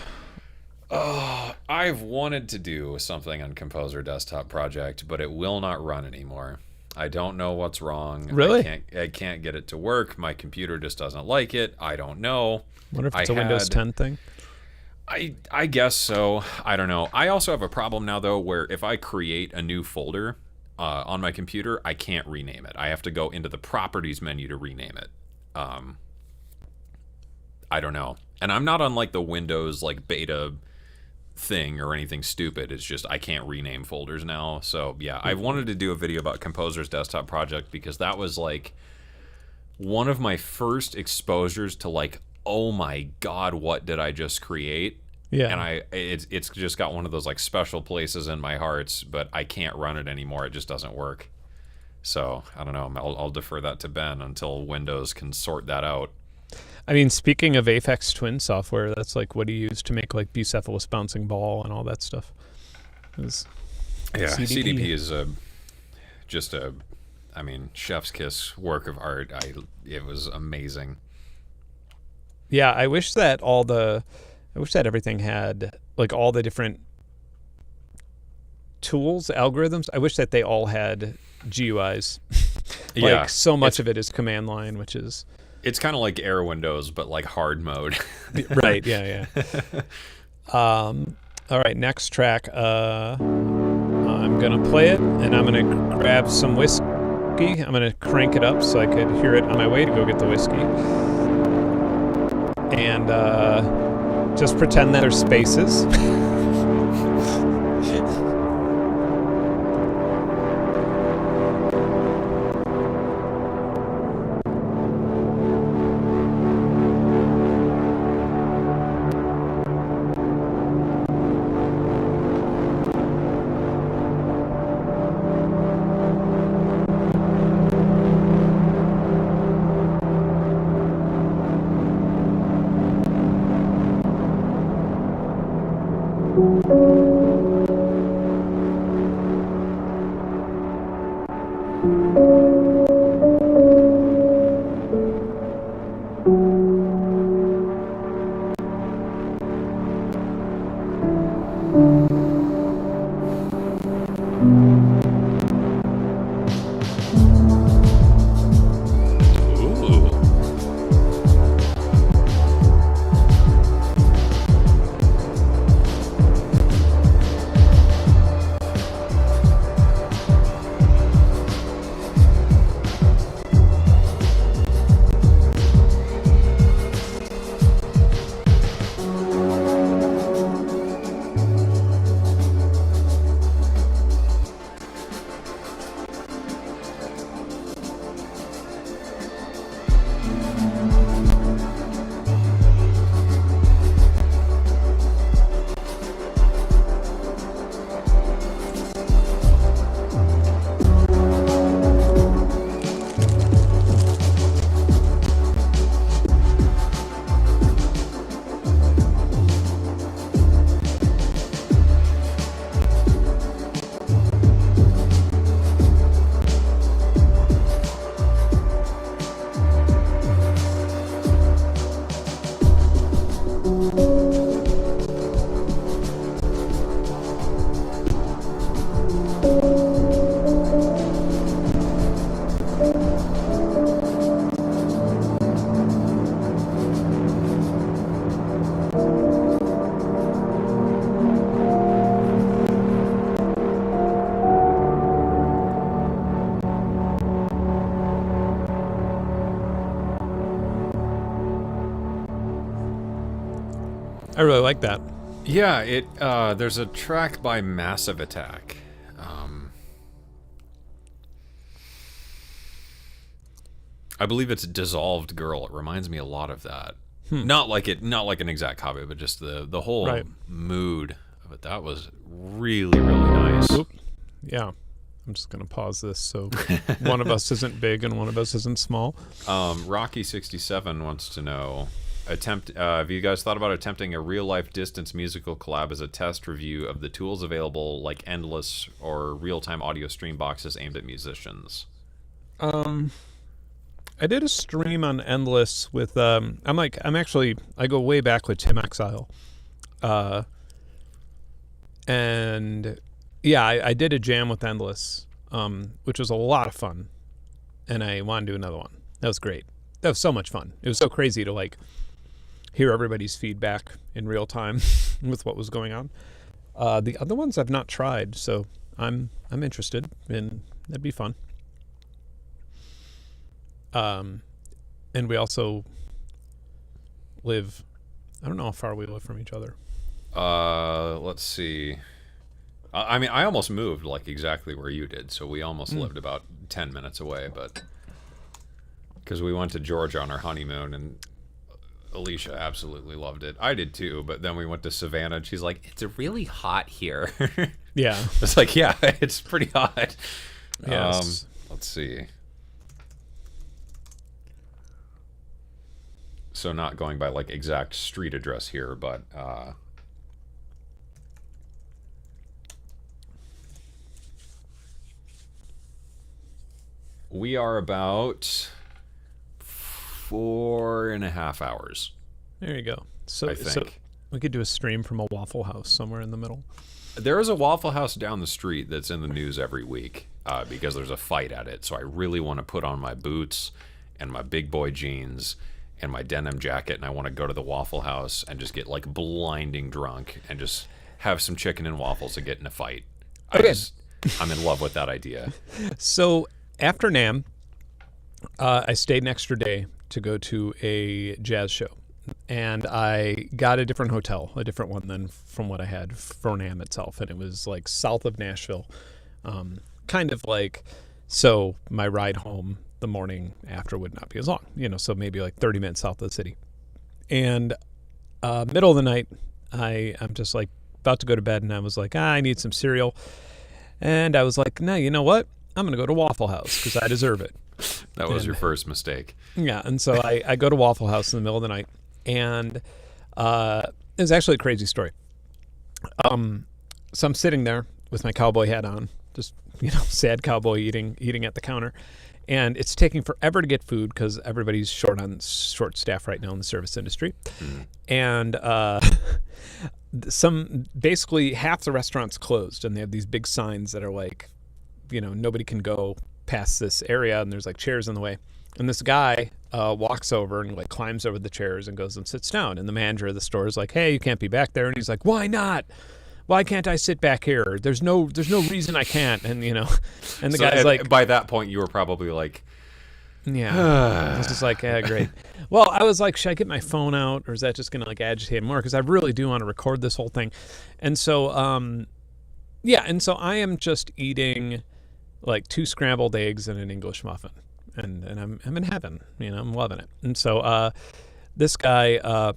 Speaker 2: Oh, I've wanted to do something on Composer Desktop Project, but it will not run anymore. I don't know what's wrong.
Speaker 1: Really?
Speaker 2: I can't get it to work. My computer just doesn't like it. I don't know.
Speaker 1: Wonder if it's a Windows 10 thing.
Speaker 2: I guess so. I don't know. I also have a problem now, though, where if I create a new folder on my computer, I can't rename it. I have to go into the Properties menu to rename it. I don't know. And I'm not on like the Windows like beta thing or anything stupid. It's just I can't rename folders now. So yeah, I've wanted to do a video about Composer's Desktop Project because that was like one of my first exposures to like, oh my god, what did I just create?
Speaker 1: Yeah.
Speaker 2: And it's just got one of those like special places in my hearts, but I can't run it anymore. It just doesn't work. So I don't know. I'll defer that to Ben until Windows can sort that out.
Speaker 1: I mean, speaking of Aphex Twin software, that's like what he used to make like Bucephalus Bouncing Ball and all that stuff.
Speaker 2: CDP is just a chef's kiss work of art. It was amazing.
Speaker 1: Yeah, I wish that everything had like all the different tools, algorithms. I wish that they all had GUIs. Like so much of it is command line, which is.
Speaker 2: It's kind of like Air Windows, but like hard mode.
Speaker 1: Right, yeah. All right, next track. I'm going to play it, and I'm going to grab some whiskey. I'm going to crank it up so I could hear it on my way to go get the whiskey. And just pretend that there's spaces. I really like that.
Speaker 2: Yeah, it. There's a track by Massive Attack. I believe it's Dissolved Girl. It reminds me a lot of that. Not like an exact copy, but just the whole mood of it. That was really, really nice.
Speaker 1: Oop. Yeah. I'm just going to pause this so one of us isn't big and one of us isn't small.
Speaker 2: Rocky67 wants to know, have you guys thought about attempting a real-life distance musical collab as a test review of the tools available, like Endless or real-time audio stream boxes aimed at musicians?
Speaker 1: I did a stream on Endless with I go way back with Tim Exile. And yeah, I did a jam with Endless, which was a lot of fun. And I want to do another one. That was great. That was so much fun. It was so crazy to like hear everybody's feedback in real time with what was going on. The other ones I've not tried, so I'm interested, and that'd be fun. And we also live, I don't know how far we live from each other.
Speaker 2: Let's see. I mean, I almost moved like exactly where you did, so we almost lived about 10 minutes away, but because we went to Georgia on our honeymoon, and Alicia absolutely loved it. I did too, but then we went to Savannah, and she's like, "It's really hot here."
Speaker 1: Yeah.
Speaker 2: It's like, yeah, it's pretty hot.
Speaker 1: Yes.
Speaker 2: Let's see. So not going by like exact street address here, but we are about 4.5 hours.
Speaker 1: There you go. So
Speaker 2: I think
Speaker 1: we could do a stream from a Waffle House somewhere in the middle.
Speaker 2: There is a Waffle House down the street that's in the news every week because there's a fight at it. So I really want to put on my boots and my big boy jeans and my denim jacket, and I want to go to the Waffle House and just get like blinding drunk and just have some chicken and waffles and get in a fight.
Speaker 1: Okay.
Speaker 2: I'm in love with that idea.
Speaker 1: So after NAMM, I stayed an extra day to go to a jazz show, and I got a different hotel, a different one than from what I had for NAMM itself, and it was like south of Nashville, kind of like, so my ride home the morning after would not be as long, so maybe like 30 minutes south of the city. And middle of the night, I'm just like about to go to bed, and I was like, I need some cereal. And I was like, no, you know what? I'm going to go to Waffle House because I deserve it.
Speaker 2: That was your first mistake.
Speaker 1: Yeah, and so I go to Waffle House in the middle of the night, and it was actually a crazy story. So I'm sitting there with my cowboy hat on, just, sad cowboy eating at the counter. And it's taking forever to get food because everybody's short staff right now in the service industry. And basically half the restaurants closed, and they have these big signs that are like, nobody can go past this area, and there's like chairs in the way. And this guy walks over and like climbs over the chairs and goes and sits down. And the manager of the store is like, "Hey, you can't be back there." And he's like, "Why not? Why can't I sit back here? There's no reason I can't." And and the guy's like,
Speaker 2: by that point you were probably like,
Speaker 1: yeah. I was just like, yeah, great. Well, I was like, should I get my phone out, or is that just gonna like agitate him more? Because I really do want to record this whole thing. And so and so I am just eating like 2 scrambled eggs and an English muffin, and I'm in heaven. I'm loving it. And so this guy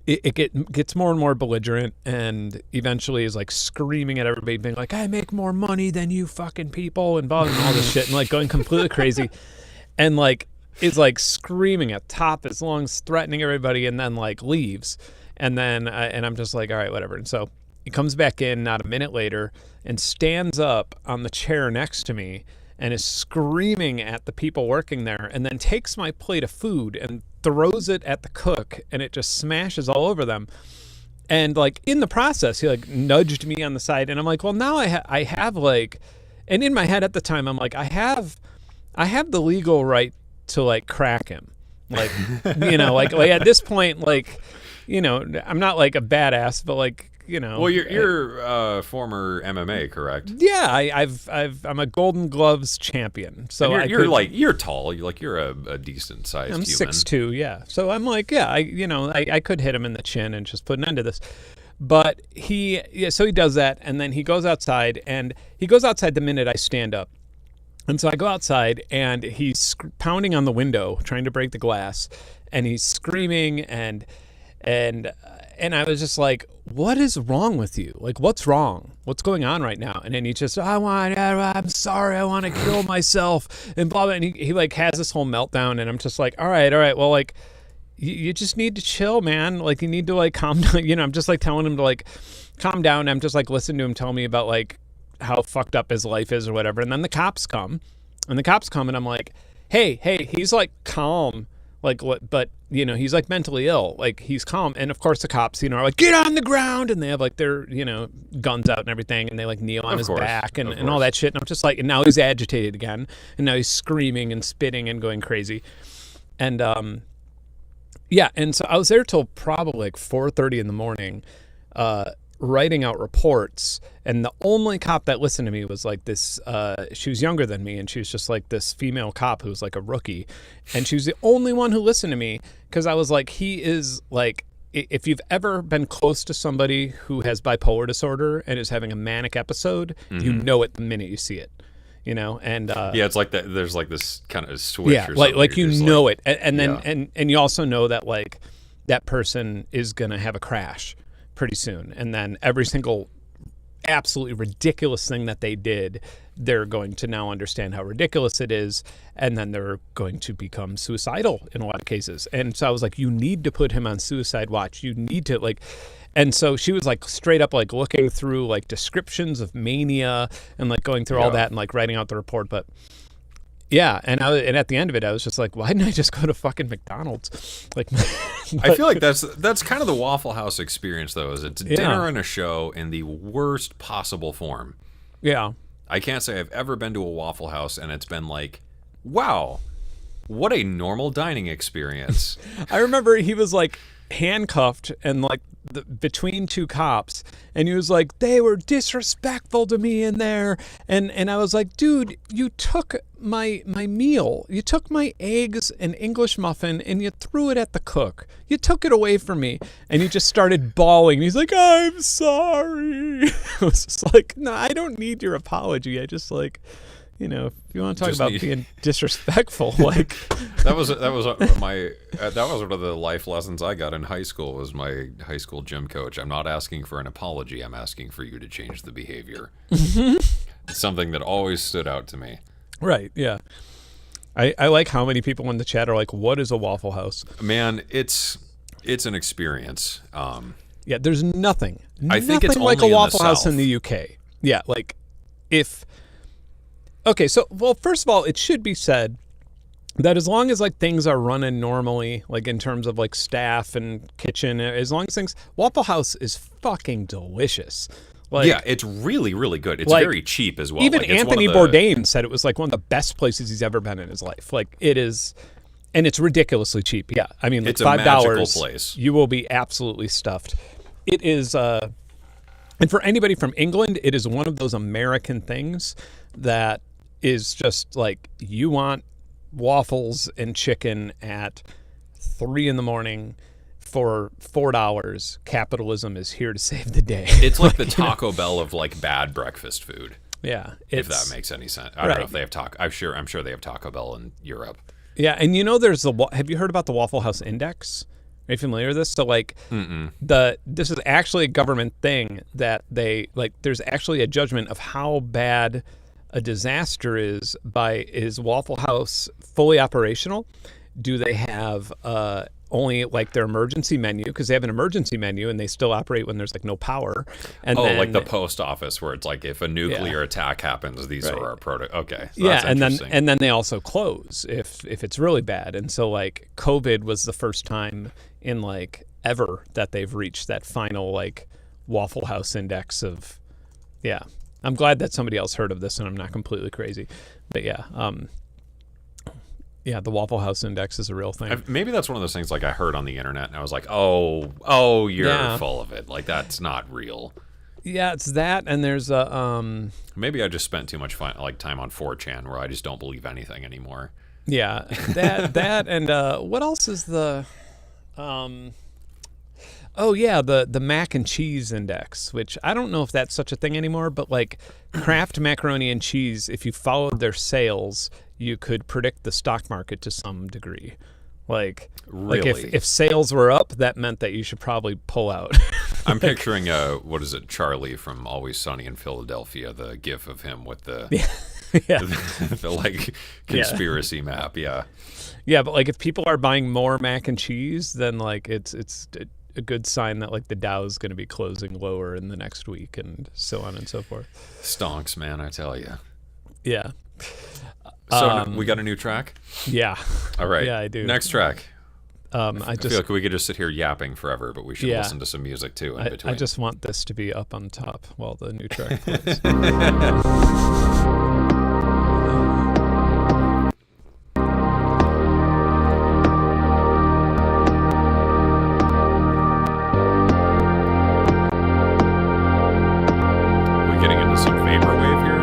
Speaker 1: it gets more and more belligerent, and eventually is like screaming at everybody, being like, "I make more money than you fucking people," and all this shit, and like going completely crazy, and like is like screaming at top of his lungs, threatening everybody, and then like leaves, and then and I'm just like, all right, whatever. And so he comes back in not a minute later and stands up on the chair next to me and is screaming at the people working there, and then takes my plate of food and throws it at the cook, and it just smashes all over them. And like in the process, he like nudged me on the side, and I'm like, well, now I have like, and in my head at the time, I'm like, I have the legal right to like crack him, like like at this point, like I'm not like a badass, but like
Speaker 2: Well, you're former MMA, correct?
Speaker 1: Yeah, I'm a Golden Gloves champion. So
Speaker 2: and you're tall. You're a decent sized
Speaker 1: I'm
Speaker 2: human.
Speaker 1: 6'2", yeah. So I'm like, yeah, I could hit him in the chin and just put an end to this. But so he does that, and then he goes outside, and he goes outside the minute I stand up. And so I go outside, and he's pounding on the window, trying to break the glass, and he's screaming, and I was just like, what is wrong with you? Like, what's wrong? What's going on right now? And then he just, I'm sorry, I want to kill myself, and blah, blah. And he like has this whole meltdown, and I'm just like, all right, well, like, you just need to chill, man. Like, you need to like calm down. I'm just like telling him to like calm down. I'm just like listening to him tell me about like how fucked up his life is or whatever. And then the cops come, and I'm like, hey, he's like calm. Like what? But he's like mentally ill. Like he's calm, and of course the cops, are like, get on the ground, and they have like their, guns out and everything, and they like kneel on his back and all that shit. And I'm just like, and now he's agitated again, and now he's screaming and spitting and going crazy, and yeah. And so I was there till probably like 4:30 in the morning, writing out reports, and the only cop that listened to me was like this she was younger than me, and she was just like this female cop who was like a rookie, and she was the only one who listened to me, because I was like, he is like, if you've ever been close to somebody who has bipolar disorder and is having a manic episode, you know it the minute you see it, and
Speaker 2: yeah, it's like that. There's like this kind of switch,
Speaker 1: yeah,
Speaker 2: or
Speaker 1: like you know
Speaker 2: like,
Speaker 1: it, and then and you also know that like that person is gonna have a crash pretty soon, and then every single absolutely ridiculous thing that they did, they're going to now understand how ridiculous it is, and then they're going to become suicidal in a lot of cases. And so I was like, you need to put him on suicide watch. You need to like. And so she was like straight up like looking through like descriptions of mania and like going through all that and like writing out the report. But yeah, and at the end of it, I was just like, why didn't I just go to fucking McDonald's? Like,
Speaker 2: I feel like that's kind of the Waffle House experience, though. Is it's dinner and a show in the worst possible form.
Speaker 1: Yeah,
Speaker 2: I can't say I've ever been to a Waffle House and it's been like, wow, what a normal dining experience.
Speaker 1: I remember he was like handcuffed and like between two cops, and he was like, they were disrespectful to me in there, and I was like, dude, you took my meal, you took my eggs and English muffin, and you threw it at the cook, you took it away from me. And he just started bawling. He's like, I'm sorry. I was just like, no, I don't need your apology. I just like, if you want to talk about being disrespectful, like
Speaker 2: that was one of the life lessons I got in high school. Was my high school gym coach. I'm not asking for an apology. I'm asking for you to change the behavior. It's something that always stood out to me.
Speaker 1: Right. Yeah. I like how many people in the chat are like, what is a Waffle House?
Speaker 2: Man, it's an experience.
Speaker 1: Yeah. There's nothing
Speaker 2: I think it's
Speaker 1: like
Speaker 2: only
Speaker 1: a Waffle
Speaker 2: in the
Speaker 1: House
Speaker 2: South.
Speaker 1: in the UK. Yeah. Like if. Okay, so, well, first of all, it should be said that as long as, like, things are running normally, like, in terms of, like, staff and kitchen, as long as things... Waffle House is fucking delicious. Like,
Speaker 2: yeah, it's really, really good. It's
Speaker 1: like,
Speaker 2: very cheap as well.
Speaker 1: Even
Speaker 2: like,
Speaker 1: Anthony Bourdain said it was, like, one of the best places he's ever been in his life. Like, it is... And it's ridiculously cheap, yeah. I mean, like,
Speaker 2: it's a
Speaker 1: $5,
Speaker 2: magical place.
Speaker 1: You will be absolutely stuffed. It is... And for anybody from England, it is one of those American things that... is just like, you want waffles and chicken at 3 a.m. for $4. Capitalism is here to save the day.
Speaker 2: It's like the Taco Bell of like bad breakfast food.
Speaker 1: Yeah,
Speaker 2: if that makes any sense. I don't know if they have Taco. I'm sure they have Taco Bell in Europe.
Speaker 1: Yeah, and there's have you heard about the Waffle House Index? Are you familiar with this? So like, this is actually a government thing that they like. There's actually a judgment of how bad a disaster is Waffle House fully operational? Do they have only like their emergency menu, because they have an emergency menu and they still operate when there's like no power? And then,
Speaker 2: like the post office where it's like, if a nuclear attack happens, these are our Okay, so
Speaker 1: yeah,
Speaker 2: that's
Speaker 1: and then they also close if it's really bad. And so like COVID was the first time in like ever that they've reached that final like Waffle House index of I'm glad that somebody else heard of this and I'm not completely crazy. But Yeah, the Waffle House Index is a real thing.
Speaker 2: Maybe that's one of those things like I heard on the internet and I was like, oh, you're
Speaker 1: Yeah.
Speaker 2: full of it. Like, that's not real.
Speaker 1: Yeah, it's that, and there's a
Speaker 2: Maybe I just spent too much time on 4chan where I just don't believe anything anymore.
Speaker 1: yeah, that and what else is the oh yeah, the mac and cheese index, which I don't know if that's such a thing anymore, but like Kraft macaroni and cheese, if you followed their sales, you could predict the stock market to some degree. Like
Speaker 2: Really?
Speaker 1: if sales were up, that meant that you should probably pull out.
Speaker 2: I'm picturing what is it, Charlie from Always Sunny in Philadelphia, the gif of him with the
Speaker 1: yeah.
Speaker 2: the like conspiracy map. Yeah.
Speaker 1: Yeah, but like if people are buying more mac and cheese, then like it's a good sign that like the Dow is going to be closing lower in the next week and so on and so forth.
Speaker 2: Stonks, man, I tell you.
Speaker 1: Yeah.
Speaker 2: So we got a new track?
Speaker 1: Yeah.
Speaker 2: All right.
Speaker 1: Yeah, I do.
Speaker 2: Next track.
Speaker 1: I
Speaker 2: I feel like we could just sit here yapping forever, but we should
Speaker 1: Yeah.
Speaker 2: listen to some music too in
Speaker 1: I
Speaker 2: between.
Speaker 1: just want this to be up on top while the new track plays.
Speaker 2: We're getting into some vaporwave here.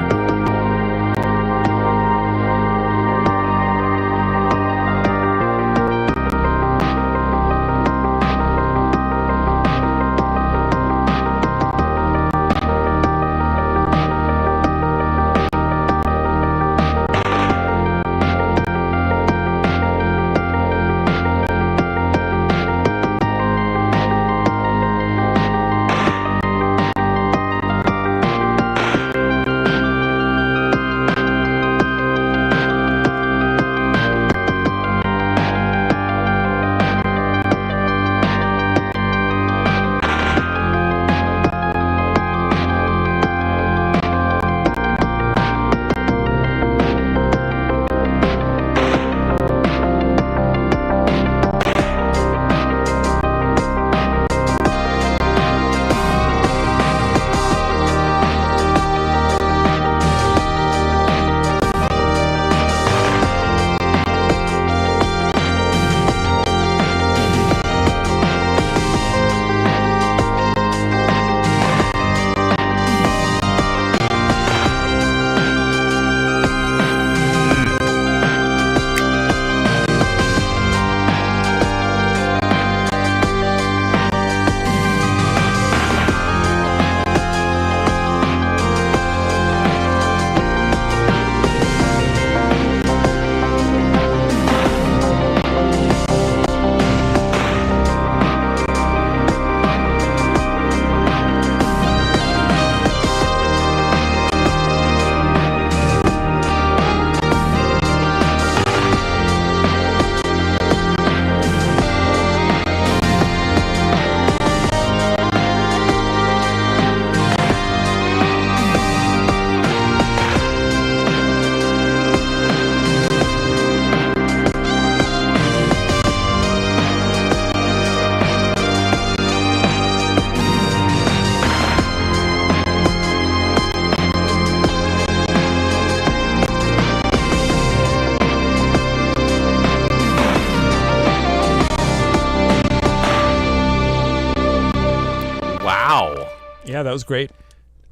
Speaker 2: Wow.
Speaker 1: Yeah, that was great.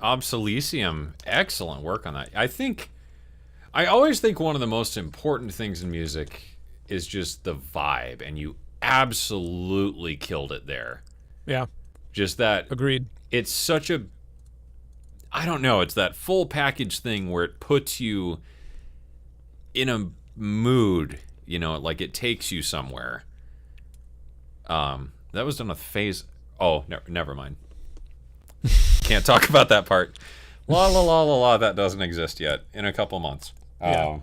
Speaker 2: Obsolesium, excellent work on that. I always think one of the most important things in music is just the vibe, and you absolutely killed it there.
Speaker 1: Yeah,
Speaker 2: Just that
Speaker 1: agreed.
Speaker 2: it's such a, I don't know, it's that full package thing where it puts you in a mood, like it takes you somewhere. That was done with phase. Oh, never mind. Can't talk about that part. La la la la la. That doesn't exist yet. In a couple months.
Speaker 1: Yeah.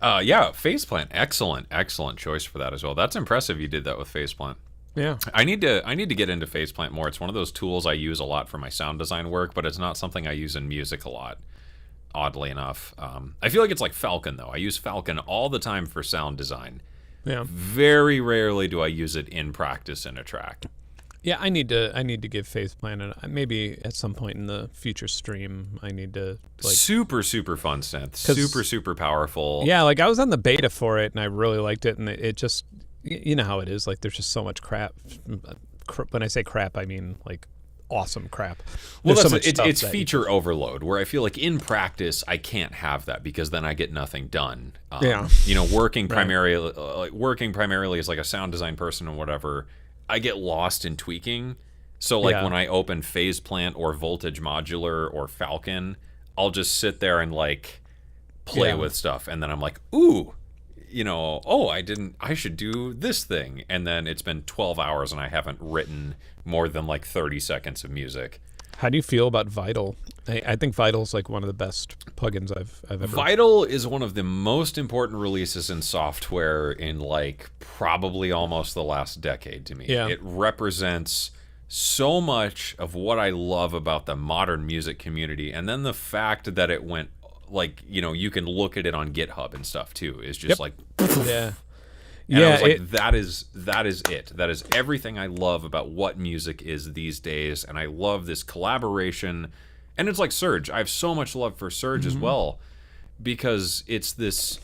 Speaker 2: Yeah. Faceplant. Excellent choice for that as well. That's impressive. You did that with Faceplant.
Speaker 1: Yeah.
Speaker 2: I need to get into Faceplant more. It's one of those tools I use a lot for my sound design work, but it's not something I use in music a lot. Oddly enough, I feel like it's like Falcon though. I use Falcon all the time for sound design.
Speaker 1: Yeah.
Speaker 2: Very rarely do I use it in practice in a track.
Speaker 1: Yeah, I need to give Faith Plan, and maybe at some point in the future stream, I need to like
Speaker 2: super fun synth, super powerful.
Speaker 1: Yeah, like I was on the beta for it, and I really liked it, and it just, you know how it is. Like there's just so much crap. When I say crap, I mean like awesome crap.
Speaker 2: Well, it's feature overload, where I feel like in practice I can't have that because then I get nothing done. You know, working primarily as like a sound design person and whatever, I get lost in tweaking. So like when I open Phase Plant or Voltage Modular or Falcon, I'll just sit there and like play with stuff, and then I'm like, ooh, you know, I should do this thing, and then it's been 12 hours and I haven't written more than like 30 seconds of music.
Speaker 1: How do you feel about Vital? I think Vital is like one of the best plugins I've ever.
Speaker 2: Vital is one of the most important releases in software in like probably almost the last decade to me.
Speaker 1: Yeah.
Speaker 2: It represents so much of what I love about the modern music community, and then the fact that it went like, you know, you can look at it on GitHub and stuff too, is just like
Speaker 1: yeah.
Speaker 2: And I was like, that is it. That is everything I love about what music is these days, and I love this collaboration. And it's like Surge. I have so much love for Surge as well, because it's this,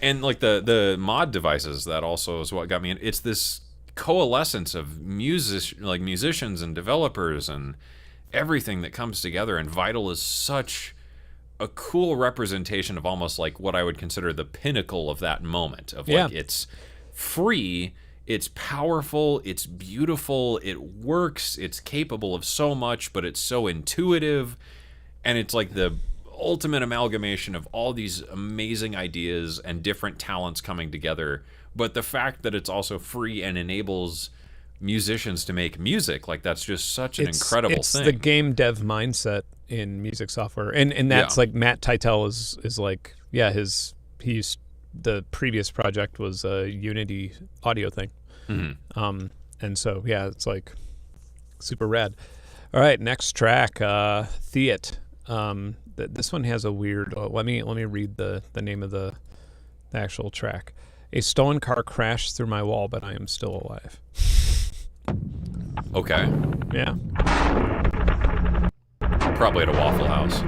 Speaker 2: and like the mod devices, that also is what got me in. It's this coalescence of musicians and developers and everything that comes together, and Vital is such a cool representation of almost like what I would consider the pinnacle of that moment of like, it's free, it's powerful, it's beautiful, it works, it's capable of so much, but it's so intuitive, and it's like the ultimate amalgamation of all these amazing ideas and different talents coming together. But the fact that it's also free and enables musicians to make music, like that's just such an incredible thing.
Speaker 1: It's the game dev mindset in music software, and that's like Matt Titel is like, the previous project was a Unity audio thing, and so it's like super rad. All right, next track, Theat. This one has a weird. Let me read the name of the actual track. A stolen car crashed through my wall, but I am still alive.
Speaker 2: Okay.
Speaker 1: Yeah.
Speaker 2: Probably at a Waffle House.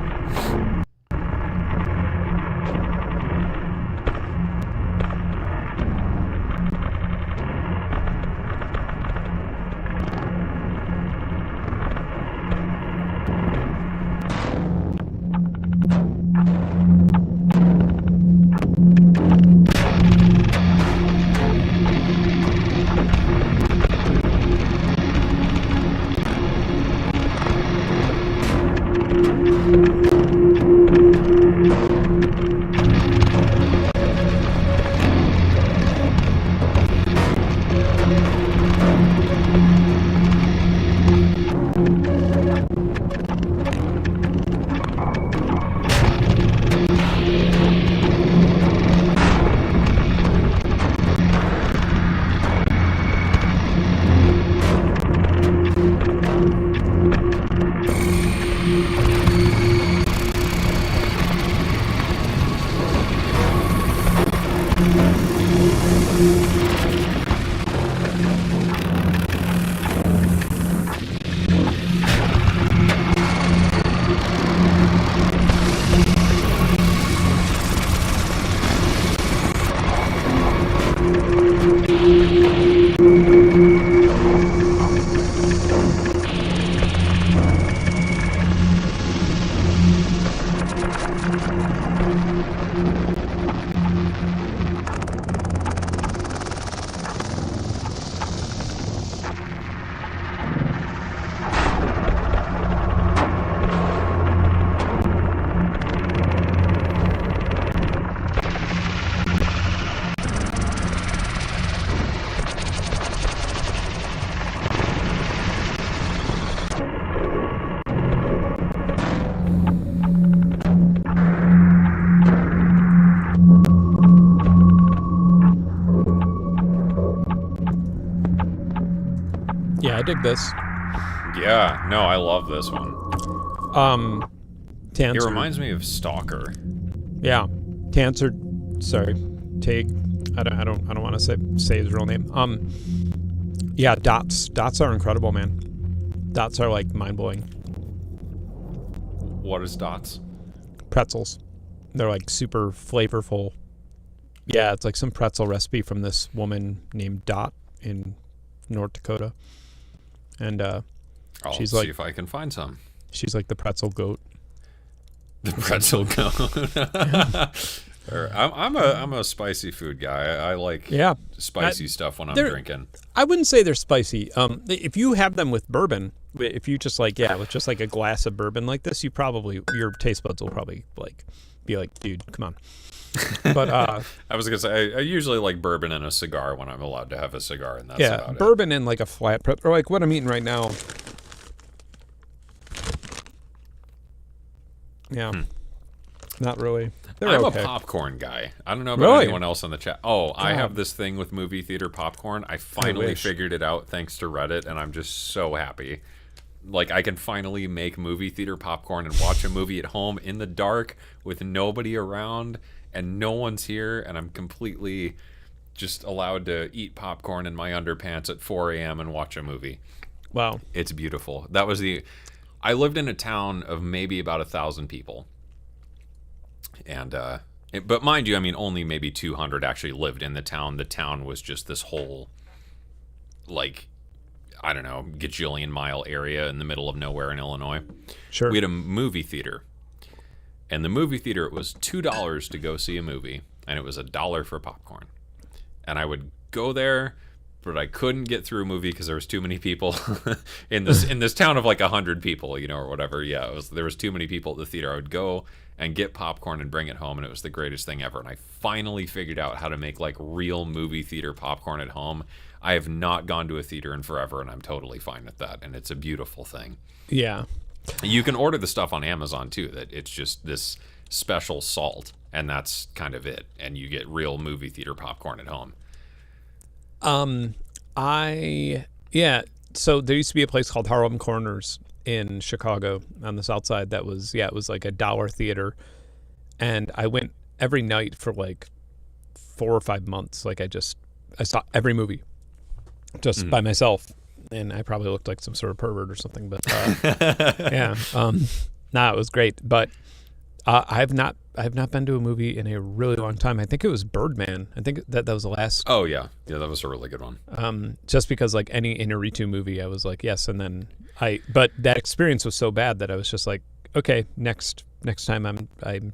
Speaker 1: I dig this.
Speaker 2: Yeah, no, I love this one.
Speaker 1: Tanzer.
Speaker 2: It reminds me of Stalker.
Speaker 1: Yeah, Tanzer. Sorry, Tig. I don't want to say his real name. Yeah, dots. Dots are incredible, man. Dots are like mind blowing.
Speaker 2: What is Dots?
Speaker 1: Pretzels. They're like super flavorful. Yeah, it's like some pretzel recipe from this woman named Dot in North Dakota. And
Speaker 2: I'll
Speaker 1: she's
Speaker 2: see
Speaker 1: like,
Speaker 2: if I can find some.
Speaker 1: she's like the pretzel goat.
Speaker 2: The pretzel cone. I'm a spicy food guy. I like spicy stuff when I'm drinking.
Speaker 1: I wouldn't say they're spicy. If you have them with bourbon, if you just like with just like a glass of bourbon like this, your taste buds will probably like be like, dude, come on. But
Speaker 2: I was gonna say I usually like bourbon and a cigar when I'm allowed to have a cigar, and that's about
Speaker 1: bourbon and like a flat prep, or like what I'm eating right now. Yeah, not really.
Speaker 2: I'm
Speaker 1: okay.
Speaker 2: a popcorn guy. I don't know about
Speaker 1: Really?
Speaker 2: anyone else in the chat. Oh, I have this thing with movie theater popcorn. I finally figured it out thanks to Reddit, and I'm just so happy. Like, I can finally make movie theater popcorn and watch a movie at home in the dark with nobody around and no one's here, and I'm completely just allowed to eat popcorn in my underpants at 4 a.m. and watch a movie.
Speaker 1: Wow.
Speaker 2: It's beautiful. I lived in a town of maybe about 1,000 people. And, but mind you, I mean, only maybe 200 actually lived in the town. The town was just this whole, like, I don't know, gajillion mile area in the middle of nowhere in Illinois.
Speaker 1: Sure.
Speaker 2: We had a movie theater. And the movie theater, it was $2 to go see a movie. And it was $1 for popcorn. And I would go there, but I couldn't get through a movie because there was too many people in this town of like 100 people, or whatever. Yeah, there was too many people at the theater. I would go and get popcorn and bring it home, and it was the greatest thing ever. And I finally figured out how to make like real movie theater popcorn at home. I have not gone to a theater in forever, and I'm totally fine with that. And it's a beautiful thing.
Speaker 1: Yeah.
Speaker 2: You can order the stuff on Amazon too. That it's just this special salt, and that's kind of it. And you get real movie theater popcorn at home.
Speaker 1: So there used to be a place called Harlem Corners in Chicago on the south side that was, it was like $1 theater. And I went every night for like 4 or 5 months. Like I saw every movie just by myself. And I probably looked like some sort of pervert or something, but it was great. But I have not been to a movie in a really long time. I think it was Birdman. I think that was the last.
Speaker 2: Oh yeah, that was a really good one.
Speaker 1: Just because like any Inarritu movie, I was like yes, and then but that experience was so bad that I was just like, okay, next time I'm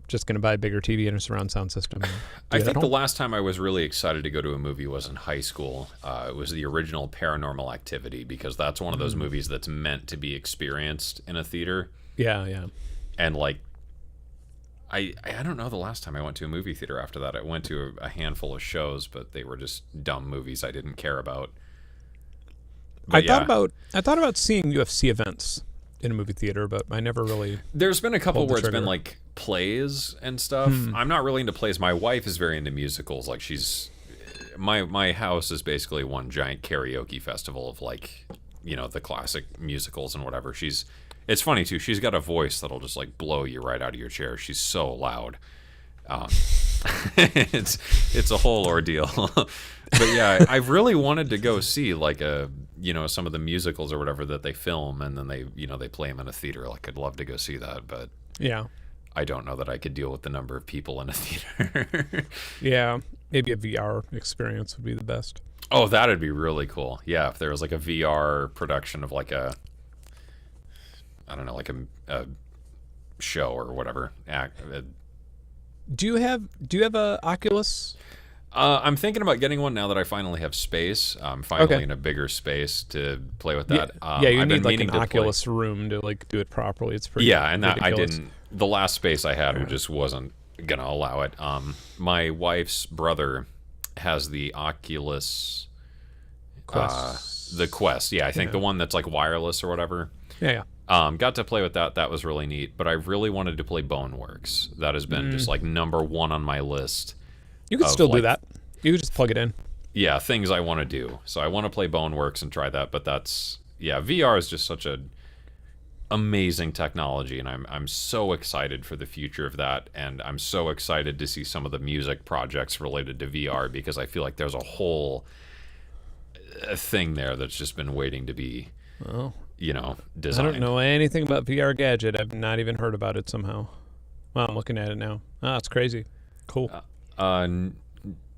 Speaker 1: just gonna buy a bigger TV and a surround sound system.
Speaker 2: I think the last time I was really excited to go to a movie was in high school. It was the original Paranormal Activity, because that's one of those movies that's meant to be experienced in a theater.
Speaker 1: Yeah.
Speaker 2: And like, I don't know the last time I went to a movie theater after that. I went to a handful of shows, but they were just dumb movies I didn't care about. But
Speaker 1: I thought about seeing UFC events in a movie theater, but I never really.
Speaker 2: There's been a couple where it's been like plays and stuff. I'm not really into plays. My wife is very into musicals. Like my house is basically one giant karaoke festival of like, the classic musicals and whatever. It's funny too. She's got a voice that'll just like blow you right out of your chair. She's so loud. It's a whole ordeal. But yeah, I really wanted to go see like some of the musicals or whatever that they film, and then they play them in a theater. Like I'd love to go see that, but
Speaker 1: yeah,
Speaker 2: I don't know that I could deal with the number of people in a theater.
Speaker 1: Yeah, maybe a VR experience would be the best.
Speaker 2: Oh, that'd be really cool. Yeah, if there was like a VR production of like a show or whatever.
Speaker 1: Do you have a Oculus?
Speaker 2: I'm thinking about getting one now that I finally have space. I'm finally in a bigger space to play with that.
Speaker 1: You need like an Oculus room to like do it properly. It's pretty.
Speaker 2: Yeah, and that
Speaker 1: ridiculous.
Speaker 2: I didn't. The last space I had just wasn't gonna allow it. My wife's brother has the Oculus
Speaker 1: Quest.
Speaker 2: The Quest. Yeah, I think the one that's like wireless or whatever.
Speaker 1: Yeah.
Speaker 2: Got to play with that. That was really neat. But I really wanted to play Boneworks. That has been just like number one on my list.
Speaker 1: You could still do that. You could just plug it in.
Speaker 2: Yeah, things I want to do. So I want to play Boneworks and try that. But VR is just such a amazing technology, and I'm so excited for the future of that. And I'm so excited to see some of the music projects related to VR, because I feel like there's a whole a thing there that's just been waiting to be,
Speaker 1: Well,
Speaker 2: designed.
Speaker 1: I don't know anything about VR Gadget. I've not even heard about it somehow. Well, I'm looking at it now. Oh, it's crazy. Cool.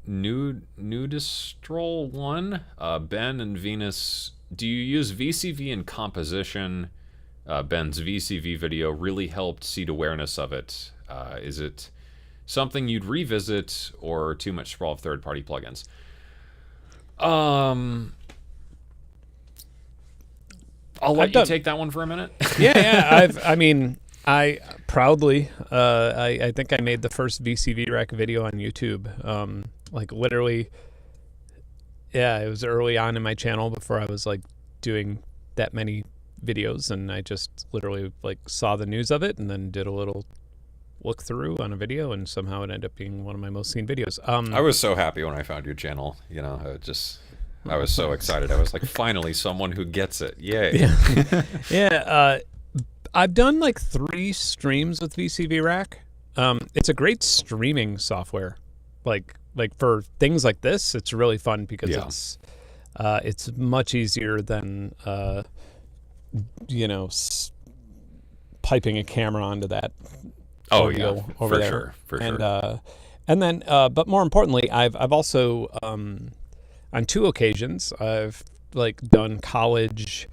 Speaker 2: Nudistrol 1, Ben and Venus. Do you use VCV in composition? Ben's VCV video really helped seed awareness of it. Is it something you'd revisit or too much sprawl of third-party plugins? I'll let you take that one for a minute.
Speaker 1: Yeah. I proudly, I think I made the first VCV Rack video on YouTube. Like literally, yeah, it was early on in my channel before I was like doing that many videos, and I just literally like saw the news of it and then did a little look through on a video, and somehow it ended up being one of my most seen videos.
Speaker 2: I was so happy when I found your channel. I was so excited. I was like, finally, someone who gets it. Yay.
Speaker 1: Yeah. Yeah. I've done like 3 streams with VCV Rack. It's a great streaming software. Like for things like this, it's really fun because it's much easier than piping a camera onto that.
Speaker 2: Oh yeah,
Speaker 1: over
Speaker 2: for
Speaker 1: there.
Speaker 2: sure, for
Speaker 1: and,
Speaker 2: sure.
Speaker 1: And then, but more importantly, I've also on 2 occasions I've like done college.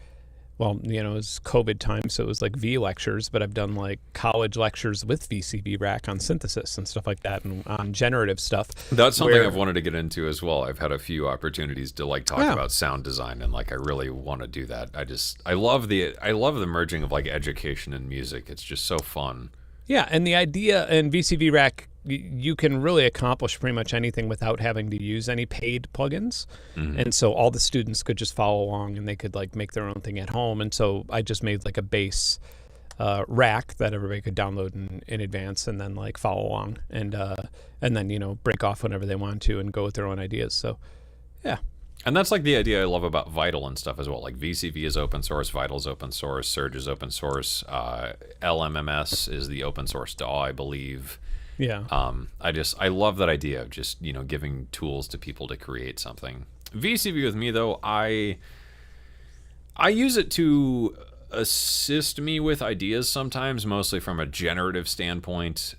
Speaker 1: Well, it was COVID time, so it was like V lectures, but I've done like college lectures with VCV Rack on synthesis and stuff like that, and on generative stuff.
Speaker 2: That's something I've wanted to get into as well. I've had a few opportunities to like talk about sound design, and like I really want to do that. I love the merging of like education and music. It's just so fun.
Speaker 1: Yeah, and the idea in VCV Rack, you can really accomplish pretty much anything without having to use any paid plugins. Mm-hmm. And so all the students could just follow along, and they could like make their own thing at home. And so I just made like a base rack that everybody could download in advance, and then like follow along, and then break off whenever they want to and go with their own ideas. So yeah.
Speaker 2: And that's like the idea I love about Vital and stuff as well. Like VCV is open source, Vital is open source, Surge is open source, LMMS is the open source DAW, I believe.
Speaker 1: Yeah.
Speaker 2: I love that idea of just, giving tools to people to create something. VCV with me though, I use it to assist me with ideas sometimes, mostly from a generative standpoint.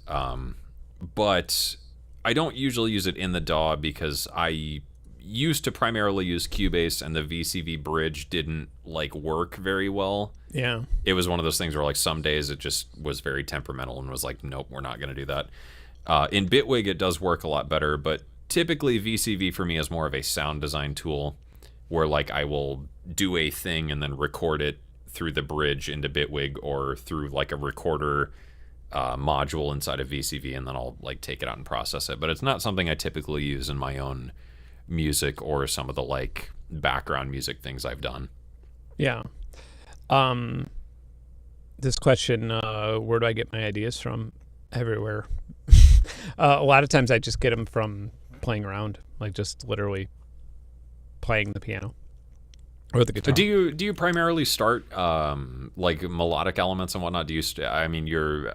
Speaker 2: But I don't usually use it in the DAW because I used to primarily use Cubase, and the VCV bridge didn't like work very well.
Speaker 1: Yeah.
Speaker 2: It was one of those things where like some days it just was very temperamental and was like, nope, we're not going to do that. In Bitwig it does work a lot better, but typically VCV for me is more of a sound design tool where like I will do a thing and then record it through the bridge into Bitwig or through like a recorder module inside of VCV, and then I'll like take it out and process it. But it's not something I typically use in my own music or some of the like background music things I've done.
Speaker 1: Yeah. This question, where do I get my ideas from? Everywhere. A lot of times I just get them from playing around, like just literally playing the piano or the guitar.
Speaker 2: Do you primarily start like melodic elements and whatnot? You're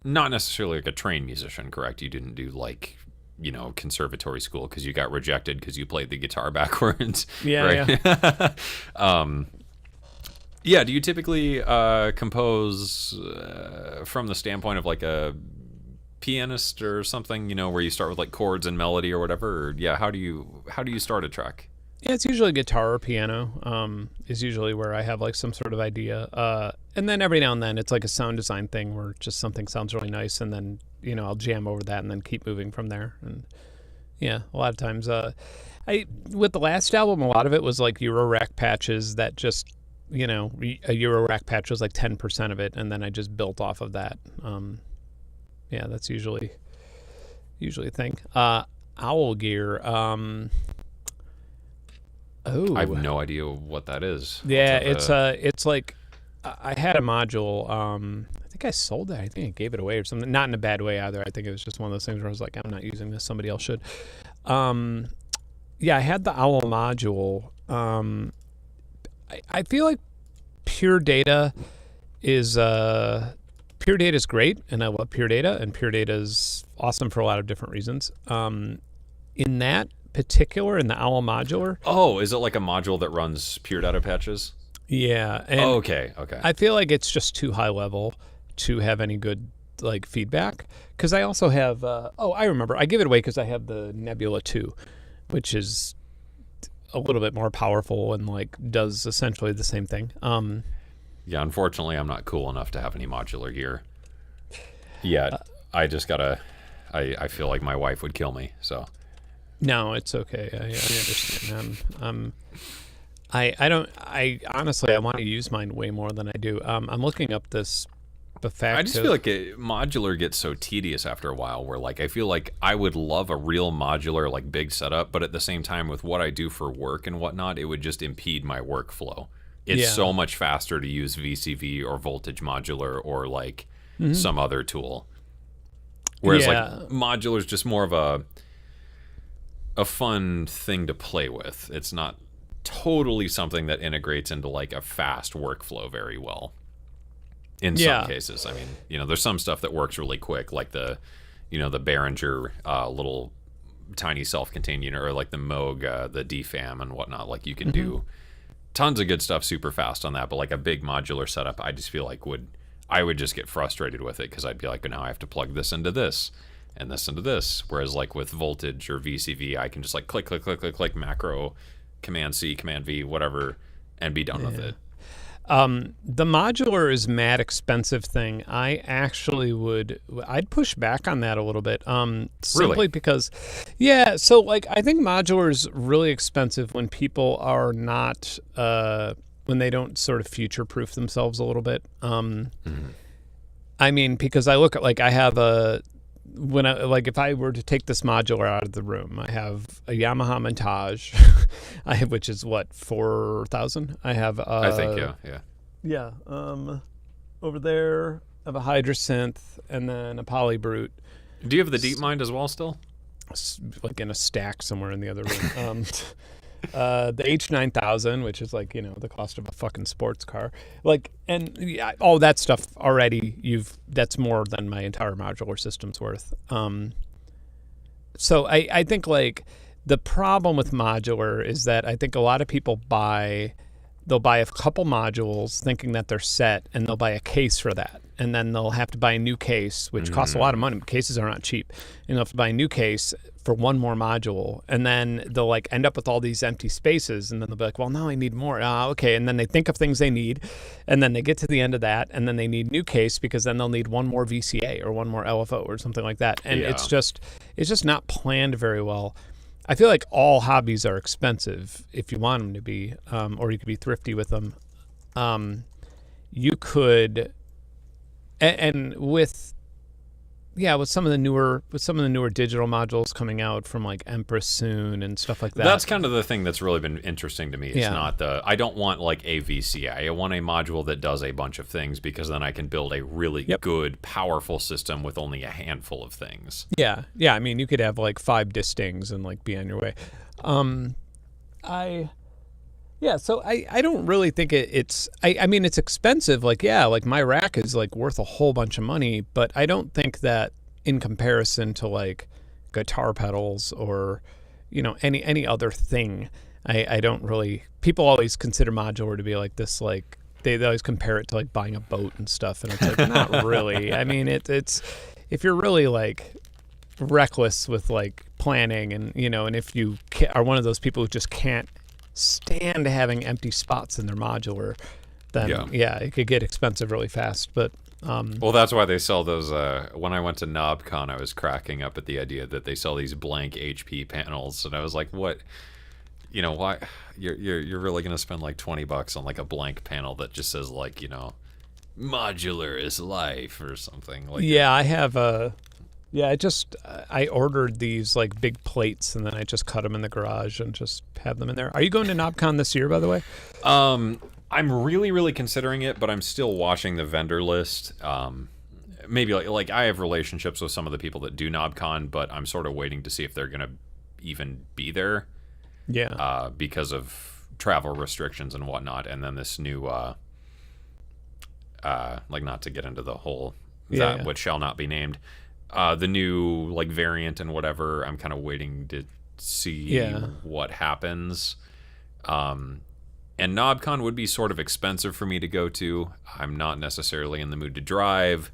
Speaker 2: not necessarily like a trained musician, correct? You didn't do like conservatory school because you got rejected because you played the guitar backwards.
Speaker 1: Yeah,
Speaker 2: right? Yeah. Do you typically compose from the standpoint of like a pianist or something, where you start with like chords and melody or whatever? Or, yeah, how do you start a track?
Speaker 1: Yeah, it's usually guitar or piano is usually where I have like some sort of idea. And then every now and then it's like a sound design thing where just something sounds really nice, and then, I'll jam over that and then keep moving from there. And yeah, a lot of times with the last album, a lot of it was like Euro Rack patches that just, a Euro Rack patch was like 10% of it, and then I just built off of that. Yeah, that's usually a thing. Owl Gear. I
Speaker 2: have no idea what that is.
Speaker 1: Yeah, it's like I had a module. I think I sold it. I think I gave it away or something. Not in a bad way either. I think it was just one of those things where I was like, I'm not using this. Somebody else should. Yeah, I had the Owl module. I feel like Pure Data is great, and I love Pure Data, and Pure Data is awesome for a lot of different reasons. In that particular in the Owl modular.
Speaker 2: Oh, is it like a module that runs pure data patches?
Speaker 1: Yeah. And
Speaker 2: Okay.
Speaker 1: I feel like it's just too high level to have any good like feedback. Because I also have, I remember, I give it away because I have the Nebula 2, which is a little bit more powerful and like does essentially the same thing.
Speaker 2: Yeah, unfortunately, I'm not cool enough to have any modular gear yet. I just gotta. I feel like my wife would kill me. So.
Speaker 1: No, it's okay. I understand. I don't. I honestly, I want to use mine way more than I do. I'm looking up this.
Speaker 2: I just feel like modular gets so tedious after a while. Where like I feel like I would love a real modular like big setup, but at the same time, with what I do for work and whatnot, it would just impede my workflow. It's so much faster to use VCV or voltage modular or like some other tool. Whereas like modular is just more of a fun thing to play with. It's not totally something that integrates into like a fast workflow very well. In some cases, I mean, there's some stuff that works really quick, like the Behringer little tiny self-contained unit, or like the Moog, the DFAM and whatnot. Like you can do tons of good stuff super fast on that, but like a big modular setup, I just feel like I would just get frustrated with it because I'd be like, now I have to plug this into this and this into this. Whereas like with voltage or VCV, I can just like click, click, click, click, click, macro, Command C, Command V, whatever, and be done with it.
Speaker 1: The modular is mad expensive thing. I actually I'd push back on that a little bit. Simply because, so like I think modular is really expensive when people are not, when they don't sort of future-proof themselves a little bit. I mean, because I look at like I have if I were to take this modular out of the room, I have a Yamaha Montage, which is what, 4,000. I have,
Speaker 2: I think,
Speaker 1: yeah. Over there, I have a Hydrasynth and then a Polybrute.
Speaker 2: Do you have the DeepMind as well still?
Speaker 1: Like in a stack somewhere in the other room. The H9000, which is like, the cost of a fucking sports car. Like, and all that stuff already, that's more than my entire modular system's worth. So I think like the problem with modular is that I think a lot of people they'll buy a couple modules thinking that they're set, and they'll buy a case for that. And then they'll have to buy a new case, which costs a lot of money. Cases are not cheap. And they'll have to buy a new case for one more module. And then they'll like end up with all these empty spaces. And then they'll be like, well, now I need more. Okay. And then they think of things they need. And then they get to the end of that. And then they need new case because then they'll need one more VCA or one more LFO or something like that. And it's just not planned very well. I feel like all hobbies are expensive if you want them to be, or you could be thrifty with them. You could, and with some of the newer digital modules coming out from like Empress soon and stuff like that.
Speaker 2: That's kind of the thing that's really been interesting to me. It's not I don't want like a VCA. I want a module that does a bunch of things because then I can build a really good, powerful system with only a handful of things. Yeah.
Speaker 1: I mean, you could have like 5 distings and like be on your way. So I don't really think it's I mean it's expensive, like my rack is like worth a whole bunch of money, but I don't think that in comparison to like guitar pedals or any other thing, I don't really, people always consider modular to be like this, like they always compare it to like buying a boat and stuff, and it's like not really. I mean it's if you're really like reckless with like planning and and if you are one of those people who just can't stand having empty spots in their modular, then it could get expensive really fast. But
Speaker 2: well, that's why they sell those. When I went to KnobCon, I was cracking up at the idea that they sell these blank HP panels, and I was like, "What? Why? You're really gonna spend like $20 on like a blank panel that just says like modular is life or something?" Like
Speaker 1: I have I ordered these like big plates, and then I just cut them in the garage and just have them in there. Are you going to KnobCon this year, by the way?
Speaker 2: I'm really, really considering it, but I'm still watching the vendor list. Maybe like I have relationships with some of the people that do KnobCon, but I'm sort of waiting to see if they're going to even be there.
Speaker 1: Yeah.
Speaker 2: Because of travel restrictions and whatnot, and then this new, like not to get into the whole which shall not be named. The new like variant and whatever, I'm kind of waiting to see what happens. And KnobCon would be sort of expensive for me to go to. I'm not necessarily in the mood to drive,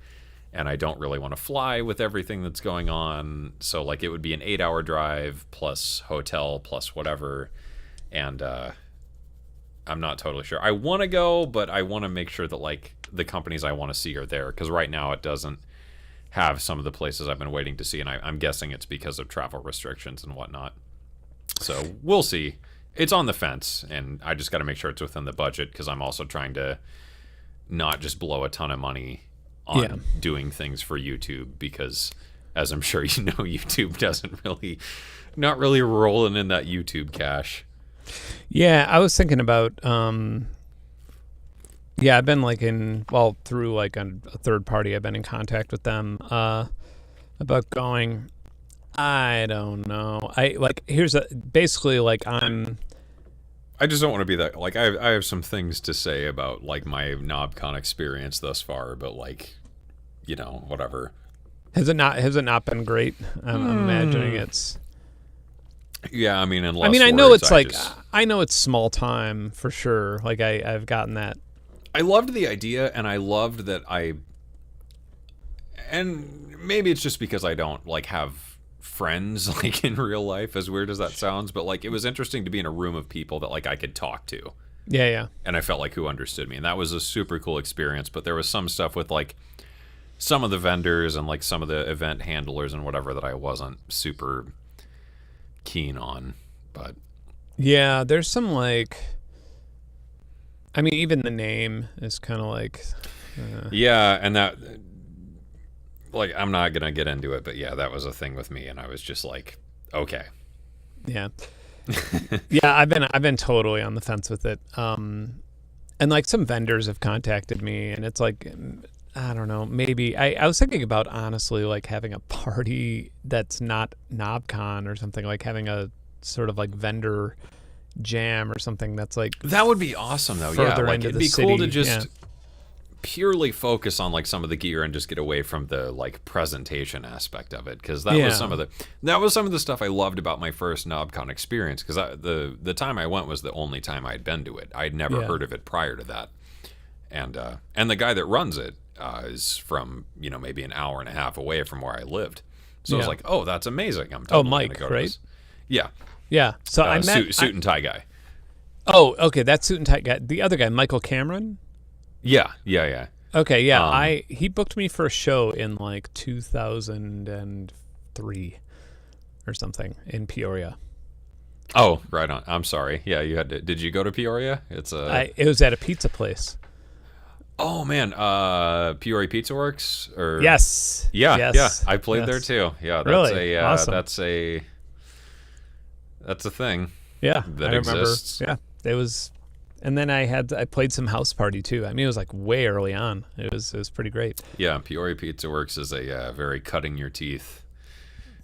Speaker 2: and I don't really want to fly with everything that's going on. So like it would be an 8-hour drive plus hotel plus whatever. And I'm not totally sure. I want to go, but I want to make sure that like the companies I want to see are there, because right now it doesn't have some of the places I've been waiting to see, and I'm guessing it's because of travel restrictions and whatnot. So we'll see. It's on the fence, and I just got to make sure it's within the budget, because I'm also trying to not just blow a ton of money on doing things for YouTube, because as I'm sure you know, YouTube not really rolling in that YouTube cash.
Speaker 1: Yeah, I was thinking about I've been like through like a third party, I've been in contact with them about going. I don't know. I just don't want to be that, like, I have some things to say about like my KnobCon experience thus far, but like, you know, whatever. Has it not been great? I'm imagining it's.
Speaker 2: Yeah, I mean, I
Speaker 1: know it's I know it's small time for sure. Like I've gotten that.
Speaker 2: I loved the idea, and I loved that and maybe it's just because I don't like have friends like in real life, as weird as that sounds, but like it was interesting to be in a room of people that like I could talk to.
Speaker 1: Yeah.
Speaker 2: And I felt like who understood me, and that was a super cool experience. But there was some stuff with like some of the vendors and like some of the event handlers and whatever that I wasn't super keen on. But
Speaker 1: yeah, there's some like, I mean, even the name is kind of like
Speaker 2: yeah, and that, like, I'm not gonna get into it, but yeah, that was a thing with me, and I was just like, okay.
Speaker 1: Yeah. Yeah, I've been totally on the fence with it. And like some vendors have contacted me, and it's like, I don't know, maybe I was thinking about honestly like having a party that's not KnobCon or something, like having a sort of like vendor jam or something that's like,
Speaker 2: that would be awesome though. Yeah, like it'd be cool to just purely focus on like some of the gear and just get away from the like presentation aspect of it, because that was some of the stuff I loved about my first KnobCon experience, because the time I went was the only time I'd been to it. I'd never heard of it prior to that, and the guy that runs it is from, you know, maybe an hour and a half away from where I lived, so I was like, oh, that's amazing. I'm totally
Speaker 1: Mike,
Speaker 2: gonna go
Speaker 1: right?
Speaker 2: To this. Yeah.
Speaker 1: Yeah. So I met
Speaker 2: suit and tie guy.
Speaker 1: Oh, okay, that suit and tie guy. The other guy, Michael Cameron.
Speaker 2: Yeah.
Speaker 1: Okay, yeah. He booked me for a show in like 2003 or something in Peoria.
Speaker 2: Oh, right on. I'm sorry. Yeah, you had to. Did you go to Peoria?
Speaker 1: It was at a pizza place.
Speaker 2: Oh man, Peoria Pizza Works, or
Speaker 1: yes.
Speaker 2: Yeah. I played there too. Yeah, that's
Speaker 1: really? Awesome.
Speaker 2: That's a thing.
Speaker 1: Yeah,
Speaker 2: that exists.
Speaker 1: Yeah, it was, and then I played some house party too. I mean, it was like way early on. It was pretty great.
Speaker 2: Yeah, Peoria Pizza Works is a very cutting your teeth.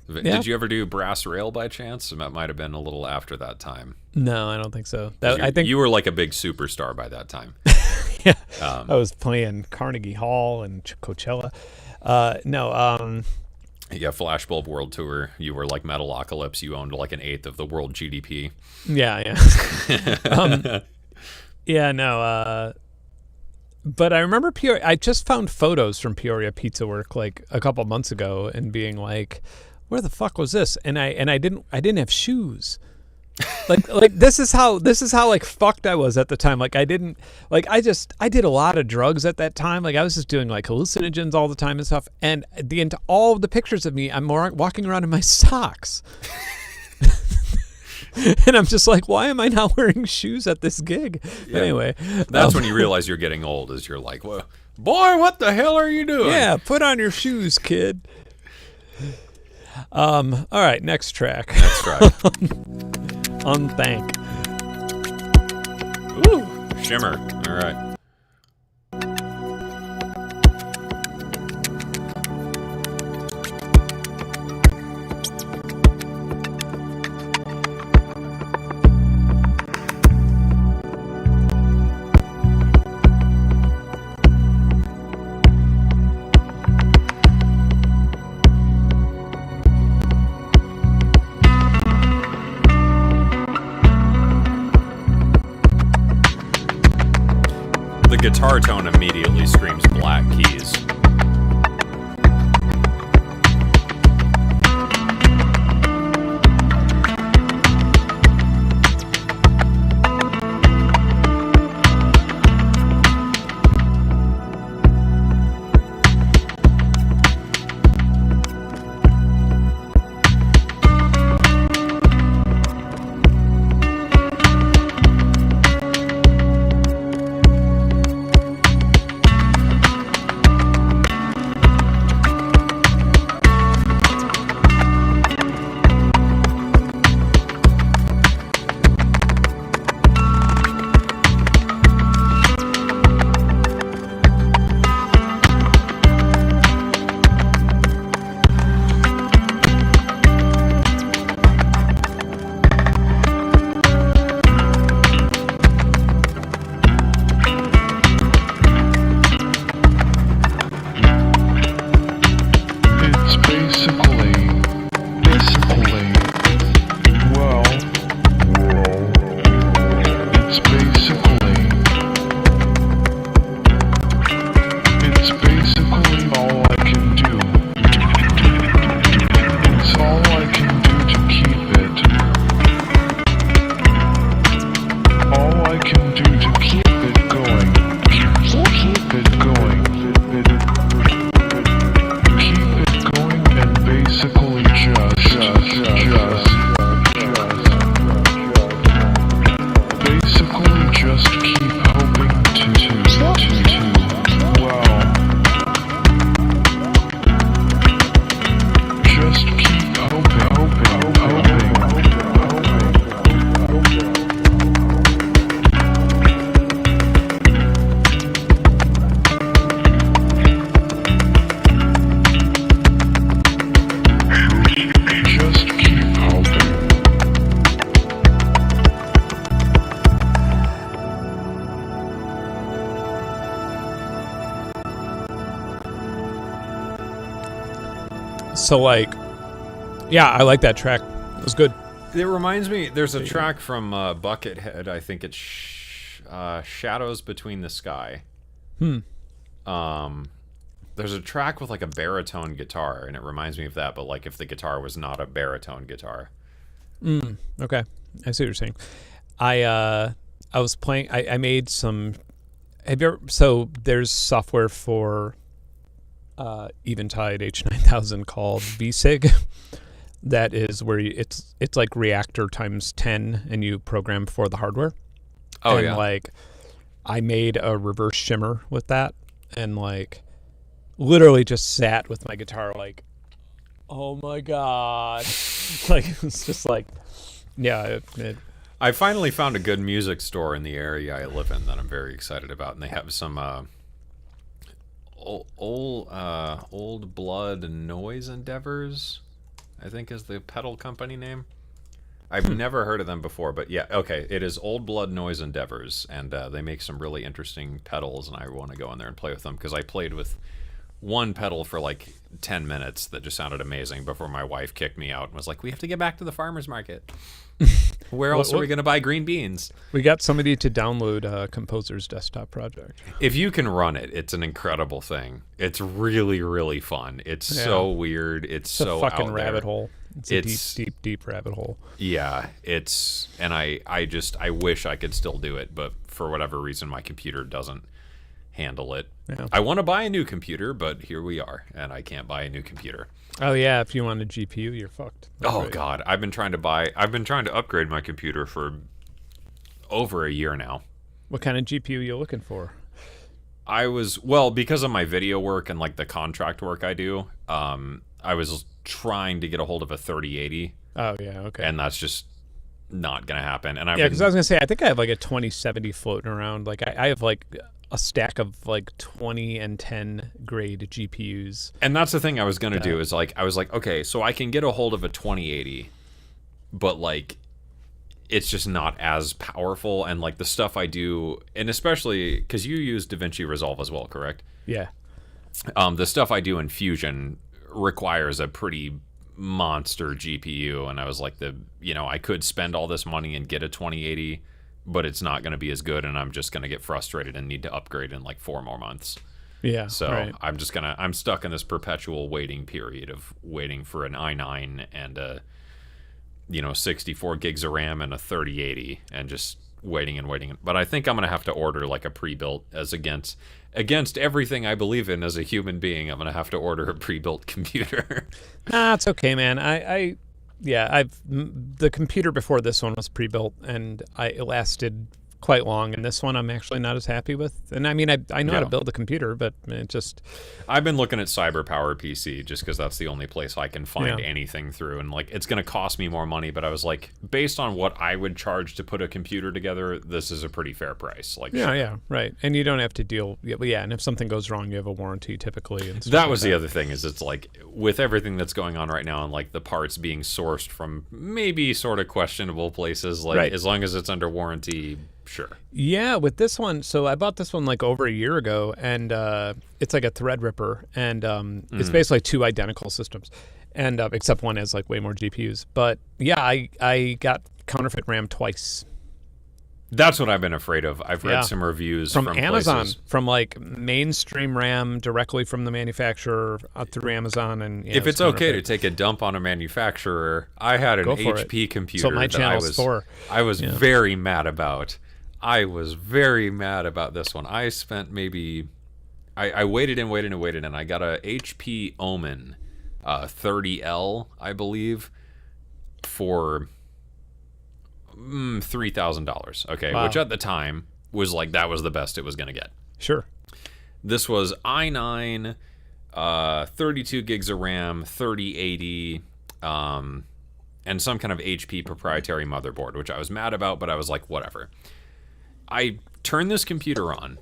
Speaker 1: Yeah.
Speaker 2: Did you ever do Brass Rail by chance? That might have been a little after that time.
Speaker 1: No, I don't think so.
Speaker 2: I think you were like a big superstar by that time.
Speaker 1: Yeah, I was playing Carnegie Hall and Coachella.
Speaker 2: Yeah, Flashbulb World Tour. You were like Metalocalypse. You owned like 1/8 of the world GDP.
Speaker 1: Yeah. But I remember Peoria. I just found photos from Peoria Pizza Work like a couple months ago, and being like, "Where the fuck was this?" And I didn't have shoes. like this is how like fucked I was at the time. Like I did a lot of drugs at that time. Like I was just doing like hallucinogens all the time and stuff. And all of the pictures of me, I'm walking around in my socks. And I'm just like, why am I not wearing shoes at this gig? Yeah. Anyway,
Speaker 2: that's when you realize you're getting old. Is you're like, well, boy, what the hell are you doing?
Speaker 1: Yeah, put on your shoes, kid. All right, next track. Unthank.
Speaker 2: Ooh, Shimmer. All right. The guitar tone immediately screams Black Keys.
Speaker 1: So like, yeah, I like that track. It was good.
Speaker 2: It reminds me, there's a track from Buckethead, I think it's Shadows Between the Sky. There's a track with like a baritone guitar, and it reminds me of that, but like if the guitar was not a baritone guitar.
Speaker 1: Okay, I see what you're saying. I was playing. I made some. Have you ever? So there's software for Eventide H9000 called VSig. That is where it's like Reactor times 10, and you program for the hardware.
Speaker 2: Oh,
Speaker 1: and
Speaker 2: yeah.
Speaker 1: Like, I made a reverse shimmer with that, and like, literally just sat with my guitar like, oh my god, like it's just like, yeah.
Speaker 2: I finally found a good music store in the area I live in that I'm very excited about, and they have some old blood noise endeavors, I think is the pedal company name. I've never heard of them before, but yeah, okay, it is Old Blood Noise Endeavors, and they make some really interesting pedals, and I want to go in there and play with them, because I played with one pedal for like 10 minutes that just sounded amazing before my wife kicked me out and was like, we have to get back to the farmer's market. Where else are we going to buy green beans?
Speaker 1: We got somebody to download Composer's desktop project.
Speaker 2: If you can run it, it's an incredible thing. It's really, really fun. It's so weird. It's so
Speaker 1: a fucking
Speaker 2: out
Speaker 1: rabbit
Speaker 2: there.
Speaker 1: hole. It's a deep rabbit hole.
Speaker 2: Yeah, it's, and I wish I could still do it, but for whatever reason, my computer doesn't handle it.
Speaker 1: Yeah.
Speaker 2: I want to buy a new computer, but here we are, and I can't buy a new computer.
Speaker 1: Oh yeah, if you want a GPU, you're fucked.
Speaker 2: Oh God, I've been trying to upgrade my computer for over a year now.
Speaker 1: What kind of GPU are you looking for?
Speaker 2: Because of my video work and like the contract work I do, I was trying to get a hold of a 3080.
Speaker 1: Oh yeah, okay.
Speaker 2: And that's just not gonna happen. And
Speaker 1: because I was gonna say, I think I have like a 2070 floating around. Like I have like a stack of like 20 and 10 grade GPUs.
Speaker 2: And that's the thing I was gonna do is like I was like, okay, so I can get a hold of a 2080, but like it's just not as powerful, and like the stuff I do, and especially because you use DaVinci Resolve as well, correct?
Speaker 1: Yeah.
Speaker 2: The stuff I do in Fusion requires a pretty monster GPU, and I was like, I could spend all this money and get a 2080, but it's not going to be as good, and I'm just going to get frustrated and need to upgrade in like 4 more months.
Speaker 1: Yeah.
Speaker 2: So
Speaker 1: right.
Speaker 2: I'm stuck in this perpetual waiting period of waiting for an i9 and a 64 gigs of RAM and a 3080, and just waiting and waiting. But I think I'm gonna have to order like a pre-built, as against everything I believe in as a human being. I'm gonna have to order a pre-built computer.
Speaker 1: Nah, it's okay, man. The computer before this one was pre-built, and it lasted quite long, and this one I'm actually not as happy with. And I mean, I know how to build a computer, but it just...
Speaker 2: I've been looking at CyberPower PC just because that's the only place I can find anything through, and like it's going to cost me more money, but I was like, based on what I would charge to put a computer together, this is a pretty fair price. Like,
Speaker 1: yeah, right. And you don't have to deal... Yeah, and if something goes wrong, you have a warranty typically. And
Speaker 2: that was the other thing, is it's like, with everything that's going on right now, and like the parts being sourced from maybe sort of questionable places, like as long as it's under warranty... Sure.
Speaker 1: Yeah, with this one, so I bought this one like over a year ago, and it's like a Threadripper, and it's basically 2 identical systems, and except one has like way more GPUs. But yeah, I got counterfeit RAM twice.
Speaker 2: That's what I've been afraid of. I've read some reviews from
Speaker 1: Amazon,
Speaker 2: places.
Speaker 1: from like mainstream RAM directly from the manufacturer up through Amazon. And
Speaker 2: if it's okay to take a dump on a manufacturer, I had an HP computer that I was very mad about. I was very mad about this one. I spent maybe... I waited and I got a HP Omen 30L, I believe, for $3,000. Okay, wow. Which at the time was like, that was the best it was going to get.
Speaker 1: Sure.
Speaker 2: This was i9, 32 gigs of RAM, 3080, and some kind of HP proprietary motherboard, which I was mad about, but I was like, whatever. I turned this computer on.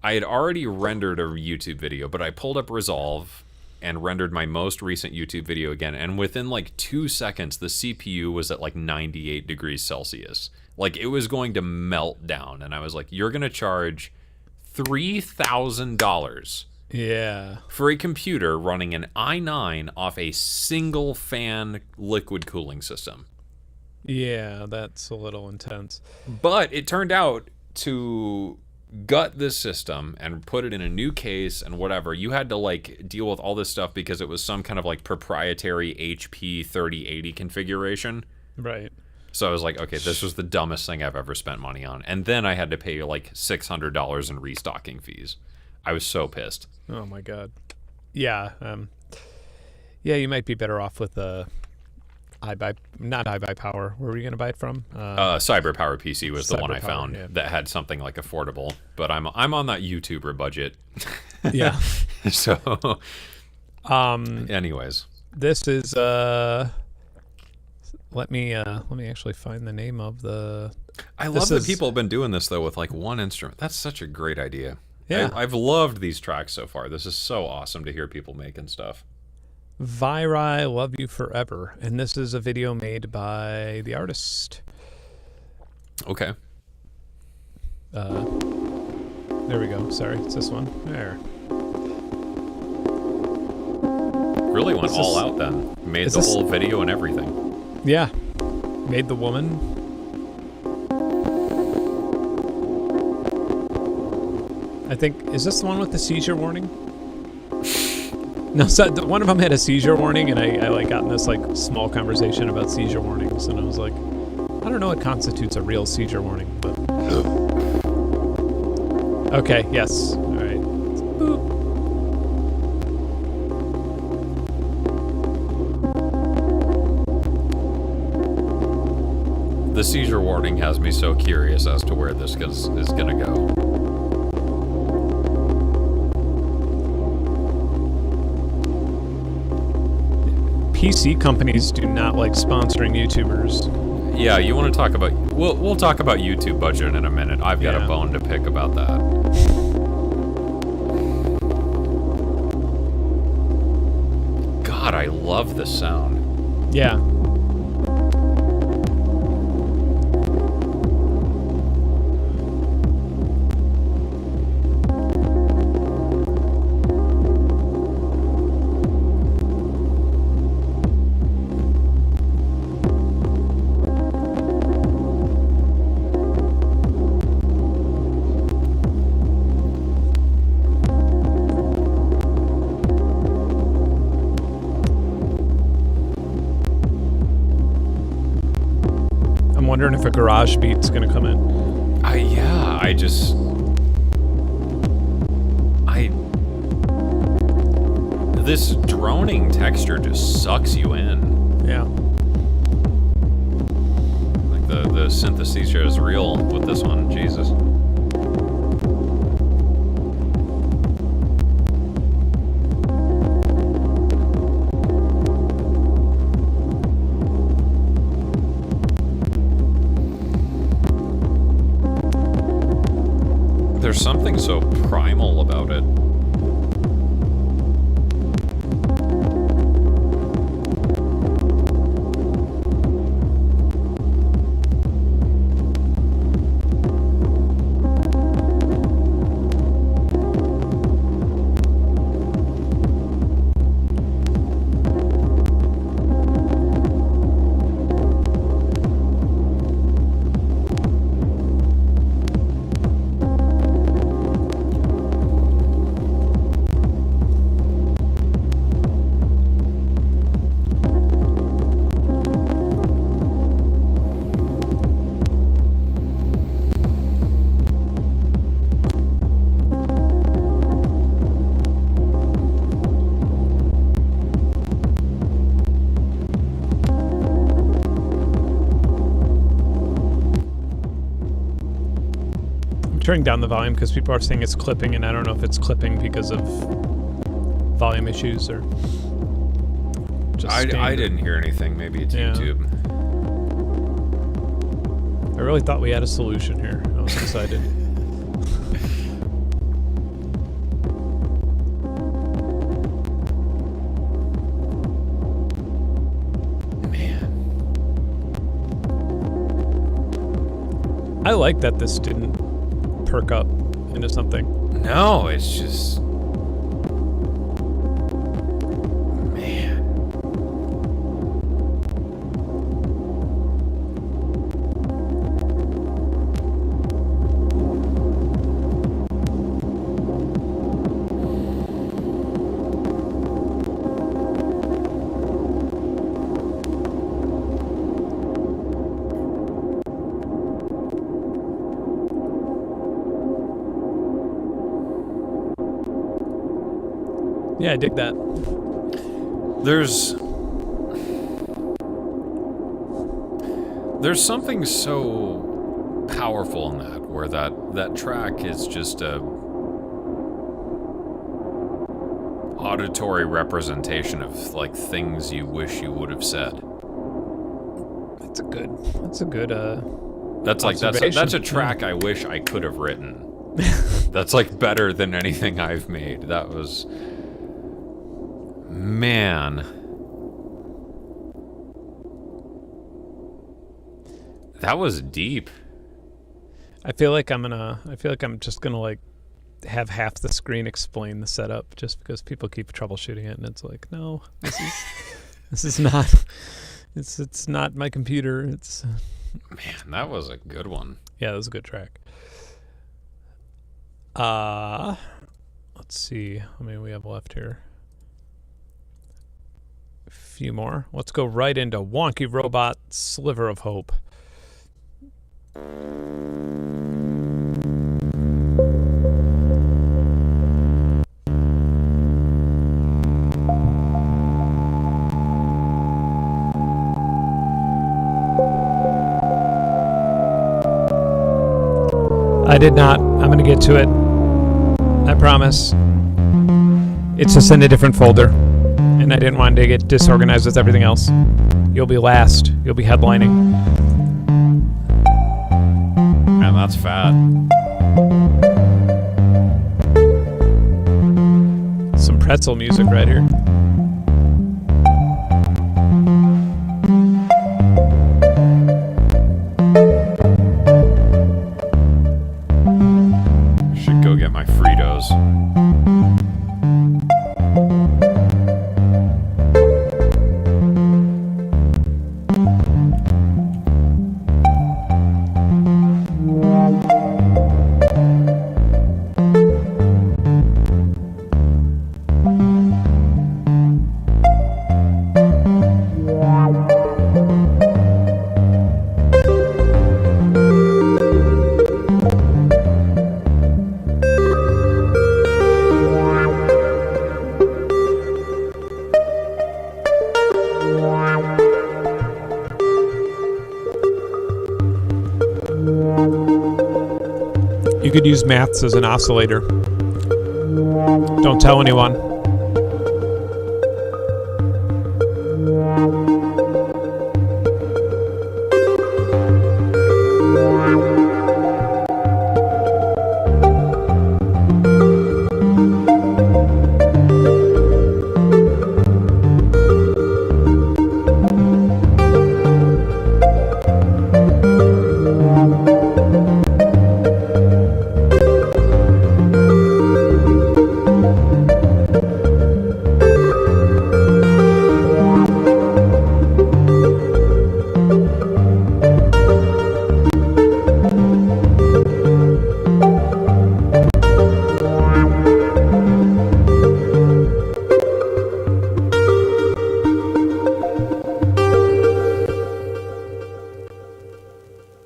Speaker 2: I had already rendered a YouTube video, but I pulled up Resolve and rendered my most recent YouTube video again, and within like 2 seconds, the CPU was at like 98 degrees Celsius. Like, it was going to melt down, and I was like, you're going to charge $3,000 for a computer running an i9 off a single fan liquid cooling system.
Speaker 1: Yeah, that's a little intense.
Speaker 2: But it turned out to gut this system and put it in a new case and whatever. You had to like deal with all this stuff because it was some kind of like proprietary HP 3080 configuration.
Speaker 1: Right.
Speaker 2: So I was like, okay, this was the dumbest thing I've ever spent money on. And then I had to pay like $600 in restocking fees. I was so pissed.
Speaker 1: Oh my God. Yeah. You might be better off with not iBuyPower. Where were you going to buy it from?
Speaker 2: CyberPower PC was the one I found that had something like affordable. But I'm on that YouTuber budget.
Speaker 1: Yeah.
Speaker 2: So, anyways,
Speaker 1: this is let me actually find the name of the.
Speaker 2: I love that people have been doing this though with like one instrument. That's such a great idea.
Speaker 1: Yeah,
Speaker 2: I've loved these tracks so far. This is so awesome to hear people making stuff.
Speaker 1: Virai, Love You Forever. And this is a video made by the artist.
Speaker 2: Okay.
Speaker 1: There we go. Sorry, it's this one. There.
Speaker 2: Really went all out then. Made the whole video and everything.
Speaker 1: Yeah. Made the woman. I think, is this the one with the seizure warning? No, so one of them had a seizure warning, and I like got in this like small conversation about seizure warnings, and I was like, I don't know what constitutes a real seizure warning, but okay, yes, all right. Boop.
Speaker 2: The seizure warning has me so curious as to where this is going to go.
Speaker 1: PC companies do not like sponsoring YouTubers.
Speaker 2: Yeah, you want to talk about... We'll talk about YouTube budget in a minute. I've got a bone to pick about that. God, I love this sound.
Speaker 1: Yeah. I'm wondering if a garage beat's gonna come in.
Speaker 2: This droning texture just sucks you in.
Speaker 1: Yeah.
Speaker 2: Like the synthesization is real with this one. Jesus. There's something so primal about it.
Speaker 1: Turning down the volume because people are saying it's clipping, and I don't know if it's clipping because of volume issues or just
Speaker 2: I didn't hear anything. Maybe it's YouTube.
Speaker 1: I really thought we had a solution here. I was excited.
Speaker 2: Man.
Speaker 1: I like that this didn't perk up into something.
Speaker 2: No, it's just... Man.
Speaker 1: Yeah, I dig that.
Speaker 2: There's something so powerful in that, where that track is just a auditory representation of like things you wish you would have said.
Speaker 1: That's a good
Speaker 2: that's a track I wish I could have written. That's like better than anything I've made. That was, man. That was deep.
Speaker 1: I feel like I'm just gonna like have half the screen explain the setup just because people keep troubleshooting it, and it's like, no, this is not it's not my computer. It's
Speaker 2: Man, that was a good one.
Speaker 1: Yeah, that was a good track. Let's see how many we have left here. A few more. Let's go right into Wonky Robot Sliver of Hope. I did not. I'm going to get to it. I promise. It's just in a different folder, and I didn't want to get disorganized with everything else. You'll be last. You'll be headlining.
Speaker 2: Man, that's fat.
Speaker 1: Some pretzel music right here.
Speaker 2: Should go get my Fritos.
Speaker 1: You could use maths as an oscillator. Don't tell anyone.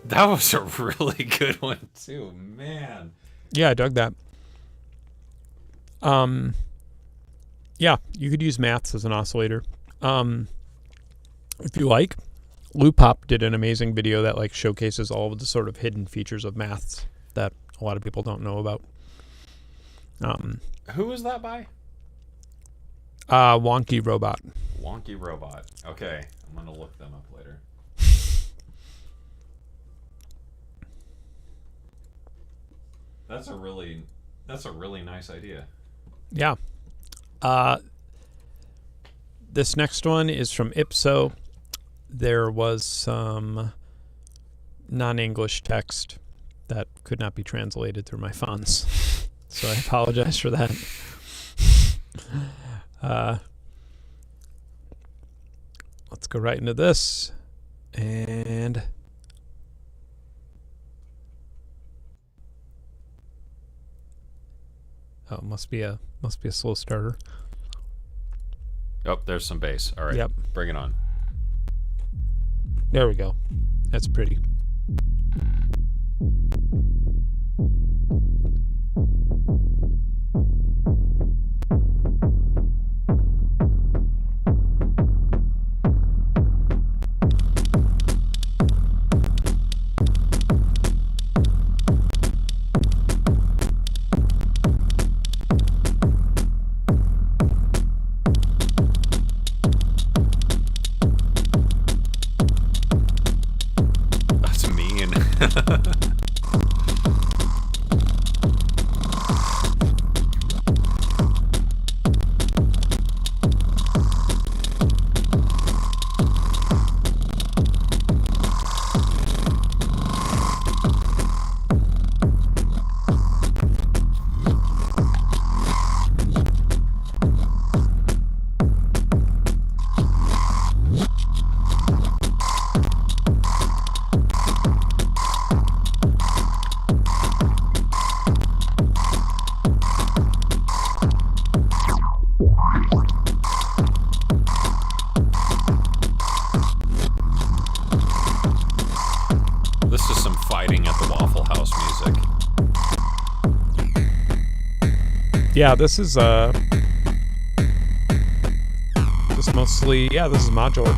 Speaker 2: That was a really good one too, man.
Speaker 1: Yeah, I dug that. Yeah, you could use maths as an oscillator. If you like, Loopop did an amazing video that like showcases all of the sort of hidden features of maths that a lot of people don't know about.
Speaker 2: Who was that by?
Speaker 1: Wonky Robot.
Speaker 2: Wonky Robot. Okay, I'm gonna look them up later. That's a really nice idea.
Speaker 1: Yeah. This next one is from Ipso. There was some non-English text that could not be translated through my fonts, so I apologize for that. Let's go right into this, and oh, must be a slow starter.
Speaker 2: Oh, there's some bass. All right,
Speaker 1: Yep.
Speaker 2: Bring it on.
Speaker 1: There we go. That's pretty.
Speaker 2: That's mean. This is some fighting at the Waffle House music.
Speaker 1: Yeah, this is this mostly, yeah, this is modular.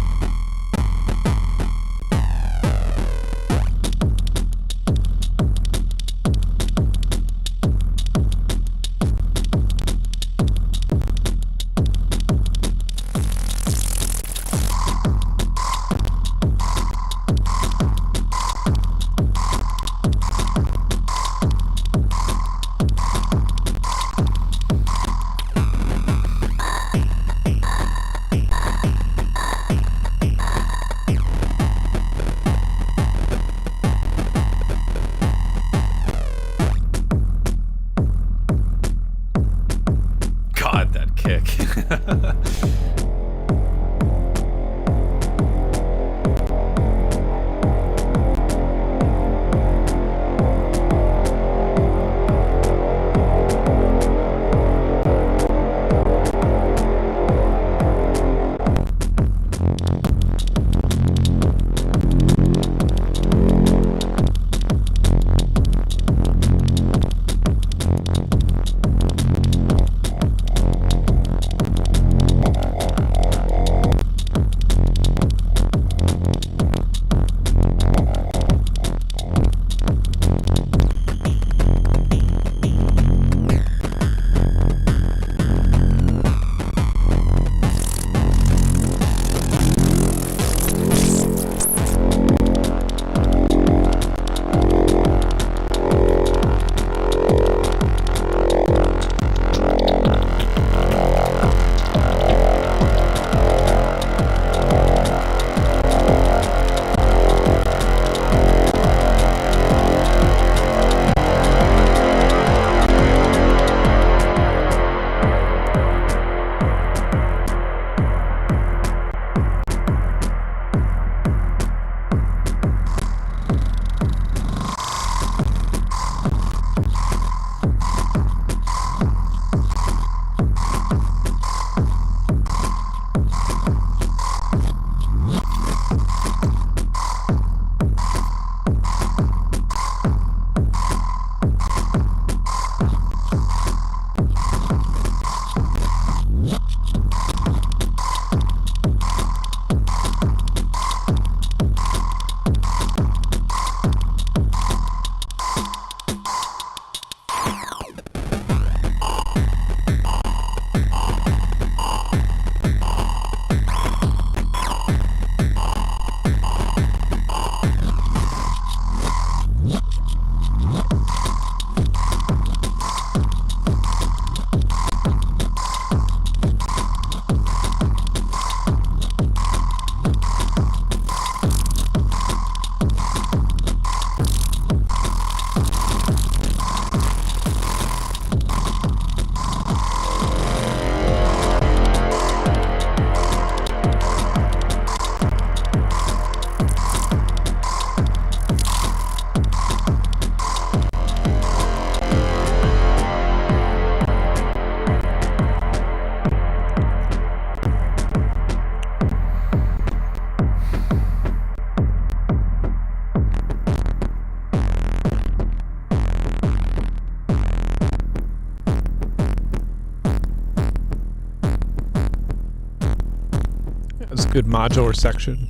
Speaker 1: That's a good modular session.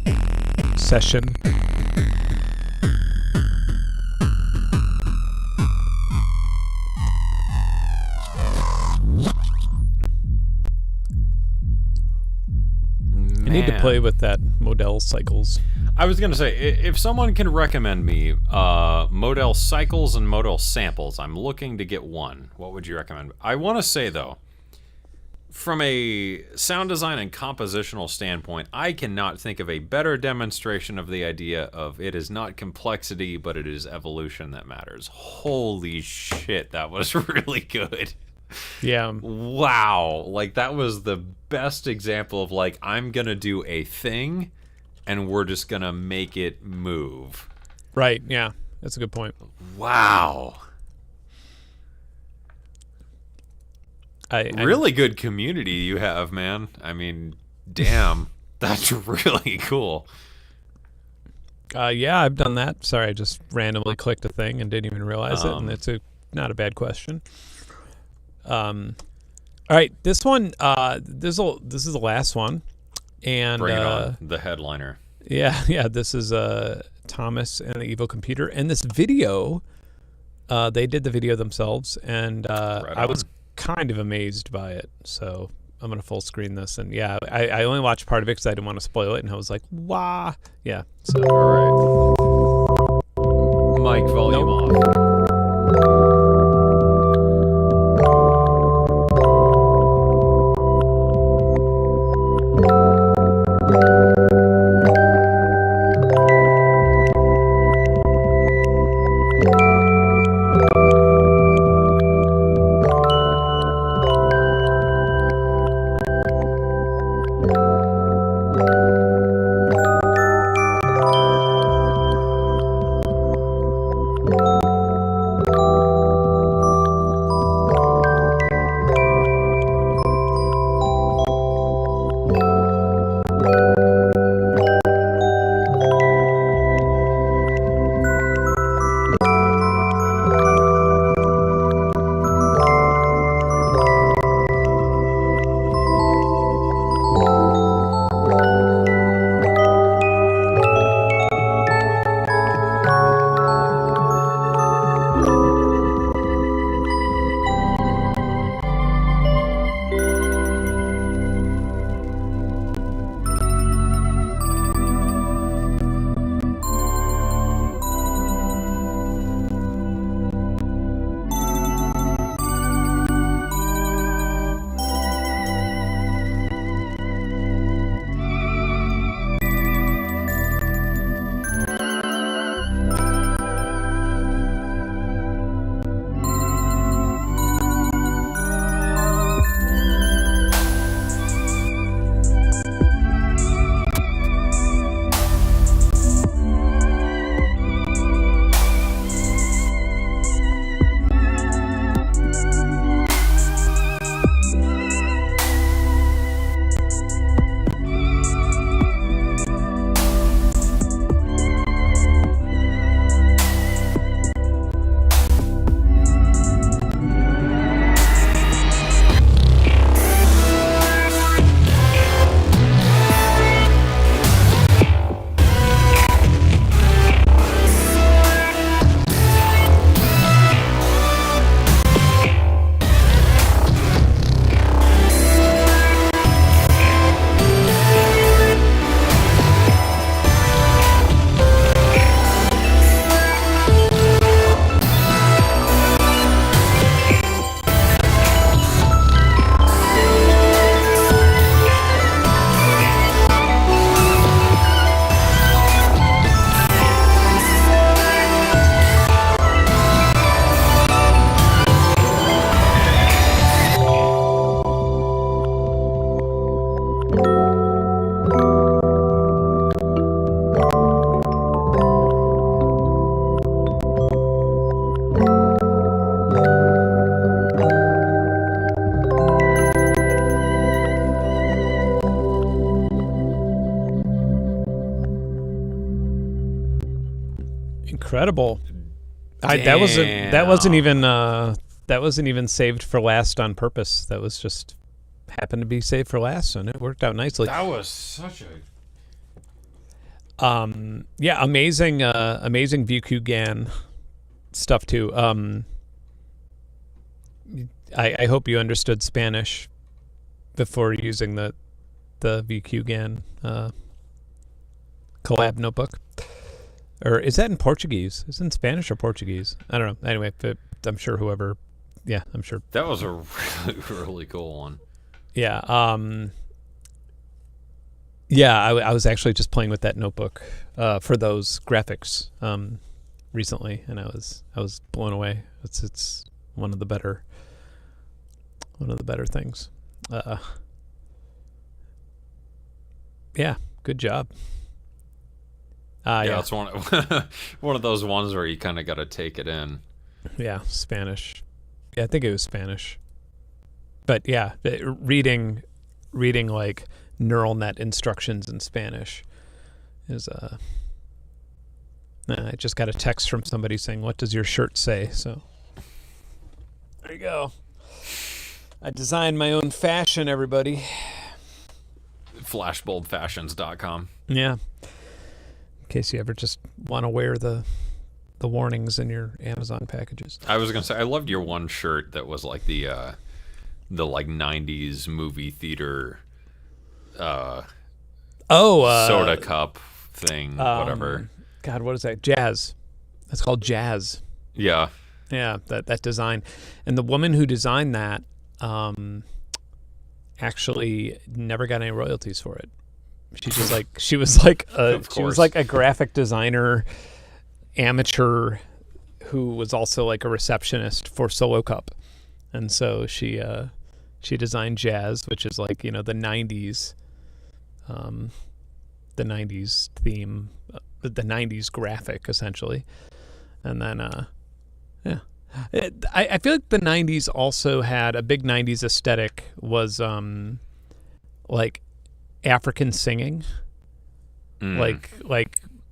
Speaker 1: I need to play with that Model Cycles.
Speaker 2: I was gonna say, if someone can recommend me Model Cycles and Model Samples, I'm looking to get one. What would you recommend? I want to say though, from a sound design and compositional standpoint, I cannot think of a better demonstration of the idea of it is not complexity, but it is evolution that matters. Holy shit, that was really good.
Speaker 1: Yeah.
Speaker 2: Wow. Like, that was the best example of, like, I'm gonna do a thing, and we're just gonna make it move.
Speaker 1: Right, yeah. That's a good point.
Speaker 2: Wow. Really good community you have, man. I mean, damn. That's really cool.
Speaker 1: Yeah, I've done that. Sorry, I just randomly clicked a thing and didn't even realize it, and it's not a bad question. All right, this one, this is the last one, and
Speaker 2: bring it on, the headliner.
Speaker 1: Yeah, this is Thomas and the Evil Computer, and this video, they did the video themselves, and I was kind of amazed by it. So I'm gonna full screen this, and yeah, I only watched part of it because I didn't want to spoil it, and I was like, wow, yeah. So
Speaker 2: all right, mic volume off.
Speaker 1: Incredible. That wasn't even saved for last on purpose. That was just happened to be saved for last, and it worked out nicely.
Speaker 2: That was such a
Speaker 1: amazing VQGAN stuff too. I hope you understood Spanish before using the VQGAN collab notebook. Or is that in Portuguese? Is it in Spanish or Portuguese? I don't know. Anyway, I'm sure whoever... Yeah, I'm sure.
Speaker 2: That was a really, really cool one.
Speaker 1: Yeah. I was actually just playing with that notebook for those graphics recently, and I was blown away. It's one of the better things. Yeah, good job.
Speaker 2: It's one of those ones where you kind of got to take it in.
Speaker 1: Yeah, Spanish. Yeah, I think it was Spanish. But yeah, reading like neural net instructions in Spanish is I just got a text from somebody saying, "What does your shirt say?" So there you go. I designed my own fashion, everybody.
Speaker 2: Flashbulbfashions.com.
Speaker 1: Yeah. In case you ever just want to wear the warnings in your Amazon packages.
Speaker 2: I was gonna say, I loved your one shirt that was like the like 90s movie theater soda cup thing, whatever.
Speaker 1: God, what is that? Jazz. That's called Jazz.
Speaker 2: Yeah.
Speaker 1: Yeah, that design. And the woman who designed that actually never got any royalties for it. She was like a graphic designer amateur who was also like a receptionist for Solo Cup. And so she designed Jazz, which is like, the 90s theme, the 90s graphic essentially. And then I feel like the 90s also had a big 90s aesthetic was like African singing, like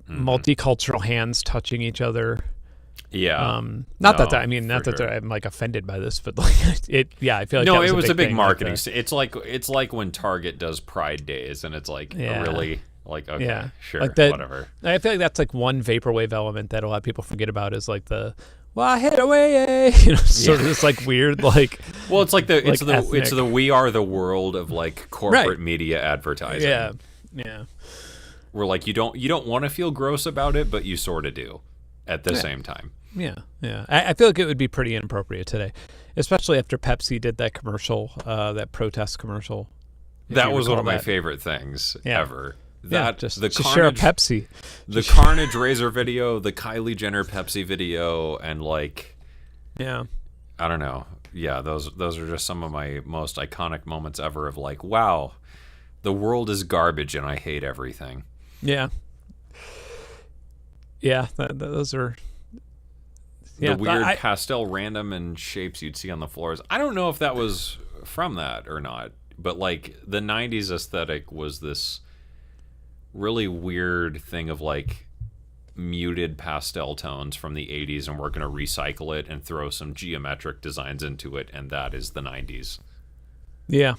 Speaker 1: multicultural hands touching each other.
Speaker 2: Yeah.
Speaker 1: Not that I'm like offended by this, but like it. Yeah, I feel like
Speaker 2: no, it was a big marketing. It's like when Target does Pride Days, and it's like really like okay, sure, like whatever.
Speaker 1: I feel like that's like one vaporwave element that a lot of people forget about is like the head away, sort of this like weird like.
Speaker 2: Well, it's like it's the We Are the World of like corporate media advertising.
Speaker 1: Yeah, yeah.
Speaker 2: Where like you don't want to feel gross about it, but you sort of do at the same time.
Speaker 1: Yeah, yeah. I feel like it would be pretty inappropriate today, especially after Pepsi did that commercial, that protest commercial.
Speaker 2: That was one of my favorite things ever.
Speaker 1: Just share a Pepsi.
Speaker 2: The Carnage Razor video, the Kylie Jenner Pepsi video, and like,
Speaker 1: I
Speaker 2: don't know. Yeah, those are just some of my most iconic moments ever of like, wow, the world is garbage and I hate everything.
Speaker 1: Yeah. Yeah, those are...
Speaker 2: The weird pastel random and shapes you'd see on the floors. I don't know if that was from that or not, but like the 90s aesthetic was this really weird thing of like muted pastel tones from the 80s, and we're going to recycle it and throw some geometric designs into it, and that is the 90s.
Speaker 1: Yeah.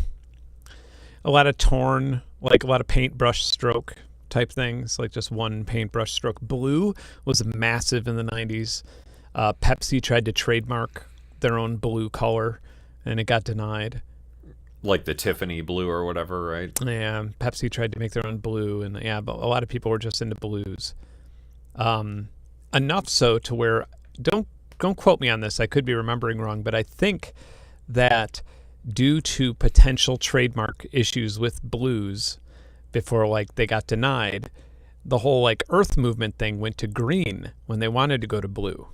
Speaker 1: A lot of torn, like a lot of paintbrush stroke type things, like just one paintbrush stroke. Blue was massive in the 90s. Pepsi tried to trademark their own blue color, and it got denied.
Speaker 2: Like the Tiffany blue or whatever, right?
Speaker 1: Yeah, Pepsi tried to make their own blue, and but a lot of people were just into blues. Enough so to where, don't quote me on this, I could be remembering wrong, but I think that due to potential trademark issues with blues before like they got denied, the whole like Earth movement thing went to green when they wanted to go to blue.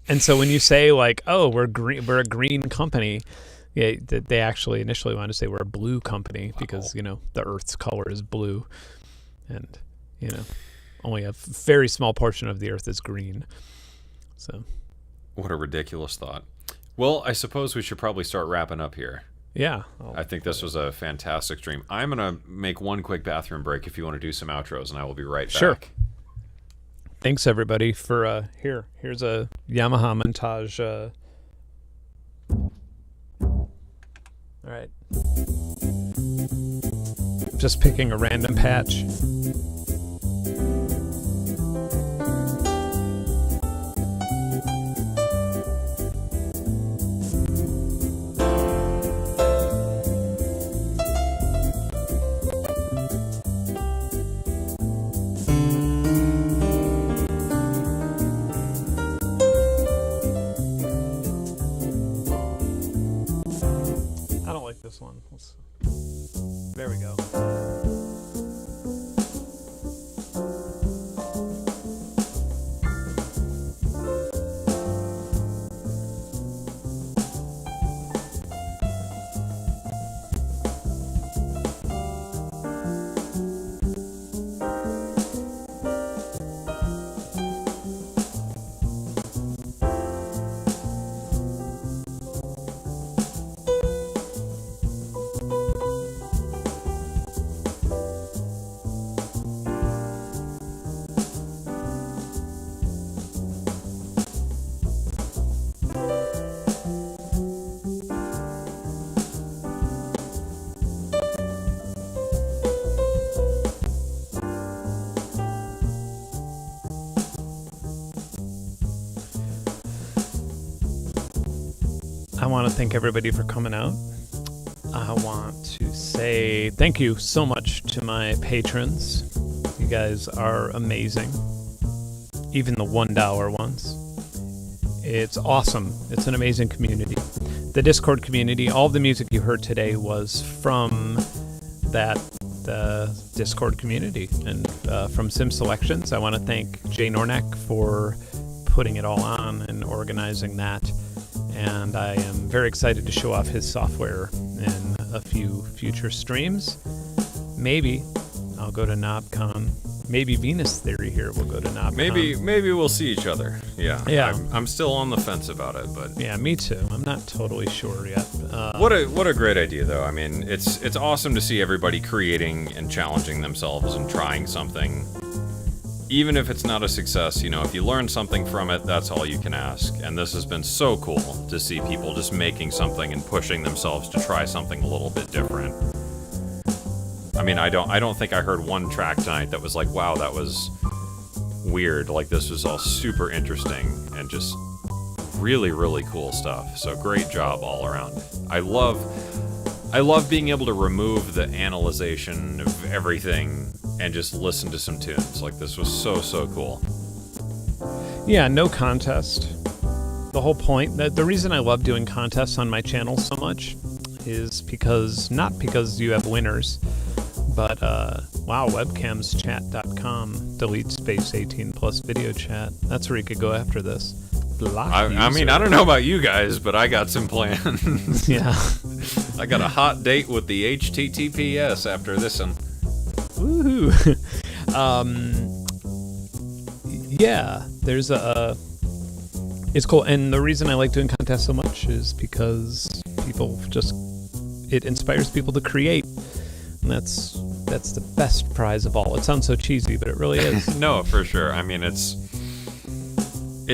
Speaker 1: And so when you say like, oh, we're a green company, yeah, they actually initially wanted to say we're a blue company because the Earth's color is blue, and only a very small portion of the Earth is green. So,
Speaker 2: what a ridiculous thought. Well, I suppose we should probably start wrapping up here.
Speaker 1: Yeah,
Speaker 2: I think this was a fantastic stream. I'm gonna make one quick bathroom break if you want to do some outros, and I will be right back.
Speaker 1: Sure. Thanks everybody for here's a Yamaha montage. All right. Just picking a random patch. This one. There we go. I want to thank everybody for coming out. I want to say thank you so much to my patrons. You guys are amazing. Even the $1 ones. It's awesome. It's an amazing community. The Discord community, all the music you heard today was from the Discord community and from Sim Selections. I want to thank Jay Nornak for putting it all on and organizing that. And I am very excited to show off his software in a few future streams. Maybe I'll go to KnobCon. Maybe Venus Theory here will go to KnobCon.
Speaker 2: Maybe we'll see each other. Yeah. I'm still on the fence about it, but
Speaker 1: yeah, me too. I'm not totally sure yet.
Speaker 2: What a great idea, though. I mean, it's awesome to see everybody creating and challenging themselves and trying something. Even if it's not a success, if you learn something from it, that's all you can ask. And this has been so cool to see people just making something and pushing themselves to try something a little bit different. I mean, I don't think I heard one track tonight that was like, wow, that was weird. Like, this was all super interesting and just really, really cool stuff. So great job all around. I love being able to remove the analyzation of everything and just listen to some tunes. Like, this was so cool.
Speaker 1: Yeah, no contest. The whole point, the reason I love doing contests on my channel so much is not because you have winners, but wow, webcamschat.com, delete space 18 plus video chat. That's where you could go after this.
Speaker 2: I mean, I don't know about you guys, but I got some plans.
Speaker 1: Yeah.
Speaker 2: I got a hot date with the HTTPS after this one.
Speaker 1: Woohoo! Yeah, there's it's cool, and the reason I like doing contests so much is because it inspires people to create, and that's the best prize of all. It sounds so cheesy, but it really is.
Speaker 2: No, for sure. I mean, it's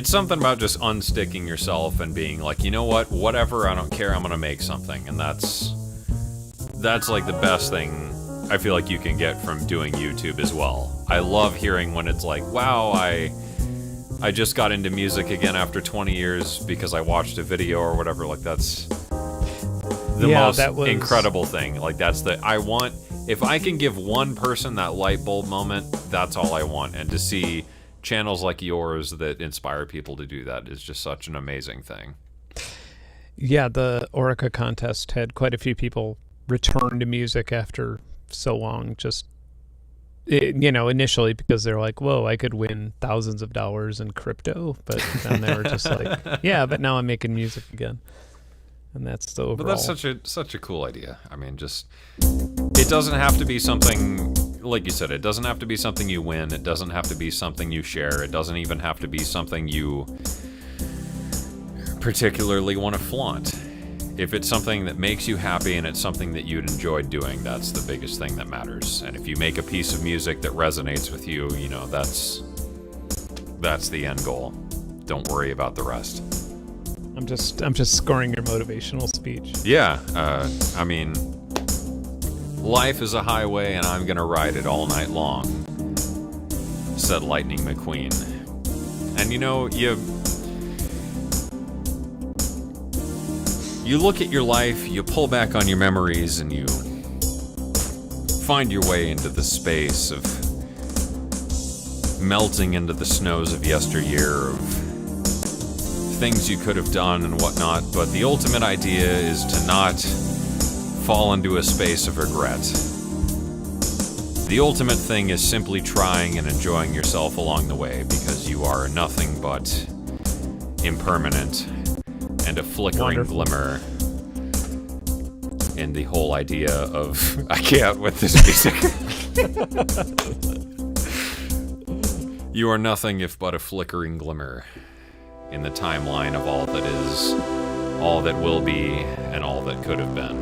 Speaker 2: something about just unsticking yourself and being like, you know what, whatever, I don't care, I'm gonna make something, and that's like the best thing I feel like you can get from doing YouTube as well. I love hearing when it's like, wow, I just got into music again after 20 years because I watched a video or whatever. Like, that's the most incredible thing. Like, if I can give one person that light bulb moment, that's all I want. And to see channels like yours that inspire people to do that is just such an amazing thing.
Speaker 1: Yeah, the Orica contest had quite a few people return to music after so long, initially because they're like, whoa, I could win thousands of dollars in crypto, but then they were just like, yeah, but now I'm making music again. And that's the overall.
Speaker 2: But that's such a cool idea. I mean, it doesn't have to be something, like you said, it doesn't have to be something you win, it doesn't have to be something you share, it doesn't even have to be something you particularly want to flaunt. If it's something that makes you happy and it's something that you'd enjoy doing, that's the biggest thing that matters. And if you make a piece of music that resonates with you, That's the end goal. Don't worry about the rest.
Speaker 1: I'm just scoring your motivational speech.
Speaker 2: Yeah, I mean, life is a highway and I'm gonna ride it all night long, said Lightning McQueen. And you know, you look at your life, you pull back on your memories, and you find your way into the space of melting into the snows of yesteryear, of things you could have done and whatnot, but the ultimate idea is to not fall into a space of regret. The ultimate thing is simply trying and enjoying yourself along the way, because you are nothing but impermanent and a flickering glimmer in the whole idea of I can't with this music. You are nothing if but a flickering glimmer in the timeline of all that is, all that will be, and all that could have been.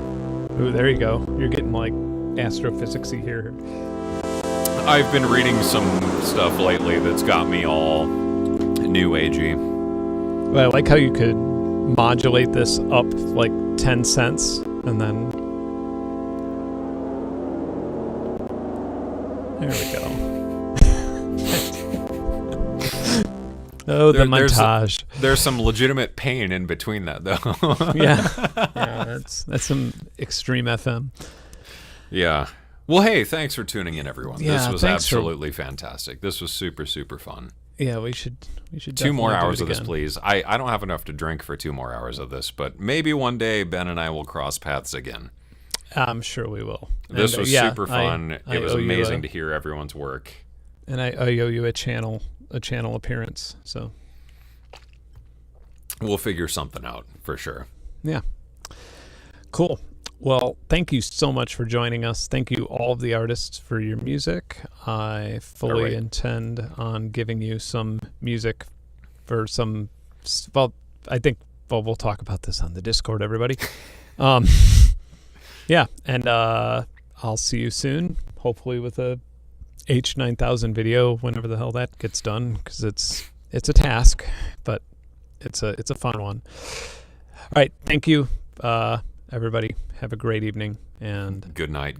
Speaker 1: Ooh, there you go. You're getting like astrophysicsy here.
Speaker 2: I've been reading some stuff lately that's got me all new agey.
Speaker 1: Well, I like how you could modulate this up like 10 cents and then there we go. Oh, the montage.
Speaker 2: There's some legitimate pain in between that, though.
Speaker 1: Yeah, that's some extreme FM.
Speaker 2: Yeah. Well, hey, thanks for tuning in, everyone.
Speaker 1: Yeah,
Speaker 2: this was absolutely fantastic. This was super, super fun.
Speaker 1: Yeah, we should
Speaker 2: 2 more hours of this, please. I don't have enough to drink for 2 more hours of this, but maybe one day Ben and I will cross paths again.
Speaker 1: I'm sure we will.
Speaker 2: This was super fun. It was amazing to hear everyone's work.
Speaker 1: And I owe you a channel appearance, so
Speaker 2: we'll figure something out for sure.
Speaker 1: Yeah. Cool. Well, thank you so much for joining us. Thank you, all of the artists, for your music. I fully intend on giving you some music for some. Well, I think. Well, we'll talk about this on the Discord, everybody. Yeah, and I'll see you soon. Hopefully, with a H9000 video, whenever the hell that gets done, because it's a task, but it's a fun one. All right, thank you, everybody. Have a great evening and
Speaker 2: good night.